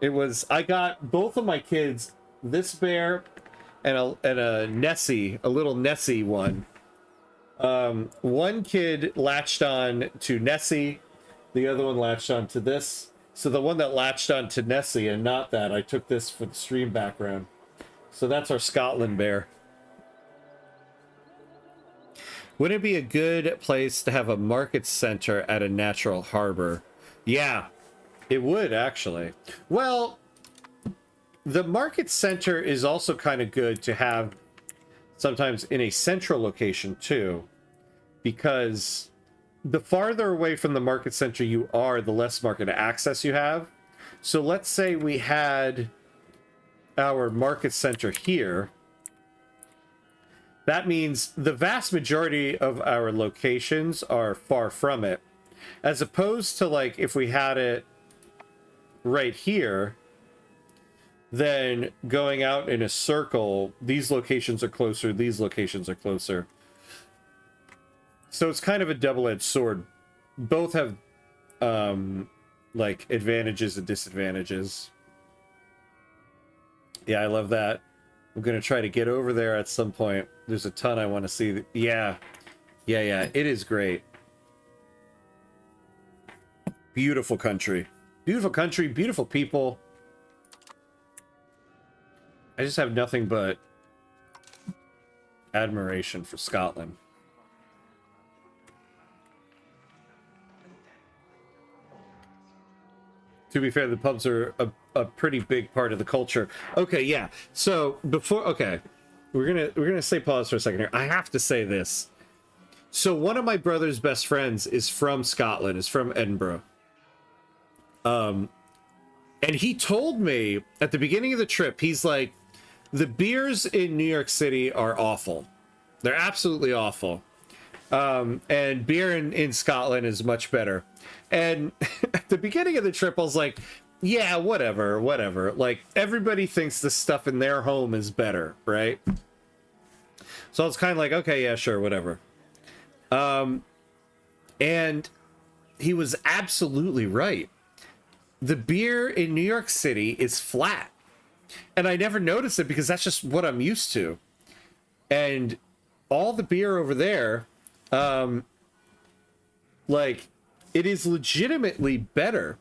I got both of my kids this bear and a Nessie, a little Nessie one. One kid latched on to Nessie, the other one latched on to this. So the one that latched on to Nessie and not that, I took this for the stream background. So that's our Scotland bear. Would it be a good place to have a market center at a natural harbor? Yeah, it would actually. Well, the market center is also kind of good to have sometimes in a central location too, because the farther away from the market center you are, the less market access you have. So let's say we had our market center here. That means the vast majority of our locations are far from it, as opposed to like if we had it right here, then going out in a circle, these locations are closer, these locations are closer. So it's kind of a double-edged sword. Both have like advantages and disadvantages. Yeah, I love that. I'm gonna try to get over there at some point. There's a ton I want to see. Yeah, it is great. Beautiful country, beautiful people. I just have nothing but admiration for Scotland. To be fair, the pubs are a pretty big part of the culture. Okay, yeah. So before, okay, we're gonna say pause for a second here. I have to say this. So one of my brother's best friends is from Scotland. Is from Edinburgh. And he told me at the beginning of the trip, he's like, the beers in New York City are awful. They're absolutely awful. And beer in Scotland is much better. And at the beginning of the trip, I was like, yeah, whatever. Like, everybody thinks the stuff in their home is better, right? So I was kind of like, okay, yeah, sure, whatever. And he was absolutely right. The beer in New York City is flat. And I never noticed it because that's just what I'm used to. And all the beer over there, like, it is legitimately better.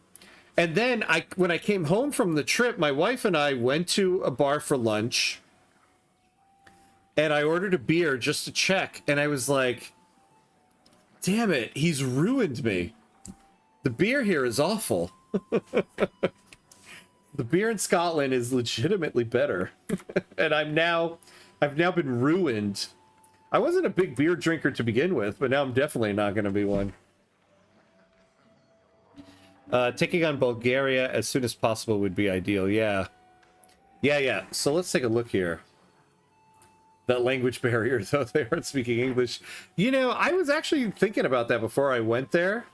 And then when I came home from the trip, my wife and I went to a bar for lunch. And I ordered a beer just to check. And I was like, damn it, he's ruined me. The beer here is awful. The beer in Scotland is legitimately better. And I've now been ruined. I wasn't a big beer drinker to begin with, but now I'm definitely not going to be one. Taking on Bulgaria as soon as possible would be ideal. Yeah. So let's take a look here. That language barrier, though, they aren't speaking English. You know, I was actually thinking about that before I went there.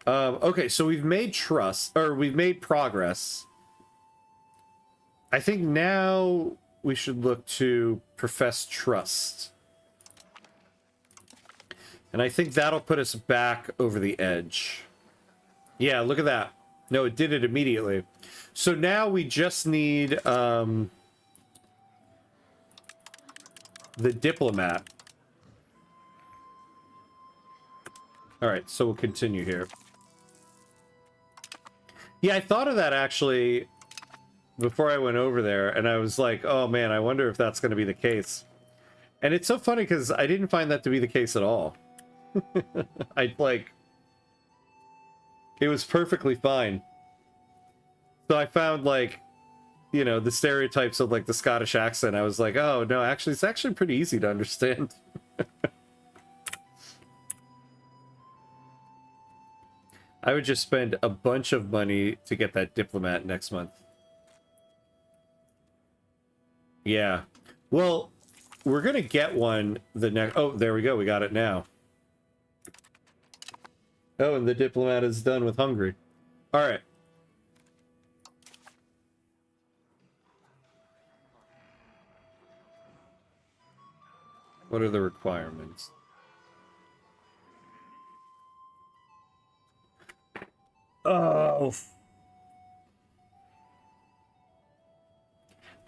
Okay, so we've made we've made progress. I think now we should look to profess trust. And I think that'll put us back over the edge. Yeah, look at that. No, it did it immediately. So now we just need the diplomat. All right, so we'll continue here. Yeah, I thought of that actually before I went over there, and I was like, oh man, I wonder if that's going to be the case. And it's so funny because I didn't find that to be the case at all. It was perfectly fine. So I found, like, you know, the stereotypes of, like, the Scottish accent. I was like, oh no, actually, it's actually pretty easy to understand. I would just spend a bunch of money to get that diplomat next month. Yeah. Well, we're gonna get one the next... Oh, there we go. We got it now. Oh, and the diplomat is done with Hungary. All right. What are the requirements? Oh.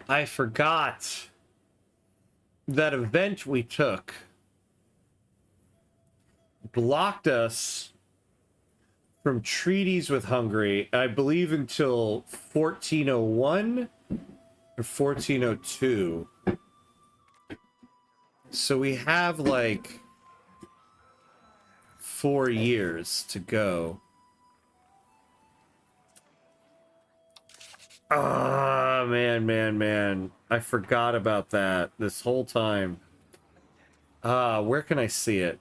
I forgot that event we took blocked us from treaties with Hungary, I believe, until 1401 or 1402. So we have like 4 years to go. Ah, man. I forgot about that this whole time. Where can I see it?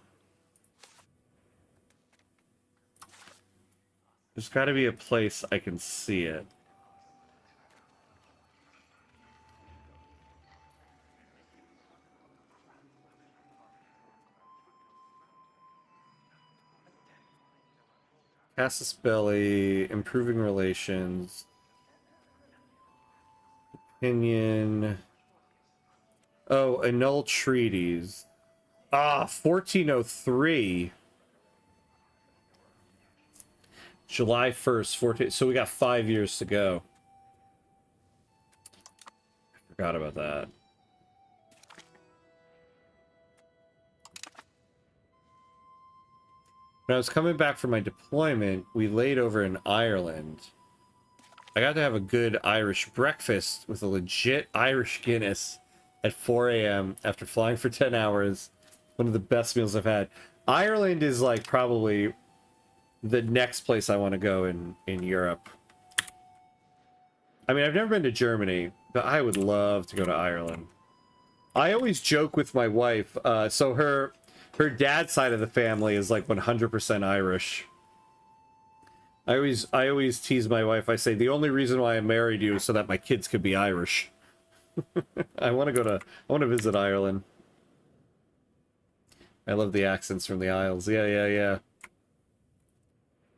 There's got to be a place I can see it. Casus Belli, improving relations. Opinion. Oh, annul treaties. 1403. July 1st, 14. So we got 5 years to go. I forgot about that. When I was coming back from my deployment, we laid over in Ireland. I got to have a good Irish breakfast with a legit Irish Guinness at 4 a.m. after flying for 10 hours. One of the best meals I've had. Ireland is like probably the next place I want to go in Europe. I mean, I've never been to Germany, but I would love to go to Ireland. I always joke with my wife, so her dad's side of the family is like 100% Irish. I always tease my wife. I say the only reason why I married you is so that my kids could be Irish. I want to visit Ireland. I love the accents from the Isles. Yeah.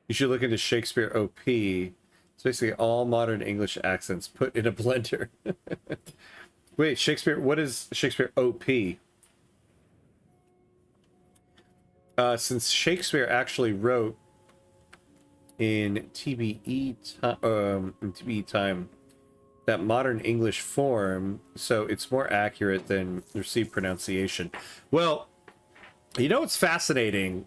You should look into Shakespeare OP. It's basically all modern English accents put in a blender. Wait, Shakespeare, what is Shakespeare OP? Since Shakespeare actually wrote in TBE time that modern English form, so it's more accurate than received pronunciation. Well, you know what's fascinating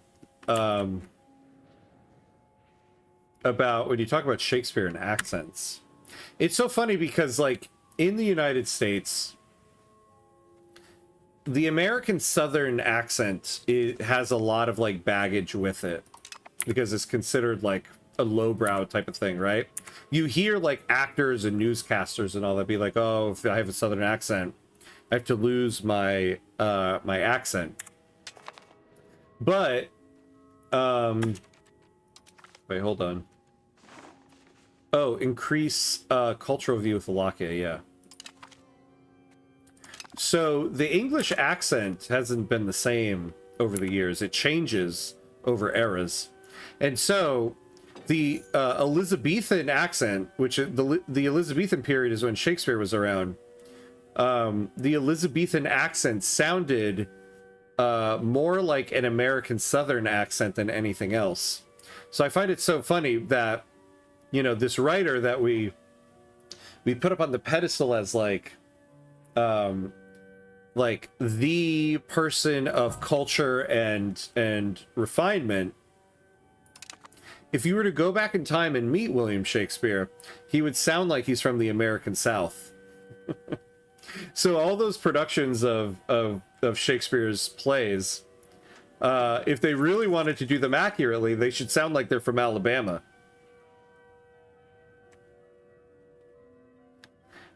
about when you talk about Shakespeare and accents? It's so funny because, like, in the United States, the American Southern accent, it has a lot of like baggage with it because it's considered like a lowbrow type of thing, right? You hear like actors and newscasters and all that be like, "Oh, if I have a Southern accent, I have to lose my my accent." But wait, hold on. Oh, increase cultural view with Wallachia, yeah. So the English accent hasn't been the same over the years. It changes over eras. And so the Elizabethan accent, which the Elizabethan period is when Shakespeare was around, the Elizabethan accent sounded more like an American Southern accent than anything else. So I find it so funny that, you know, this writer that we put up on the pedestal as like the person of culture and refinement, if you were to go back in time and meet William Shakespeare, he would sound like he's from the American South. So all those productions of Shakespeare's plays, if they really wanted to do them accurately, they should sound like they're from Alabama.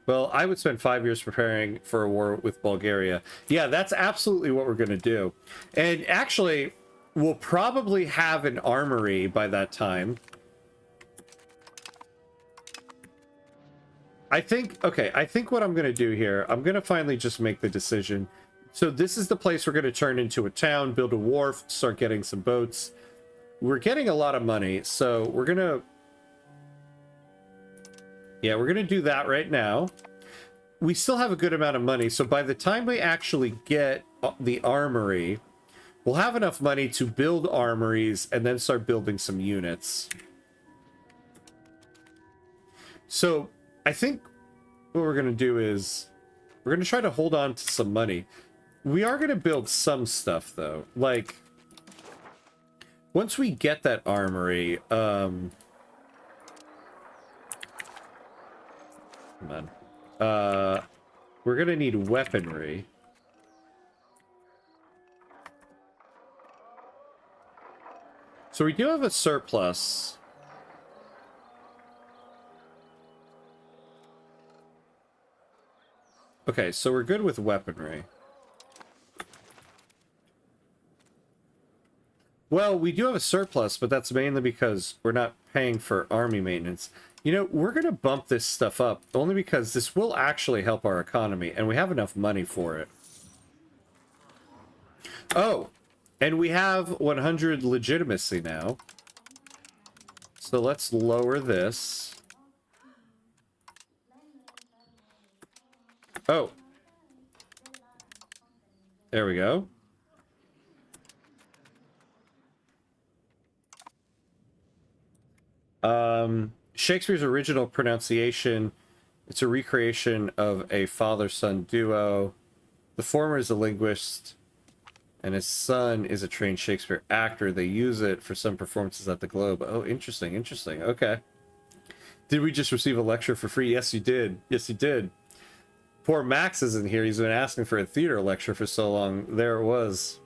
Well, I would spend 5 years preparing for a war with Bulgaria. Yeah, that's absolutely what we're going to do. And actually, we'll probably have an armory by that time. I think what I'm going to do here, I'm going to finally just make the decision. So this is the place we're going to turn into a town, build a wharf, start getting some boats. We're getting a lot of money, so we're going to... Yeah, we're going to do that right now. We still have a good amount of money, so by the time we actually get the armory, we'll have enough money to build armories and then start building some units. So I think what we're going to do is we're going to try to hold on to some money. We are going to build some stuff, though. Like, once we get that armory, come on. We're going to need weaponry. So we do have a surplus. Okay, so we're good with weaponry. Well, we do have a surplus, but that's mainly because we're not paying for army maintenance. You know, we're going to bump this stuff up only because this will actually help our economy, and we have enough money for it. Oh, and we have 100 legitimacy now. So let's lower this. Oh. There we go. Shakespeare's original pronunciation, it's a recreation of a father-son duo. The former is a linguist, and his son is a trained Shakespeare actor. They use it for some performances at the Globe. Oh, interesting, interesting. Okay. Did we just receive a lecture for free? Yes, you did. Yes, you did. Poor Max isn't here. He's been asking for a theater lecture for so long. There it was.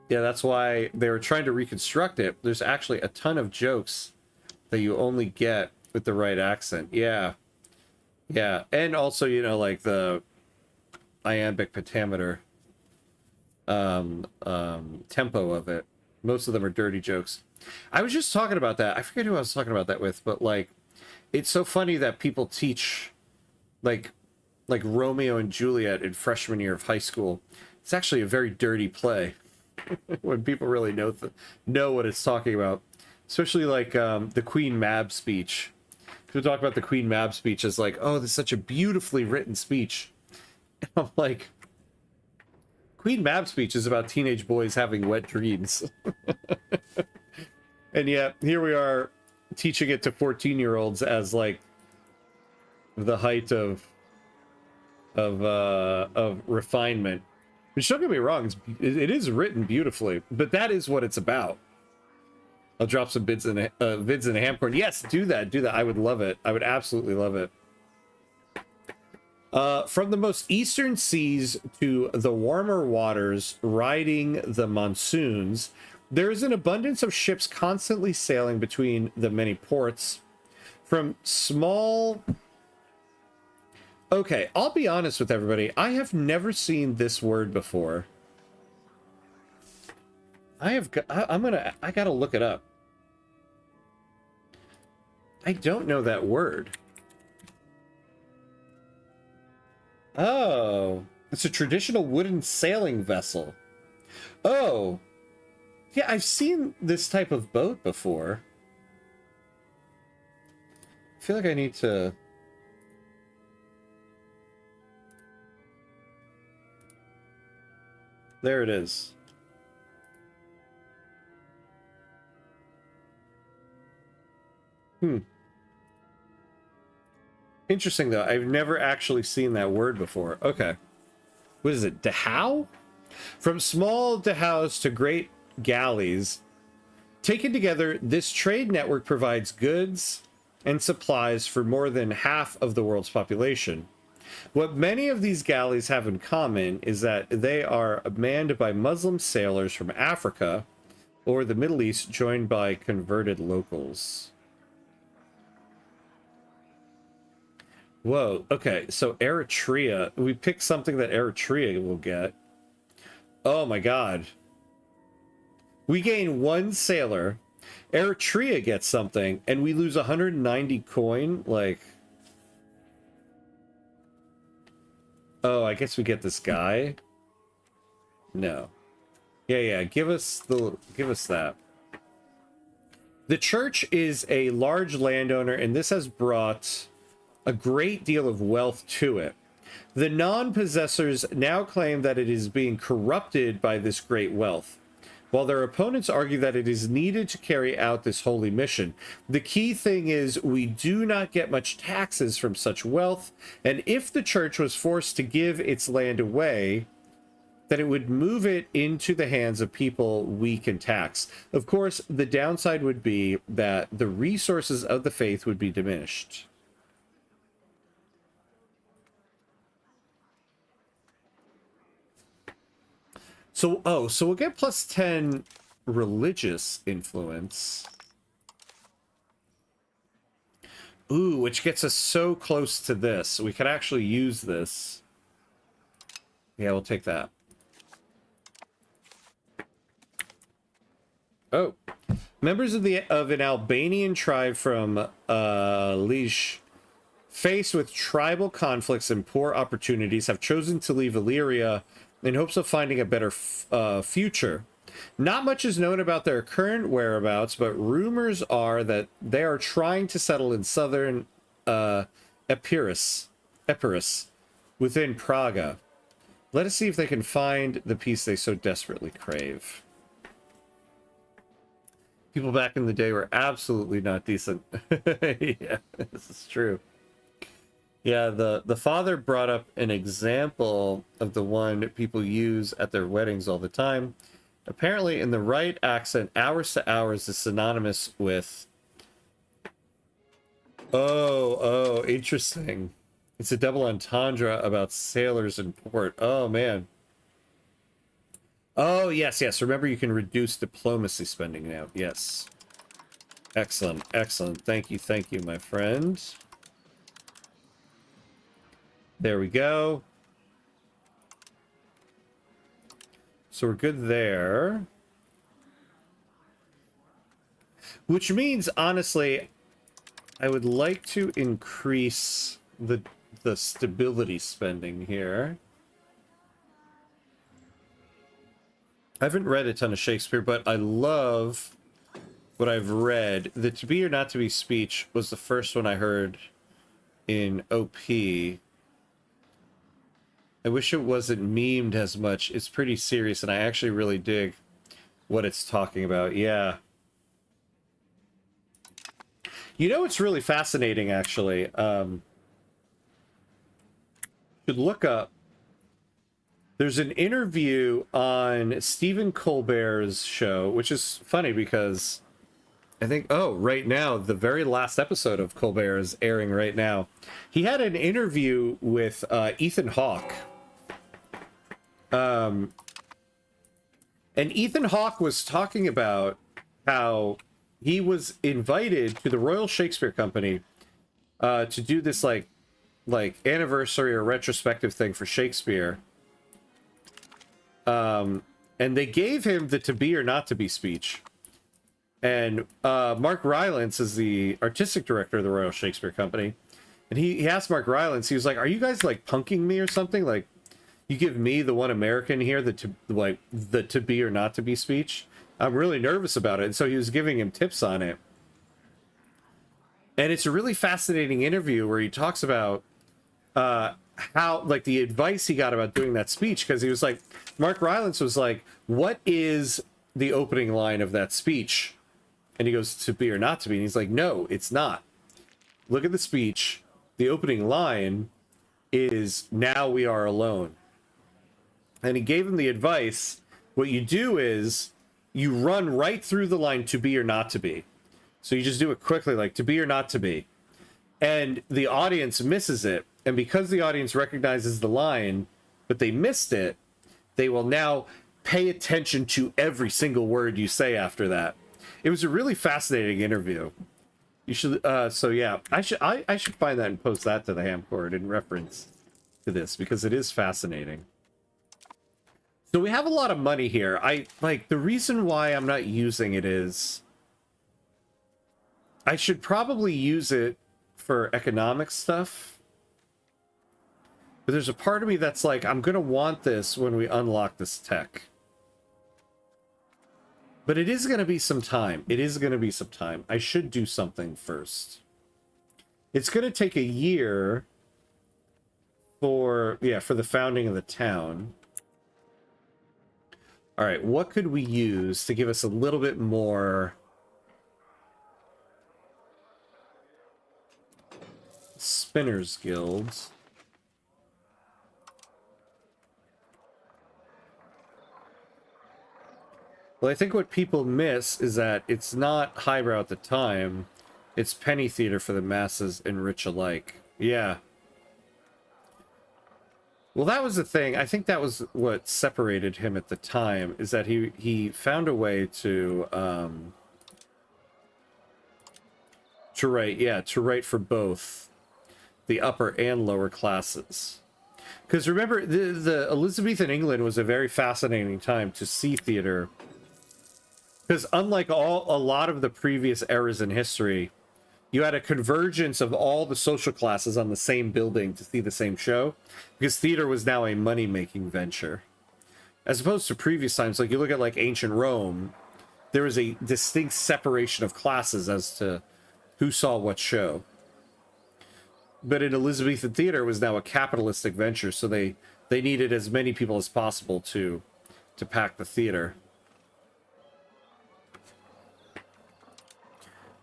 Yeah, that's why they were trying to reconstruct it. There's actually a ton of jokes that you only get with the right accent. Yeah. Yeah. And also, you know, like the iambic pentameter tempo of it. Most of them are dirty jokes. I was just talking about that. I forget who I was talking about that with, but like, it's so funny that people teach like Romeo and Juliet in freshman year of high school. It's actually a very dirty play when people really know what it's talking about. Especially like the Queen Mab speech. People talk about the Queen Mab speech as like, oh, this is such a beautifully written speech. And I'm like, Queen Mab speech is about teenage boys having wet dreams. And yet, here we are teaching it to 14-year-olds as like the height of refinement. Which, don't get me wrong, it is written beautifully, but that is what it's about. I'll drop some vids in a hamcorn. Yes, do that. Do that. I would love it. I would absolutely love it. From the most eastern seas to the warmer waters riding the monsoons, there is an abundance of ships constantly sailing between the many ports. From small... Okay, I'll be honest with everybody. I have never seen this word before. I gotta look it up. I don't know that word. Oh, it's a traditional wooden sailing vessel. Oh, yeah, I've seen this type of boat before. I feel like I need to... There it is. Interesting, though. I've never actually seen that word before. Okay. What is it? Dhow? From small dhows to great galleys, taken together, this trade network provides goods and supplies for more than half of the world's population. What many of these galleys have in common is that they are manned by Muslim sailors from Africa or the Middle East, joined by converted locals. Whoa, okay, so Eritrea. We picked something that Eritrea will get. Oh my god. We gain 1 sailor. Eritrea gets something, and we lose 190 coin? Like... Oh, I guess we get this guy? No. Yeah, give us that. The church is a large landowner, and this has brought a great deal of wealth to it. The non-possessors now claim that it is being corrupted by this great wealth. while their opponents argue that it is needed to carry out this holy mission. The key thing is we do not get much taxes from such wealth, and if the church was forced to give its land away, then it would move it into the hands of people we can tax. Of course, the downside would be that the resources of the faith would be diminished. So, so we'll get plus 10 religious influence. Ooh, which gets us so close to this. We could actually use this. Yeah, we'll take that. Oh. Members of an Albanian tribe from Liege, faced with tribal conflicts and poor opportunities, have chosen to leave Illyria in hopes of finding a better future. Not much is known about their current whereabouts, but rumors are that they are trying to settle in southern Epirus, within Praga. Let us see if they can find the peace they so desperately crave. People back in the day were absolutely not decent. Yeah, this is true. Yeah, the father brought up an example of the one people use at their weddings all the time. Apparently, in the right accent, hours to hours is synonymous with... Oh, interesting. It's a double entendre about sailors in port. Oh, man. Oh, yes. Remember, you can reduce diplomacy spending now. Yes. Excellent. Thank you, my friend. There we go. So we're good there. Which means, honestly, I would like to increase the stability spending here. I haven't read a ton of Shakespeare, but I love what I've read. The To Be or Not to Be speech was the first one I heard in OP. I wish it wasn't memed as much. It's pretty serious, and I actually really dig what it's talking about. Yeah. You know, it's really fascinating, actually. Should look up. There's an interview on Stephen Colbert's show, which is funny because I think, right now, the very last episode of Colbert is airing right now. He had an interview with Ethan Hawke. And Ethan Hawke was talking about how he was invited to the Royal Shakespeare Company to do this like anniversary or retrospective thing for Shakespeare. And they gave him the To Be or Not to Be speech. And Mark Rylance is the artistic director of the Royal Shakespeare Company. And he asked Mark Rylance, he was like, "Are you guys like punking me or something? Like, you give me the one American here the To Be or Not to Be speech? I'm really nervous about it." And so he was giving him tips on it. And it's a really fascinating interview where he talks about how, like, the advice he got about doing that speech, because he was like, Mark Rylance was like, "What is the opening line of that speech?" And he goes, "To be or not to be." And he's like, "No, it's not. Look at the speech. The opening line is, 'Now we are alone.'" And he gave him the advice. What you do is you run right through the line, "To be or not to be." So you just do it quickly, like, "To be or not to be." And the audience misses it. And because the audience recognizes the line, but they missed it, they will now pay attention to every single word you say after that. It was a really fascinating interview. You should, so yeah, I should find that and post that to the Hamcord in reference to this, because it is fascinating. So we have a lot of money here. The reason why I'm not using it is I should probably use it for economic stuff. But there's a part of me that's like, I'm going to want this when we unlock this tech. But it is going to be some time. I should do something first. It's going to take a year for the founding of the town. All right, what could we use to give us a little bit more Spinners Guilds? Well, I think what people miss is that it's not highbrow at the time. It's penny theater for the masses and rich alike. Yeah. Well, that was the thing. I think that was what separated him at the time, is that he found a way to write for both the upper and lower classes. Because remember, the Elizabethan England was a very fascinating time to see theater. Because unlike a lot of the previous eras in history, you had a convergence of all the social classes on the same building to see the same show, because theater was now a money-making venture. As opposed to previous times, like you look at like ancient Rome, there was a distinct separation of classes as to who saw what show. But in Elizabethan theater, it was now a capitalistic venture, so they needed as many people as possible to pack the theater.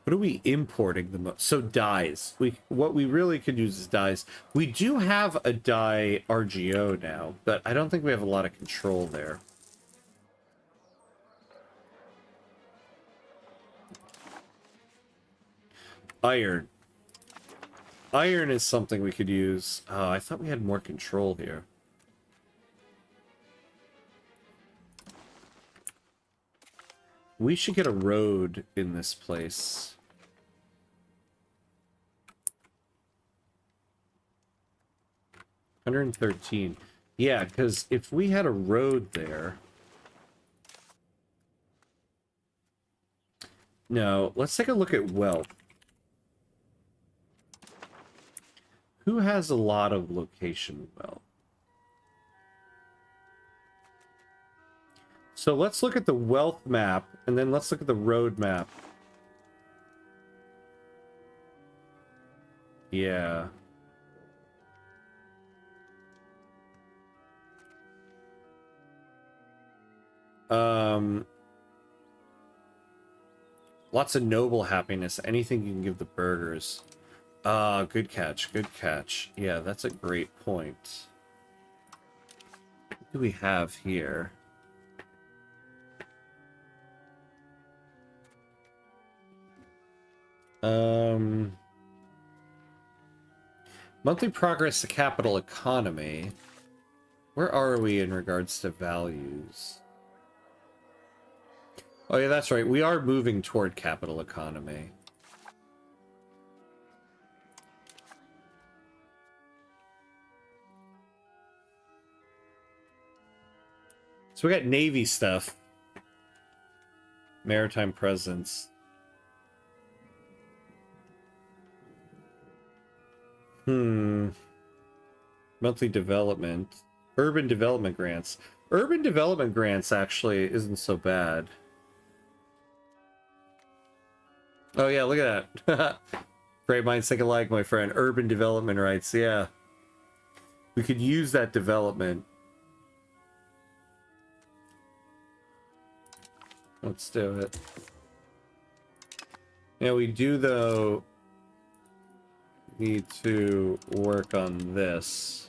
What are we importing the most? So dyes. What we really could use is dyes. We do have a dye RGO now, but I don't think we have a lot of control there. Iron. Iron is something we could use. Oh, I thought we had more control here. We should get a road in this place. 113. Yeah, because if we had a road there... No, let's take a look at wealth. Who has a lot of location wealth? So let's look at the wealth map, and then let's look at the road map. Yeah. Lots of noble happiness. Anything you can give the burgers. Good catch. Good catch. Yeah, that's a great point. What do we have here? Monthly progress to capital economy. Where are we in regards to values? Oh yeah, that's right. We are moving toward capital economy. So we got Navy stuff. Maritime presence. Monthly development. Urban development grants. Urban development grants actually isn't so bad. Oh yeah, look at that. Great minds think alike, my friend. Urban development rights, yeah. We could use that development. Let's do it. Yeah, we do, though, need to work on this.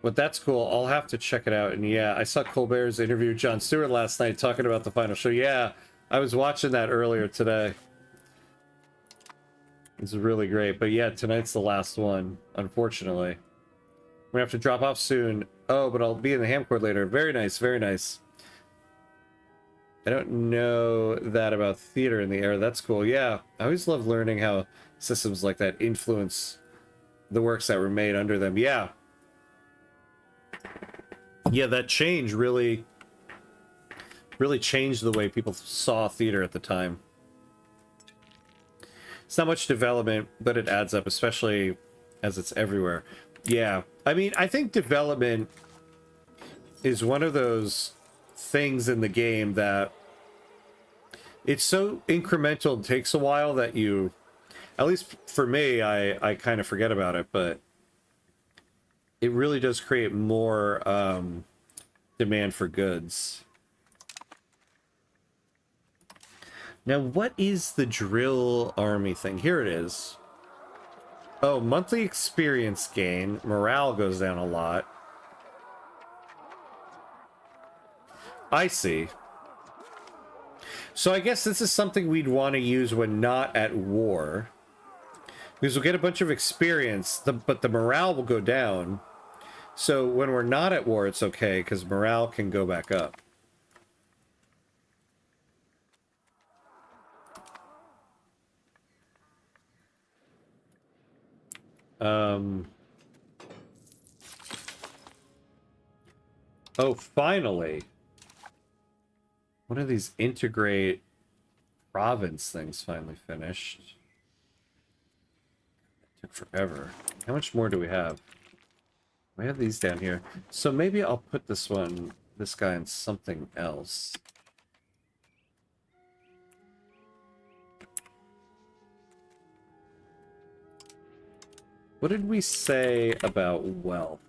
But that's cool. I'll have to check it out. And yeah, I saw Colbert's interview with Jon Stewart last night talking about the final show. Yeah, I was watching that earlier today. It's really great. But yeah, tonight's the last one, unfortunately. We're gonna have to drop off soon. Oh, but I'll be in the ham court later. Very nice, very nice. I don't know that about theater in the air. That's cool. Yeah, I always love learning how systems like that influence the works that were made under them. Yeah. Yeah, that change really changed the way people saw theater at the time. It's not much development, but it adds up, especially as it's everywhere. Yeah, I mean, I think development is one of those things in the game that it's so incremental, it takes a while that you At least for me, I kind of forget about it, but it really does create more demand for goods. Now, what is the drill army thing? Here it is. Oh, monthly experience gain. Morale goes down a lot. I see. So I guess this is something we'd want to use when not at war. Because we'll get a bunch of experience, but the morale will go down. So when we're not at war, it's okay, because morale can go back up. Oh, finally. One of these integrate province things finally finished. It took forever. How much more do we have? We have these down here. So maybe I'll put this guy in something else. What did we say about wealth?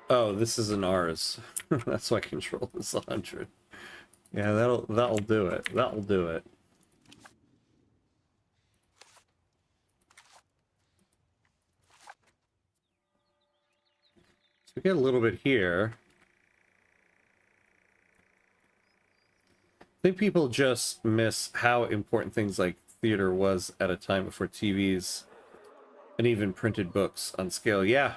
Oh, this isn't ours. That's why control is 100. Yeah, that'll do it. That'll do it. So we get a little bit here. I think people just miss how important things like theater was at a time before TVs and even printed books on scale. Yeah.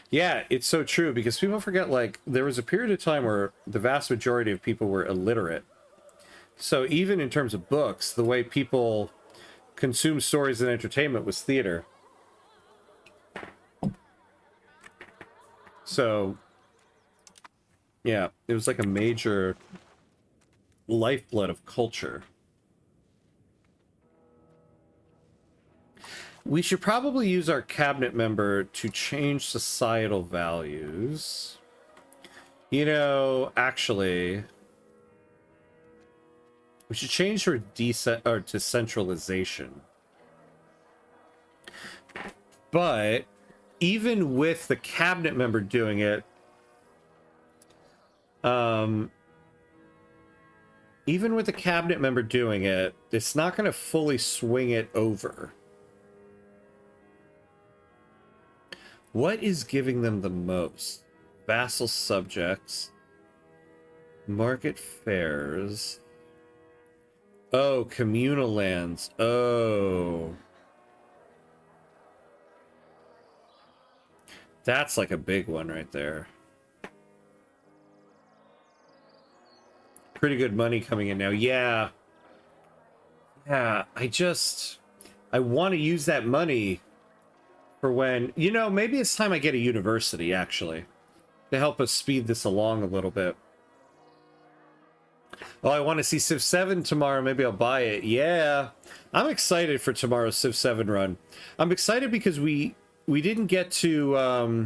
Yeah, it's so true, because people forget, like, there was a period of time where the vast majority of people were illiterate. So even in terms of books, the way people consumed stories and entertainment was theater. So, yeah, it was like a major lifeblood of culture. We should probably use our cabinet member to change societal values. You know, actually, we should change her to centralization. But even with the cabinet member doing it, it's not going to fully swing it over. What is giving them the most? Vassal subjects. Market fairs. Oh, communal lands. Oh. That's like a big one right there. Pretty good money coming in now. Yeah. Yeah, I want to use that money for when, you know, maybe it's time I get a university, actually, to help us speed this along a little bit. Oh, I want to see Civ 7 tomorrow. Maybe I'll buy it. Yeah. I'm excited for tomorrow's Civ 7 run. I'm excited because we didn't get to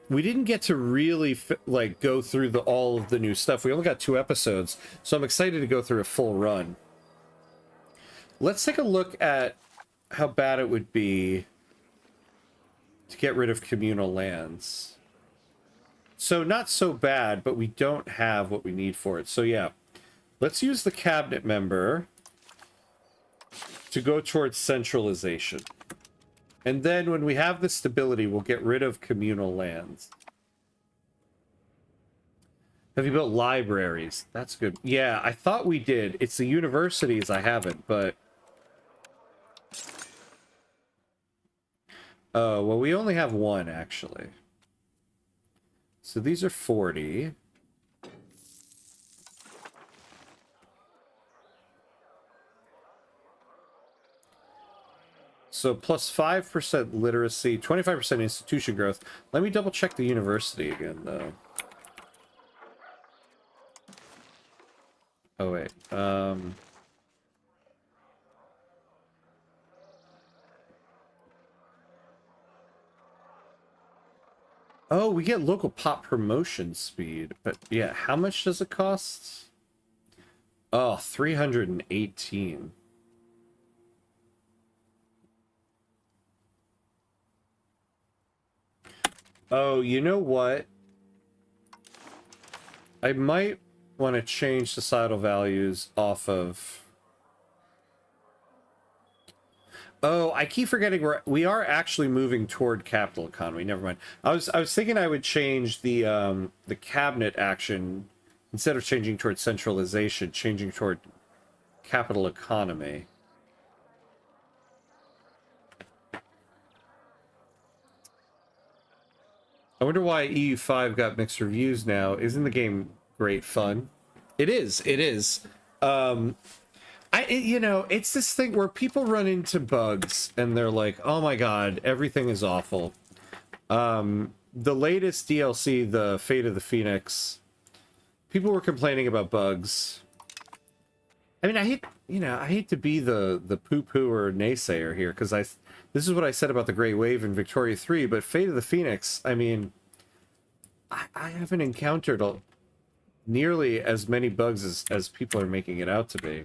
really like go through all of the new stuff. We only got 2 episodes, so I'm excited to go through a full run. Let's take a look at how bad it would be to get rid of communal lands. So not so bad, but we don't have what we need for it. So yeah, let's use the cabinet member to go towards centralization. And then when we have the stability, we'll get rid of communal lands. Have you built libraries? That's good. Yeah, I thought we did. It's the universities I haven't, but... Oh, well, we only have 1, actually. So these are 40. So plus 5% literacy, 25% institution growth. Let me double check the university again, though. Oh, wait. Oh, we get local pop promotion speed. But yeah, how much does it cost? Oh, 318. Oh, you know what? I might want to change societal values off of... Oh, I keep forgetting we are actually moving toward capital economy. Never mind. I was thinking I would change the cabinet action instead of changing toward centralization, changing toward capital economy. I wonder why EU5 got mixed reviews now. Isn't the game great fun? It is. It is. You know, it's this thing where people run into bugs and they're like, oh my god, everything is awful. The latest DLC, the Fate of the Phoenix, people were complaining about bugs. I mean, I hate to be the poo-pooer naysayer here, because this is what I said about the Great Wave in Victoria 3, but Fate of the Phoenix, I mean, I haven't encountered nearly as many bugs as people are making it out to be.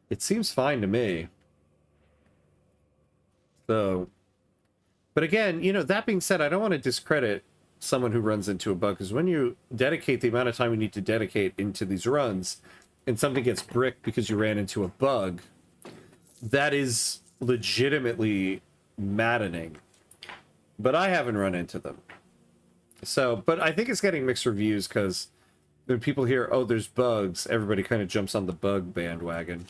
It seems fine to me. So, but again, you know, that being said, I don't want to discredit someone who runs into a bug, because when you dedicate the amount of time you need to dedicate into these runs, and something gets bricked because you ran into a bug, that is legitimately maddening. But I haven't run into them. So, but I think it's getting mixed reviews, because when people hear, oh, there's bugs, everybody kind of jumps on the bug bandwagon.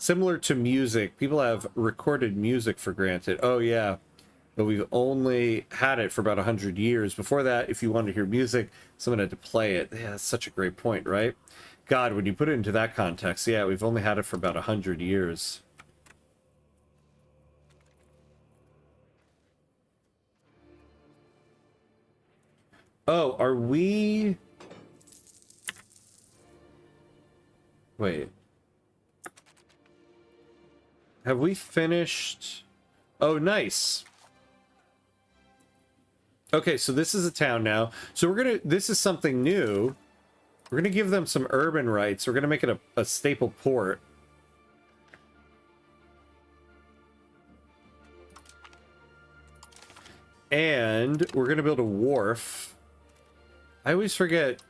Similar to music, people have recorded music for granted. Oh, yeah, but we've only had it for about 100 years. Before that, if you wanted to hear music, someone had to play it. Yeah, that's such a great point, right? God, when you put it into that context, yeah, we've only had it for about 100 years. Oh, are we... Wait. Have we finished... Oh, nice. Okay, so this is a town now. So we're gonna... This is something new. We're gonna give them some urban rights. We're gonna make it a staple port. And we're gonna build a wharf. I always forget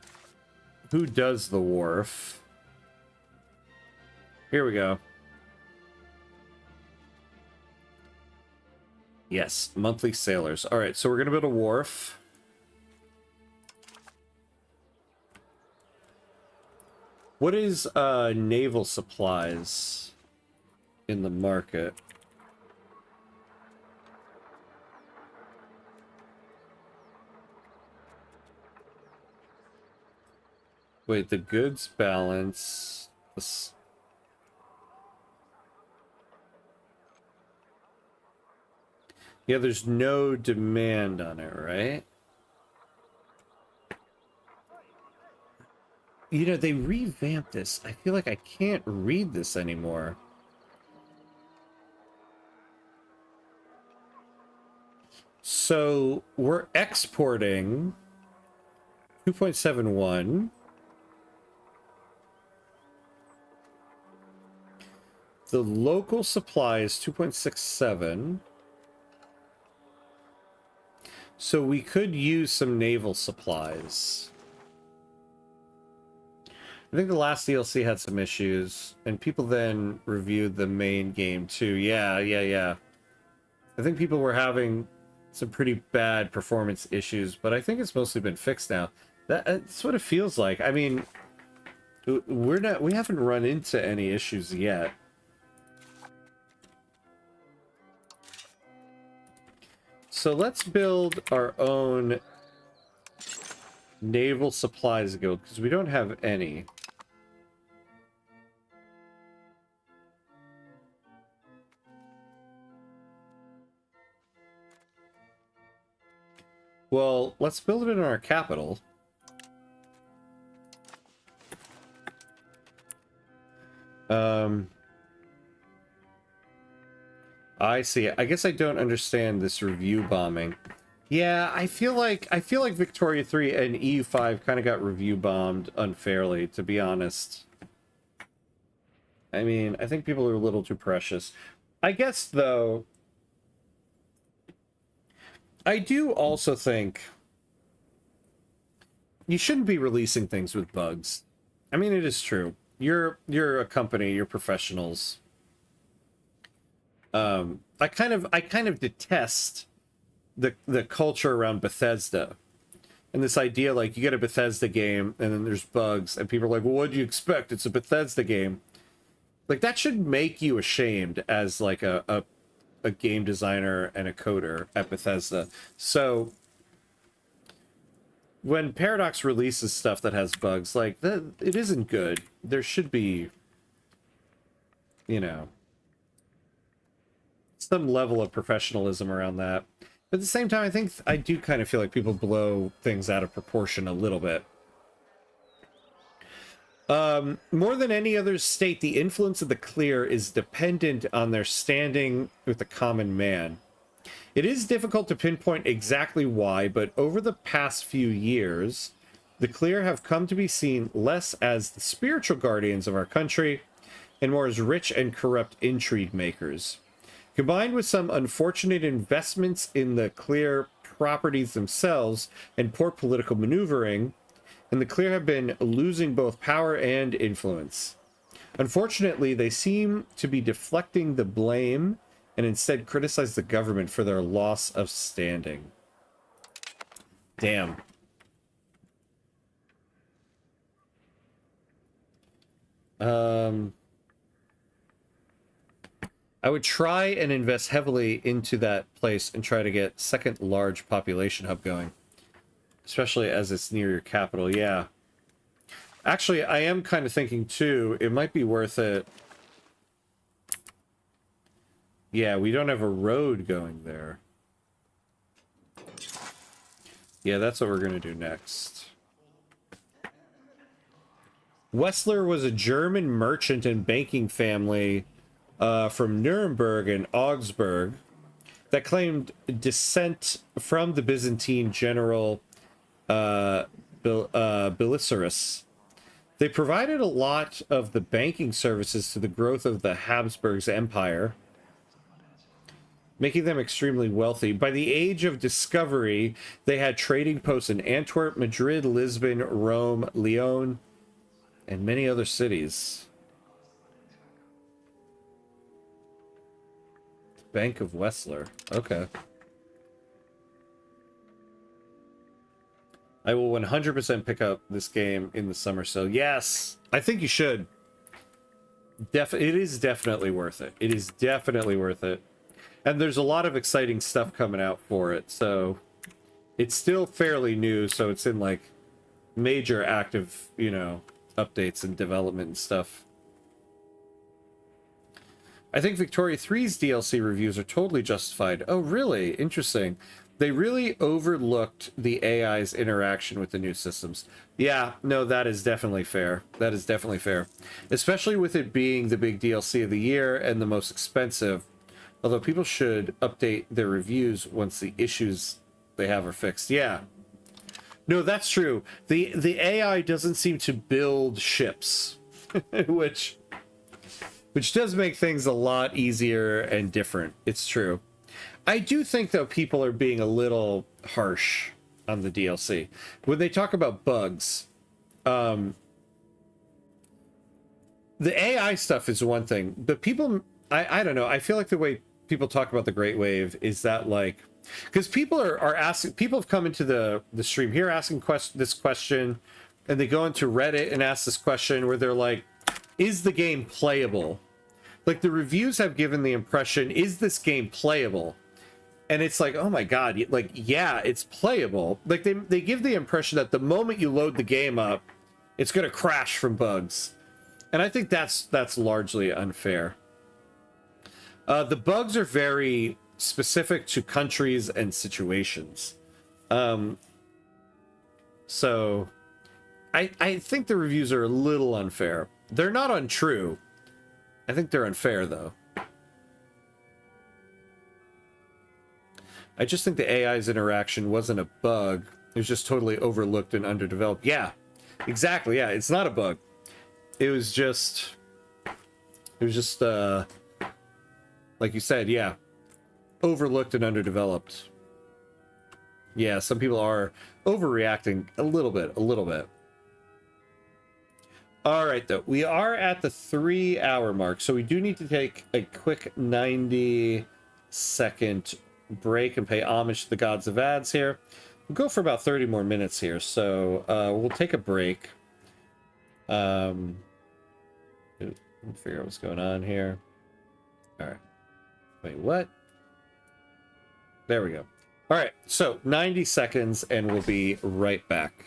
who does the wharf. Here we go. Yes, monthly sailors. All right, so we're going to build a wharf. What is naval supplies in the market? Wait, the goods balance... Yeah, there's no demand on it, right? You know, they revamped this. I feel like I can't read this anymore. So, we're exporting 2.71. The local supply is 2.67. So we could use some naval supplies. I think the last DLC had some issues, and people then reviewed the main game too. Yeah. I think people were having some pretty bad performance issues, but I think it's mostly been fixed now. That's what it feels like. I mean, we haven't run into any issues yet. So let's build our own naval supplies guild, because we don't have any. Well, let's build it in our capital. I see. I guess I don't understand this review bombing. Yeah, I feel like Victoria 3 and EU5 kind of got review bombed unfairly, to be honest. I mean, I think people are a little too precious. I guess, though, I do also think you shouldn't be releasing things with bugs. I mean, it is true. You're a company, you're professionals. I kind of detest the culture around Bethesda. And this idea, like, you get a Bethesda game, and then there's bugs, and people are like, well, what do you expect? It's a Bethesda game. Like, that should make you ashamed as, like, a game designer and a coder at Bethesda. So, when Paradox releases stuff that has bugs, like, it isn't good. There should be, you know, some level of professionalism around that. But at the same time, I do kind of feel like people blow things out of proportion a little bit. More than any other state, the influence of the clear is dependent on their standing with the common man. It is difficult to pinpoint exactly why, but over the past few years, the clear have come to be seen less as the spiritual guardians of our country and more as rich and corrupt intrigue makers. Combined with some unfortunate investments in the clear properties themselves and poor political maneuvering, and the clear have been losing both power and influence. Unfortunately, they seem to be deflecting the blame and instead criticize the government for their loss of standing. Damn. I would try and invest heavily into that place and try to get second large population hub going. Especially as it's near your capital, yeah. Actually, I am kind of thinking, too, it might be worth it. Yeah, we don't have a road going there. Yeah, that's what we're going to do next. Wessler was a German merchant and banking family from Nuremberg and Augsburg that claimed descent from the Byzantine general Belisarius. They provided a lot of the banking services to the growth of the Habsburgs Empire, making them extremely wealthy. By the age of discovery, they had trading posts in Antwerp, Madrid, Lisbon, Rome, Lyon, and many other cities. Bank of Wessler. Okay. I will 100% pick up this game in the summer sale. Yes! I think you should. It is definitely worth it. It is definitely worth it. And there's a lot of exciting stuff coming out for it, so it's still fairly new, so it's in, like, major active, you know, updates and development and stuff. I think Victoria 3's DLC reviews are totally justified. Oh, really? Interesting. They really overlooked the AI's interaction with the new systems. Yeah, no, that is definitely fair. That is definitely fair. Especially with it being the big DLC of the year and the most expensive. Although people should update their reviews once the issues they have are fixed. Yeah. No, that's true. The AI doesn't seem to build ships, which does make things a lot easier and different. It's true. I do think, though, people are being a little harsh on the DLC. When they talk about bugs, the AI stuff is one thing, but people, I don't know, I feel like the way people talk about the Great Wave is that, like, because people are asking, people have come into the stream here asking this question, and they go into Reddit and ask this question where they're like, is the game playable? Like, the reviews have given the impression, is this game playable? And it's like, oh my god, like, yeah, it's playable. Like, they give the impression that the moment you load the game up, it's going to crash from bugs. And I think that's largely unfair. The bugs are very specific to countries and situations. So I think the reviews are a little unfair. They're not untrue. I think they're unfair, though. I just think the AI's interaction wasn't a bug. It was just totally overlooked and underdeveloped. Yeah, exactly. Yeah, it's not a bug. It was just like you said, yeah, overlooked and underdeveloped. Yeah, some people are overreacting a little bit. All right, though, we are at the 3-hour mark, so we do need to take a quick 90-second break and pay homage to the gods of ads here. We'll go for about 30 more minutes here, so we'll take a break. We'll figure out what's going on here. All right. Wait, what? There we go. All right, so 90 seconds, and we'll be right back.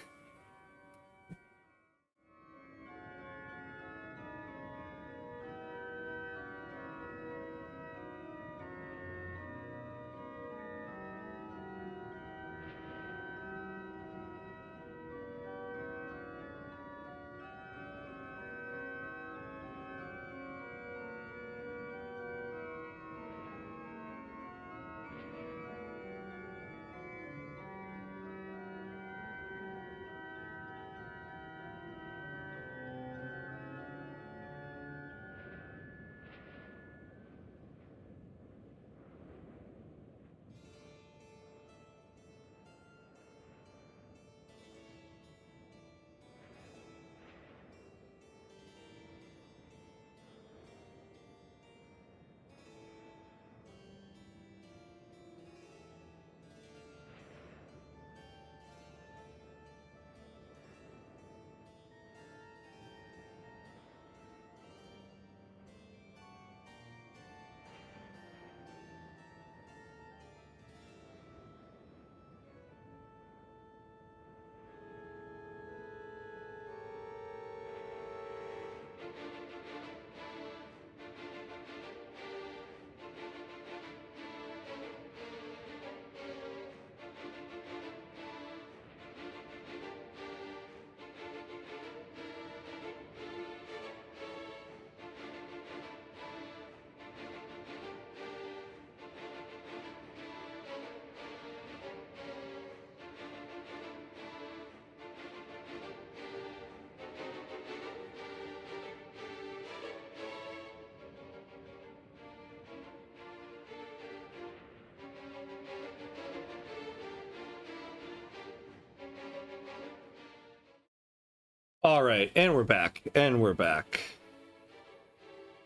All right, and we're back.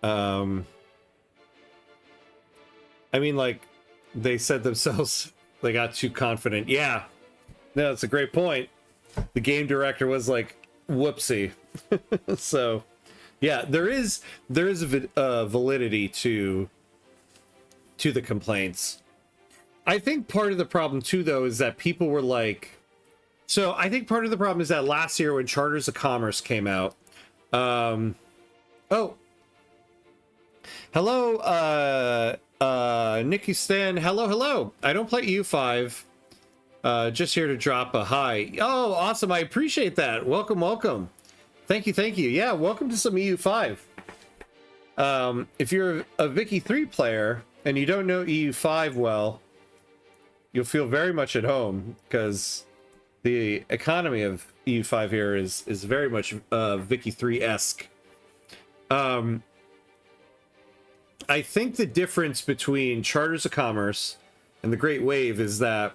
I mean, like, they said themselves, they got too confident. Yeah, no, that's a great point. The game director was like, whoopsie. So, yeah, there is a validity to the complaints. I think part of the problem, too, though, is that people were like, so I think part of the problem is that last year when Charters of Commerce came out, oh, hello, Nikki Stan, hello. I don't play EU5, just here to drop a hi. Oh, awesome, I appreciate that. Welcome. Thank you. Yeah, welcome to some EU5. If you're a Vicky 3 player and you don't know EU5 well, you'll feel very much at home, because the economy of EU5 here is very much Vicky 3-esque. I think the difference between Charters of Commerce and the Great Wave is that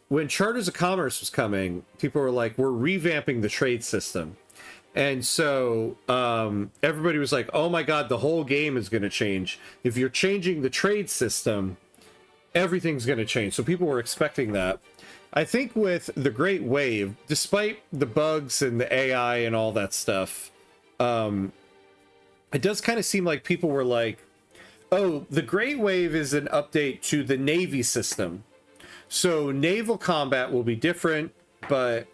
when Charters of Commerce was coming, people were like, we're revamping the trade system. And so everybody was like, oh my god, the whole game is going to change. If you're changing the trade system, everything's going to change. So people were expecting that. I think with the Great Wave, despite the bugs and the AI and all that stuff, it does kind of seem like people were like, oh, the Great Wave is an update to the Navy system. So naval combat will be different, but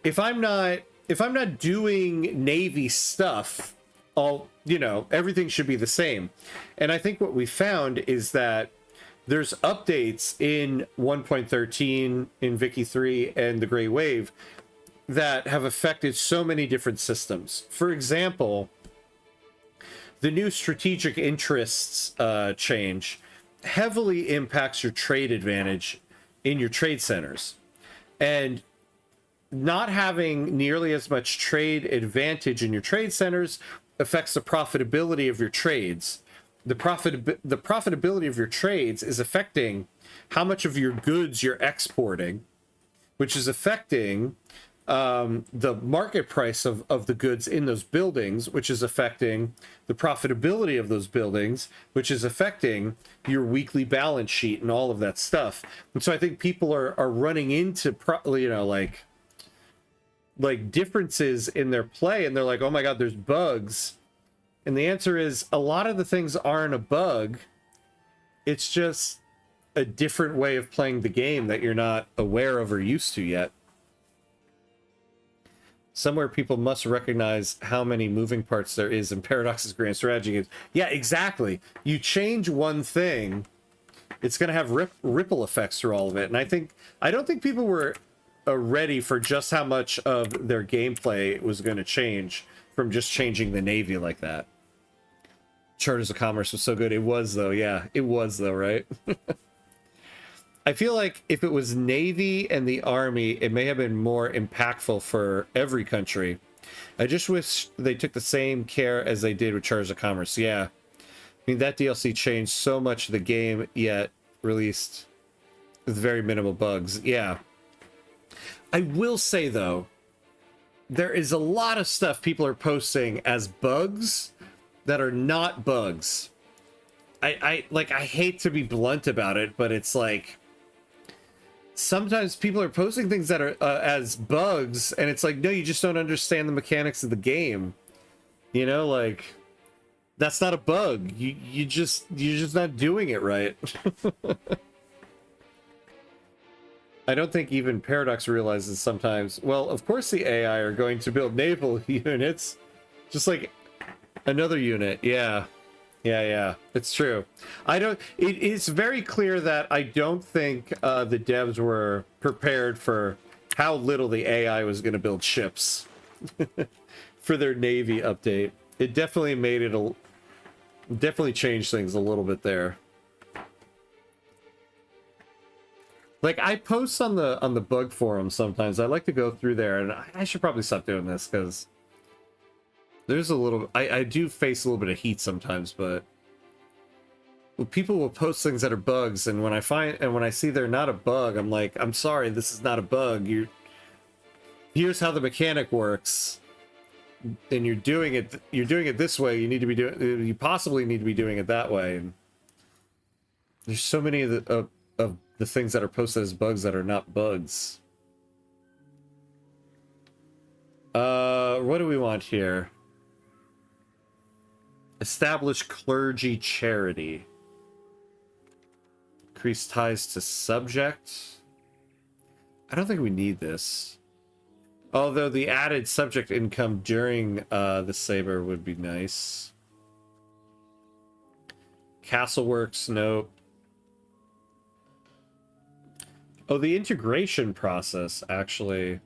if I'm not doing Navy stuff, everything should be the same. And I think what we found is that there's updates in 1.13, in Vicky 3, and the Great Wave that have affected so many different systems. For example, the new strategic interests change heavily impacts your trade advantage in your trade centers. And not having nearly as much trade advantage in your trade centers affects the profitability of your trades. The profitability of your trades is affecting how much of your goods you're exporting, which is affecting the market price of the goods in those buildings, which is affecting the profitability of those buildings, which is affecting your weekly balance sheet and all of that stuff. And so I think people are running into like differences in their play, and they're like, oh my god, there's bugs. And the answer is a lot of the things aren't a bug. It's just a different way of playing the game that you're not aware of or used to yet. Somewhere people must recognize how many moving parts there is in Paradox's grand strategy games. Yeah, exactly. You change one thing, it's going to have ripple effects through all of it. And I don't think people were ready for just how much of their gameplay was going to change from just changing the Navy like that. Charters of Commerce was so good. It was, though. Yeah, it was, though, right? I feel like if it was Navy and the Army, it may have been more impactful for every country. I just wish they took the same care as they did with Charters of Commerce. Yeah. I mean, that DLC changed so much of the game, yet released with very minimal bugs. Yeah. I will say, though, there is a lot of stuff people are posting as bugs that are not bugs. I hate to be blunt about it, but it's like sometimes people are posting things that are as bugs, and it's like, no, you just don't understand the mechanics of the game. You know, like, that's not a bug. You're just not doing it right. I don't think even Paradox realizes sometimes, well, of course the AI are going to build naval units, just like another unit. Yeah. It's true. It's very clear that I don't think the devs were prepared for how little the AI was going to build ships for their Navy update. It definitely made it definitely changed things a little bit there. Like, I post on the bug forum sometimes. I like to go through there, and I should probably stop doing this because there's a little... I do face a little bit of heat sometimes, but people will post things that are bugs, and when I see they're not a bug, I'm like, I'm sorry, this is not a bug. Here's how the mechanic works, and you're doing it this way. You possibly need to be doing it that way. And there's so many of the things that are posted as bugs that are not bugs. What do we want here? Establish clergy charity. Increase ties to subject. I don't think we need this. Although the added subject income during the Saber would be nice. Castle works, nope. Oh, the integration process actually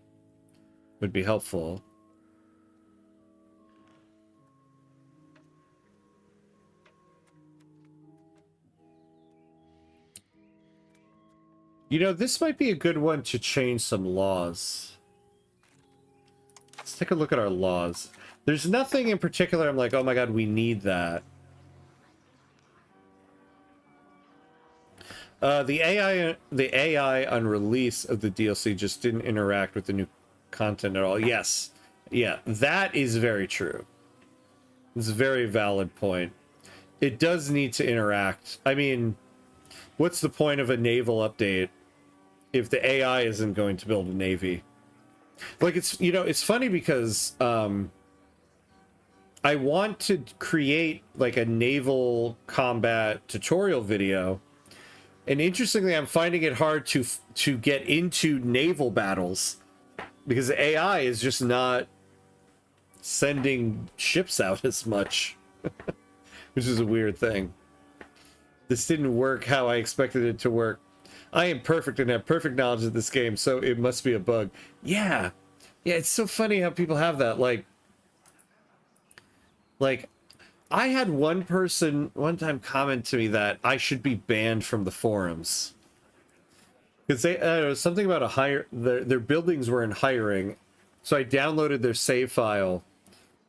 would be helpful. You know, this might be a good one to change some laws. Let's take a look at our laws. There's nothing in particular I'm like, oh my god, we need that. The AI on release of the DLC just didn't interact with the new content at all. Yes. Yeah, that is very true. It's a very valid point. It does need to interact. I mean, what's the point of a naval update if the AI isn't going to build a navy? Like, it's, you know, it's funny because I want to create like a naval combat tutorial video. And interestingly, I'm finding it hard to get into naval battles because the AI is just not sending ships out as much, which is a weird thing. This didn't work how I expected it to work. I am perfect and have perfect knowledge of this game, so it must be a bug. Yeah, it's so funny how people have that. Like I had one person one time comment to me that I should be banned from the forums. Because they something about a hire, their buildings were in hiring, so I downloaded their save file,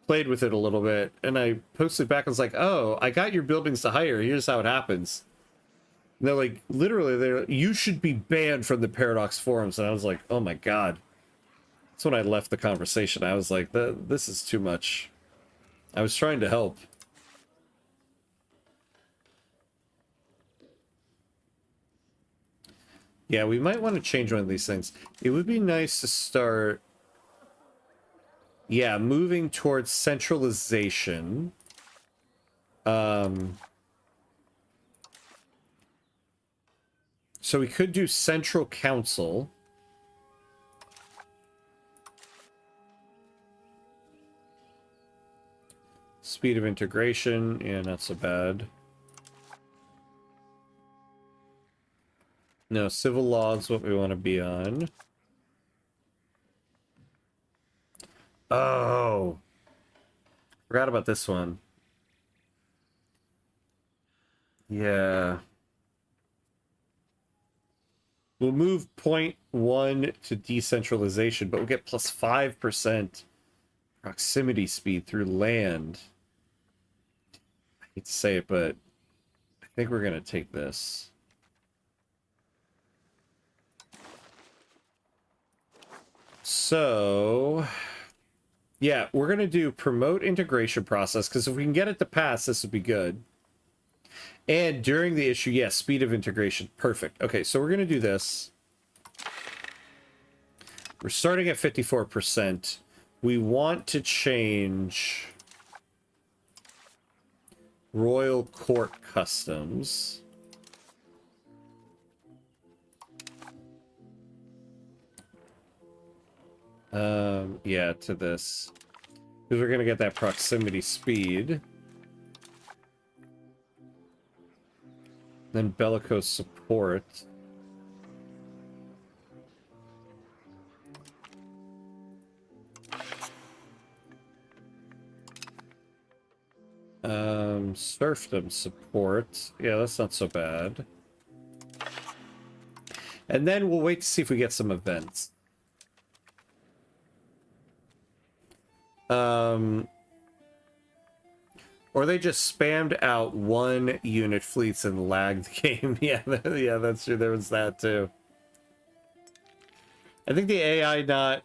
played with it a little bit, and I posted back. I was like, "Oh, I got your buildings to hire. Here's how it happens." And they're like, literally, you should be banned from the Paradox forums. And I was like, "Oh my god." That's when I left the conversation. I was like, "This is too much." I was trying to help. Yeah, we might want to change one of these things. It would be nice to start, yeah, moving towards centralization. So we could do central council. Speed of integration, yeah, not so bad. No, civil law is what we want to be on. Oh, forgot about this one. Yeah. We'll move 0.1 to decentralization, but we'll get plus 5% proximity speed through land. I hate to say it, but I think we're going to take this. So, yeah, we're going to do promote integration process, because if we can get it to pass, this would be good. And during the issue, yes, speed of integration. Perfect. Okay, so we're going to do this. We're starting at 54%. We want to change Royal Court Customs. Yeah, to this. Because we're going to get that proximity speed. Then bellicose support. Serfdom support. Yeah, that's not so bad. And then we'll wait to see if we get some events. Or they just spammed out 1 unit fleets and lagged the game. Yeah, yeah, that's true. There was that too. I think the AI not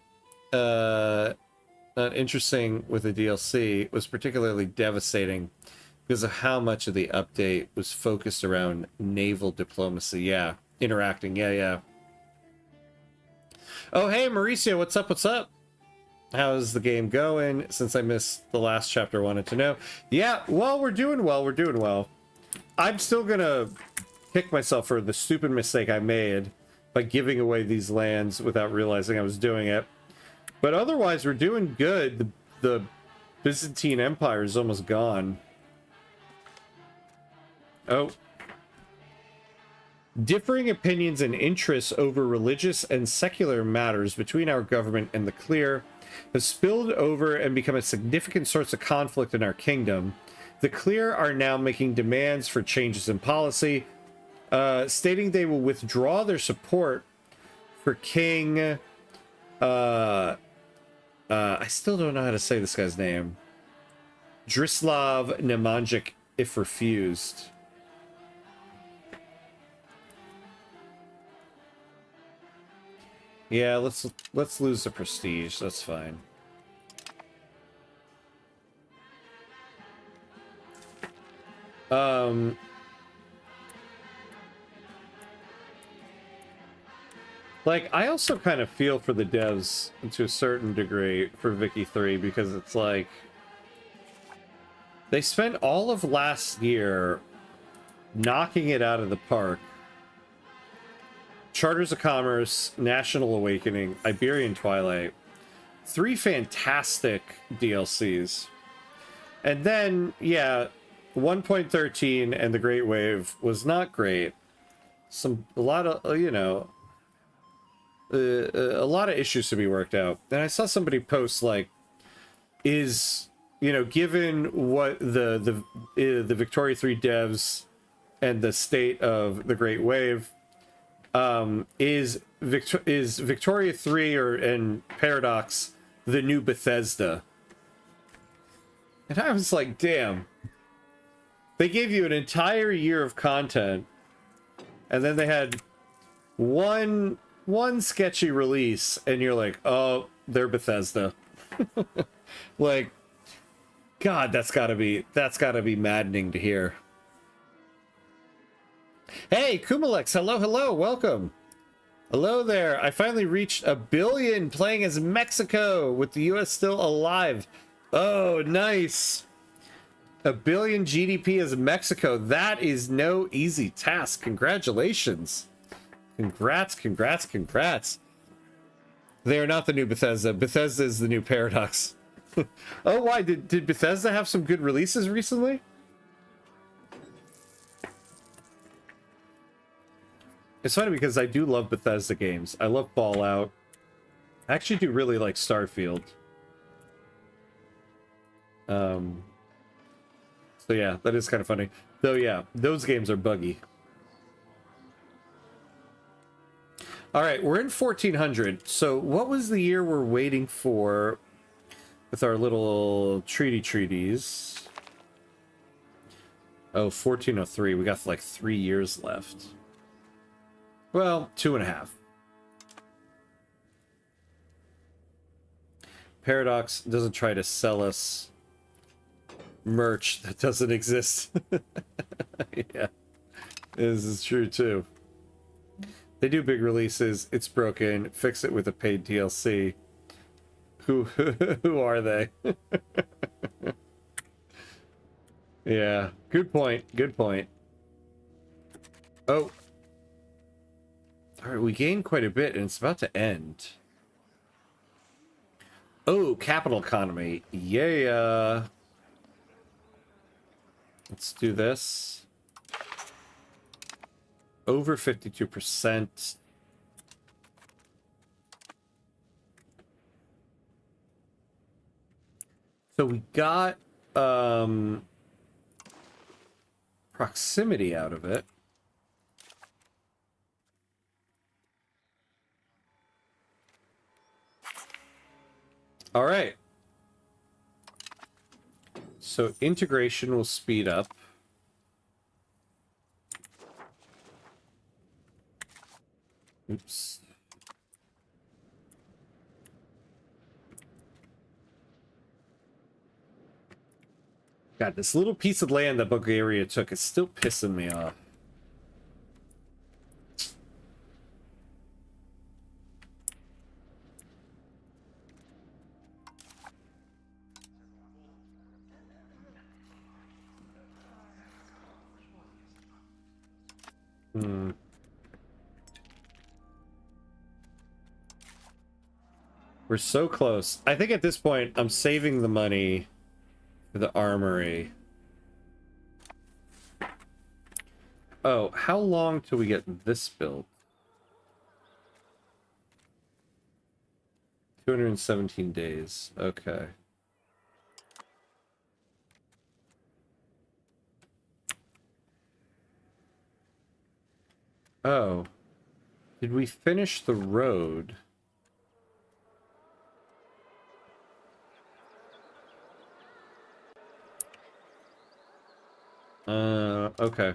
interesting with the DLC was particularly devastating because of how much of the update was focused around naval diplomacy. Yeah, interacting. Yeah. Oh, hey, Mauricio, what's up? What's up? How's the game going? Since I missed the last chapter, wanted to know. Yeah, well, we're doing well. We're doing well. I'm still gonna kick myself for the stupid mistake I made by giving away these lands without realizing I was doing it. But otherwise, we're doing good. The Byzantine Empire is almost gone. Oh. Differing opinions and interests over religious and secular matters between our government and the Clear has spilled over and become a significant source of conflict in our kingdom. The Clear are now making demands for changes in policy, stating they will withdraw their support for King... I still don't know how to say this guy's name. Drislav Nemanjic if refused. Yeah, let's lose the prestige. That's fine. Like, I also kind of feel for the devs to a certain degree for Vicky 3 because it's like they spent all of last year knocking it out of the park. Charters of Commerce, National Awakening, Iberian Twilight. 3 fantastic DLCs. And then, yeah, 1.13 and the Great Wave was not great. A lot of, you know, a lot of issues to be worked out. And I saw somebody post, like, is, you know, given what the Victoria 3 devs and the state of the Great Wave, is Victoria 3 and Paradox the new Bethesda? And I was like, damn. They gave you an entire year of content, and then they had one sketchy release, and you're like, oh, they're Bethesda. Like, God, that's gotta be maddening to hear. Hey, Kumalex, hello, welcome. Hello there. I finally reached 1 billion playing as Mexico with the US still alive. Oh, nice. 1 billion GDP as Mexico. That is no easy task. Congratulations. Congrats. They are not the new Bethesda. Bethesda is the new Paradox. Oh, why? Did Bethesda have some good releases recently? It's funny because I do love Bethesda games. I love Fallout. I actually do really like Starfield. So yeah, that is kind of funny. Though yeah, those games are buggy. All right, we're in 1400. So what was the year we're waiting for with our little treaties? Oh, 1403. We got like 3 years left. Well, 2.5. Paradox doesn't try to sell us merch that doesn't exist. Yeah, this is true too. They do big releases. It's broken. Fix it with a paid DLC. Who are they? Yeah, good point. Oh. All right, we gained quite a bit, and it's about to end. Oh, capital economy. Yeah. Let's do this. Over 52%. So we got proximity out of it. All right. So integration will speed up. Oops. God, this little piece of land that Bulgaria took is still pissing me off. We're so close. I think at this point, I'm saving the money for the armory. Oh, how long till we get this built? 217 days. Okay. Oh. Did we finish the road? Okay.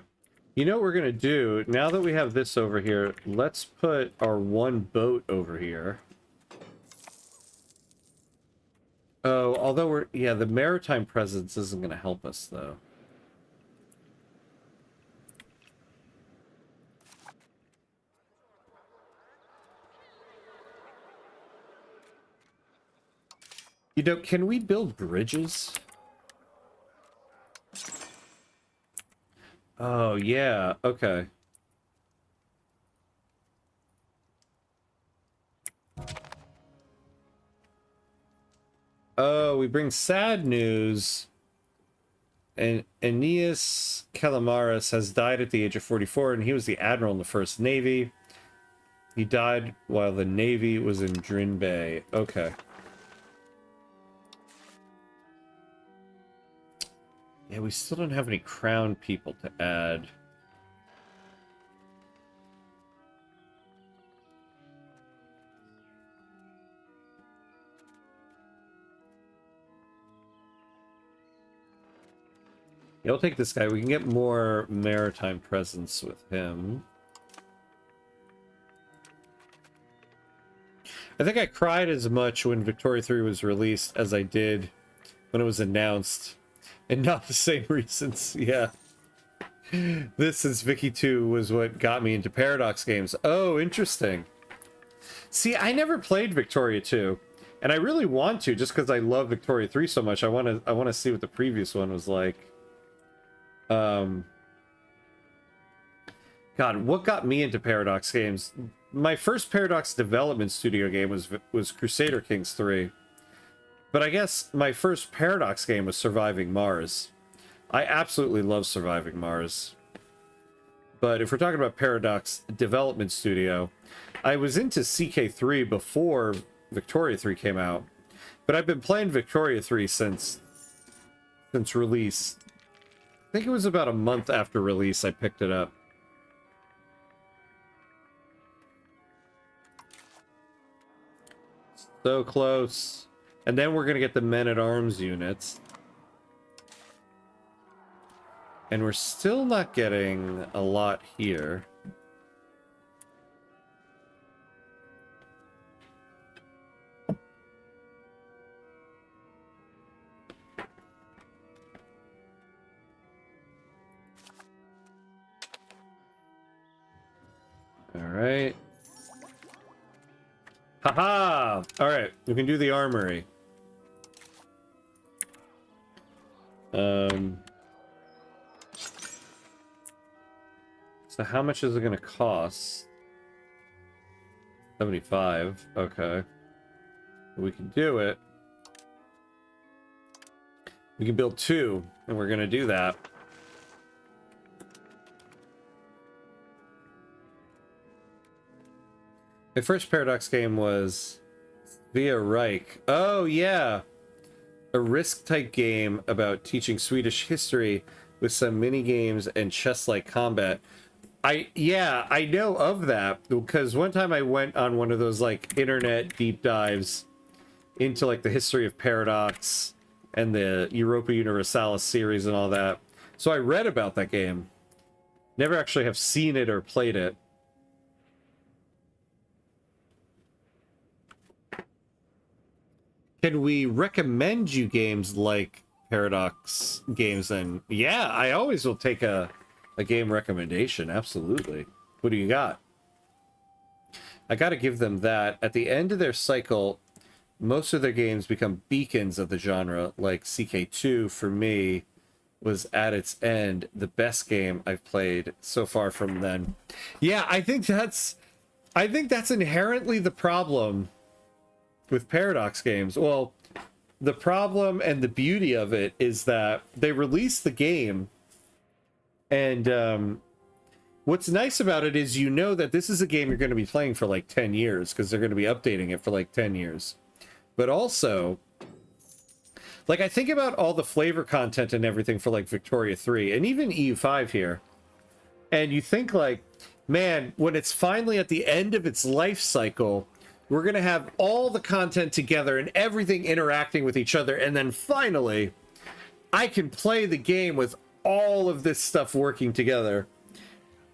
You know what we're gonna do? Now that we have this over here, let's put our one boat over here. Oh, although we're... Yeah, the maritime presence isn't gonna help us, though. You know, can we build bridges? Oh, yeah. Okay. Oh, we bring sad news. And Aeneas Calamaris has died at the age of 44, and he was the admiral in the First Navy. He died while the Navy was in Drin Bay. Okay. Yeah, we still don't have any crown people to add. Yeah, I'll take this guy. We can get more maritime presence with him. I think I cried as much when Victoria 3 was released as I did when it was announced. And not the same reasons, yeah. This, since Vicky 2, was what got me into Paradox games. Oh, interesting. See, I never played Victoria 2. And I really want to, just because I love Victoria 3 so much. I want to see what the previous one was like. God, what got me into Paradox games? My first Paradox development studio game was Crusader Kings 3. But I guess my first Paradox game was Surviving Mars. I absolutely love Surviving Mars. But if we're talking about Paradox development studio, I was into CK3 before Victoria 3 came out. But I've been playing Victoria 3 since release. I think it was about a month after release I picked it up. So close. And then we're going to get the men-at-arms units. And we're still not getting a lot here. All right. Haha! All right, we can do the armory. So how much is it going to cost? 75. Okay. We can do it. We can build 2, and we're going to do that. My first Paradox game was Via Reich. Oh, yeah. A risk-type game about teaching Swedish history with some mini-games and chess-like combat. I know of that, because one time I went on one of those, like, internet deep dives into, like, the history of Paradox and the Europa Universalis series and all that. So I read about that game. Never actually have seen it or played it. Can we recommend you games like Paradox games? And yeah, I always will take a game recommendation. Absolutely. What do you got? I got to give them that. At the end of their cycle, most of their games become beacons of the genre, like CK2 for me was at its end the best game I've played so far from then. Yeah, I think that's inherently the problem with Paradox games. Well, the problem and the beauty of it is that they release the game, and what's nice about it is you know that this is a game you're going to be playing for like 10 years, because they're going to be updating it for like 10 years. But also, like, I think about all the flavor content and everything for like Victoria 3 and even EU5 here, and you think like, man, when it's finally at the end of its life cycle, we're going to have all the content together and everything interacting with each other. And then finally, I can play the game with all of this stuff working together.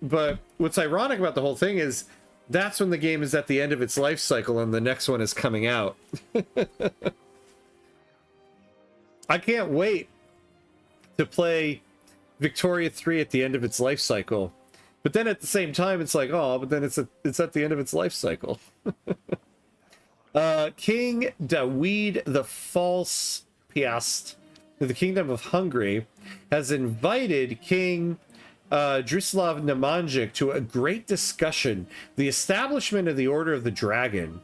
But what's ironic about the whole thing is that's when the game is at the end of its life cycle and the next one is coming out. I can't wait to play Victoria 3 at the end of its life cycle. But then at the same time, it's like, oh, but then it's at the end of its life cycle. King Dawid the False Piast, the Kingdom of Hungary, has invited King Drislav Nemanjic to a great discussion, the establishment of the Order of the Dragon.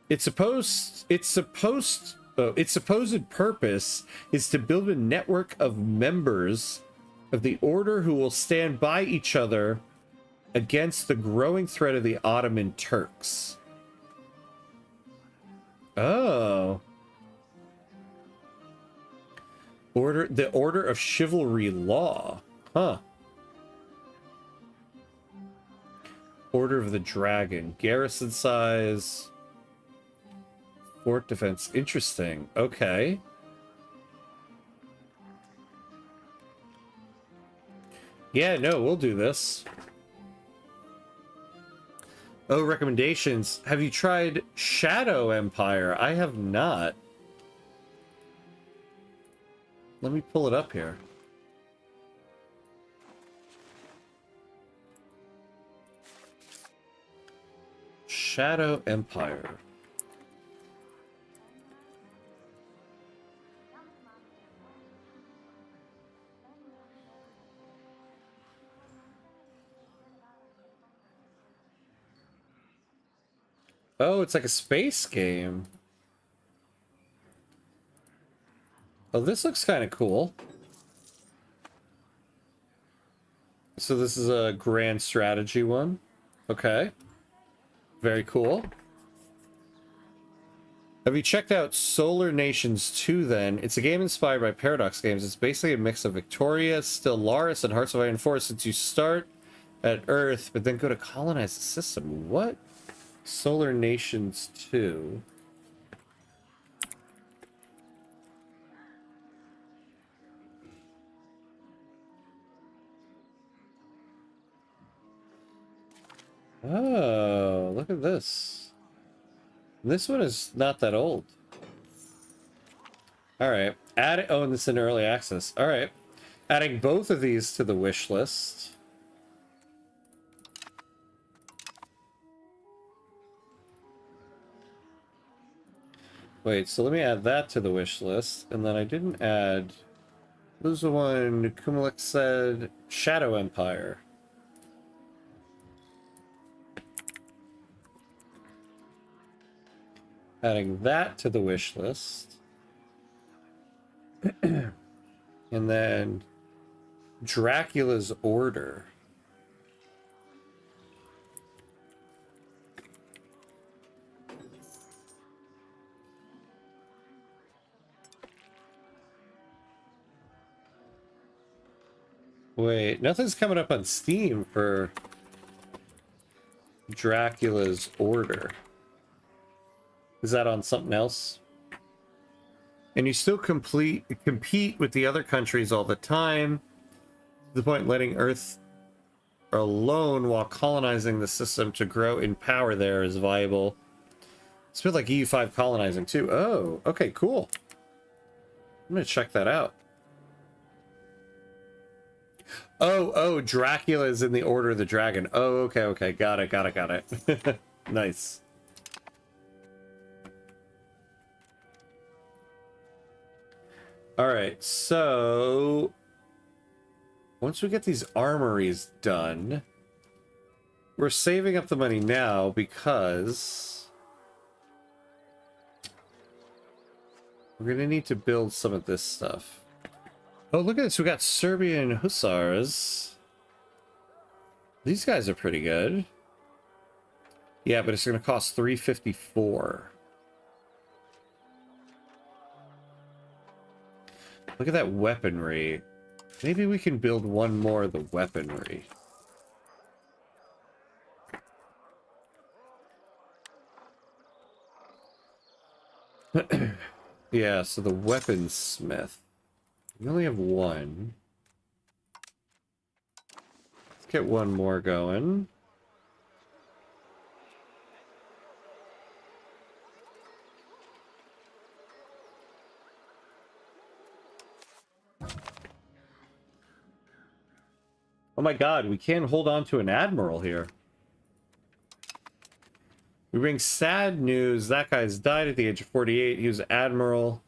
Its supposed purpose is to build a network of members of the Order who will stand by each other against the growing threat of the Ottoman Turks. Oh. The Order of Chivalry Law. Huh. Order of the Dragon. Garrison size. Fort defense. Interesting. Okay. Yeah, no, we'll do this. Oh, recommendations. Have you tried Shadow Empire? I have not. Let me pull it up here. Shadow Empire. Oh, it's like a space game. Oh, this looks kind of cool. So this is a grand strategy one. Okay. Very cool. Have you checked out Solar Nations 2 then? It's a game inspired by Paradox games. It's basically a mix of Victoria, Stellaris, and Hearts of Iron 4 since you start at Earth, but then go to colonize the system. What? Solar Nations 2. Oh, look at this. This one is not that old. All right. Add it. Oh, and this is in early access. All right. Adding both of these to the wish list. Wait, so let me add that to the wish list. And then I didn't add... Who's the one Kumalek said? Shadow Empire. Adding that to the wish list. And then Dracula's Order. Wait, nothing's coming up on Steam for Dracula's Order. Is that on something else? And you still compete with the other countries all the time. To the point letting Earth alone while colonizing the system to grow in power there is viable. It's a bit like EU5 colonizing too. Oh, okay, cool. I'm gonna check that out. Oh, Dracula is in the Order of the Dragon. Oh, okay, got it. Nice. All right, so once we get these armories done, we're saving up the money now because we're gonna need to build some of this stuff. Oh, look at this. We got Serbian Hussars. These guys are pretty good. Yeah, but it's going to cost 354. Look at that weaponry. Maybe we can build one more of the weaponry. Yeah, so the weaponsmith. We only have one. Let's get one more going. Oh my god, we can't hold on to an admiral here. We bring sad news. That guy's died at the age of 48. He was admiral.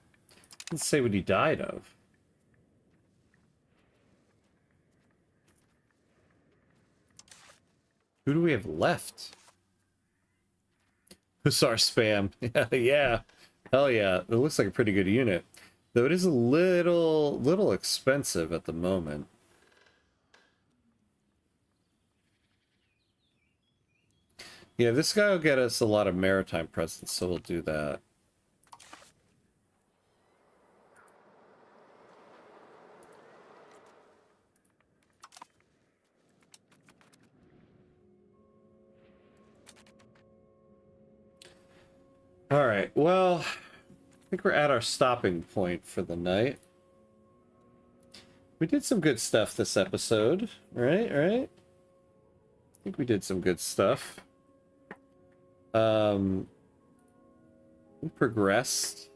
Let's say what he died of. Who do we have left? Hussar spam. Yeah. Hell yeah. It looks like a pretty good unit. Though it is a little expensive at the moment. Yeah, this guy will get us a lot of maritime presence, so we'll do that. All right, well, I think we're at our stopping point for the night. We did some good stuff this episode, right? I think we did some good stuff. We progressed.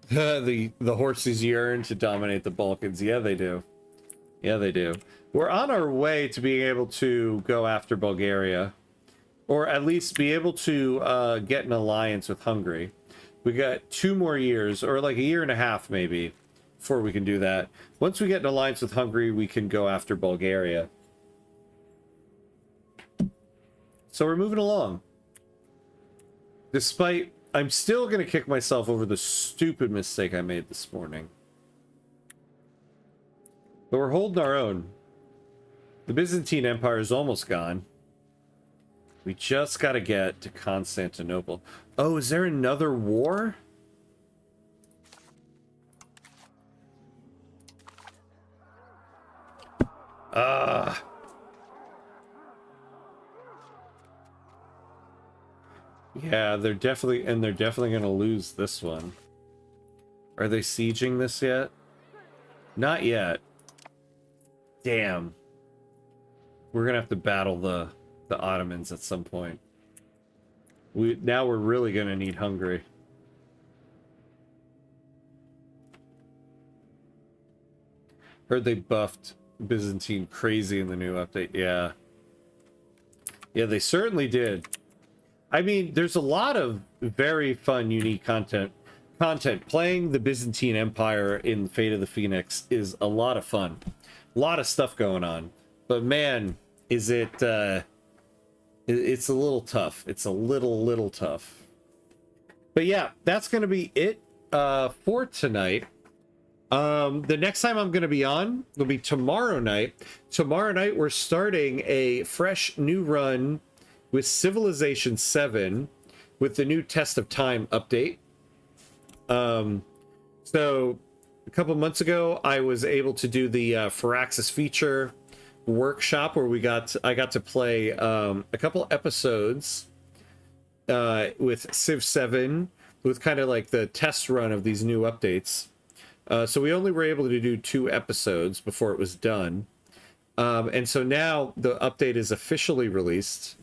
The horses yearn to dominate the Balkans. Yeah, they do. Yeah, they do. We're on our way to being able to go after Bulgaria, or at least be able to get an alliance with Hungary. We got 2 more years, or like a year and a half maybe, before we can do that. Once we get an alliance with Hungary, we can go after Bulgaria. So we're moving along. Despite, I'm still going to kick myself over the stupid mistake I made this morning. But we're holding our own. The Byzantine Empire is almost gone. We just got to get to Constantinople. Oh, is there another war? Yeah, they're definitely going to lose this one. Are they sieging this yet? Not yet. Damn. We're going to have to battle the Ottomans at some point. Now we're really going to need Hungary. Heard they buffed Byzantine crazy in the new update. Yeah. Yeah, they certainly did. I mean, there's a lot of very fun, unique content. Playing the Byzantine Empire in Fate of the Phoenix is a lot of fun. A lot of stuff going on. But man, is it... it's a little tough. It's a little tough. But yeah, that's going to be it for tonight. The next time I'm going to be on will be tomorrow night. Tomorrow night, we're starting a fresh new run with Civilization 7 with the new Test of Time update. So a couple months ago, I was able to do the Firaxis feature workshop where I got to play a couple episodes with Civ 7 with kind of like the test run of these new updates. So we only were able to do 2 episodes before it was done. And so now the update is officially released.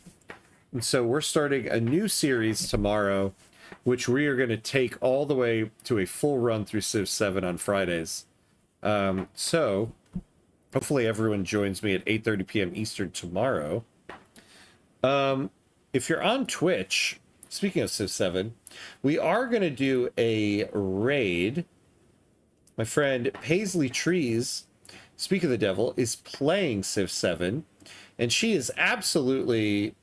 And so we're starting a new series tomorrow, which we are going to take all the way to a full run through Civ 7 on Fridays. So hopefully everyone joins me at 8:30 p.m. Eastern tomorrow. If you're on Twitch, speaking of Civ 7, we are going to do a raid. My friend Paisley Trees, speak of the devil, is playing Civ 7, and she is absolutely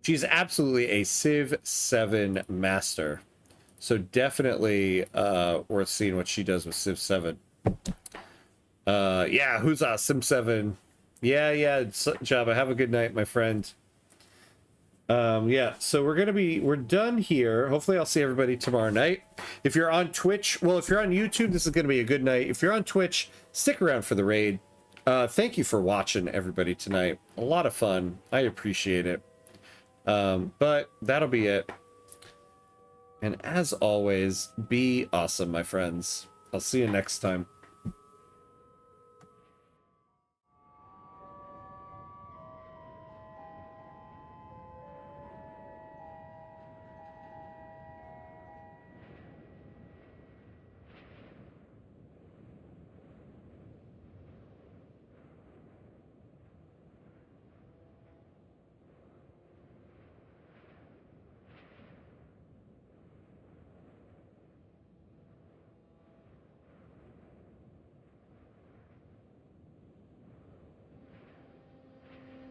she's absolutely a Civ 7 master. So definitely worth seeing what she does with Civ 7. Yeah, who's Civ 7? Yeah, Jabba, have a good night, my friend. Yeah, so we're done here. Hopefully I'll see everybody tomorrow night. If you're on Twitch, well, if you're on YouTube, this is going to be a good night. If you're on Twitch, stick around for the raid. Thank you for watching, everybody, tonight. A lot of fun. I appreciate it. But that'll be it. And as always, be awesome, my friends. I'll see you next time.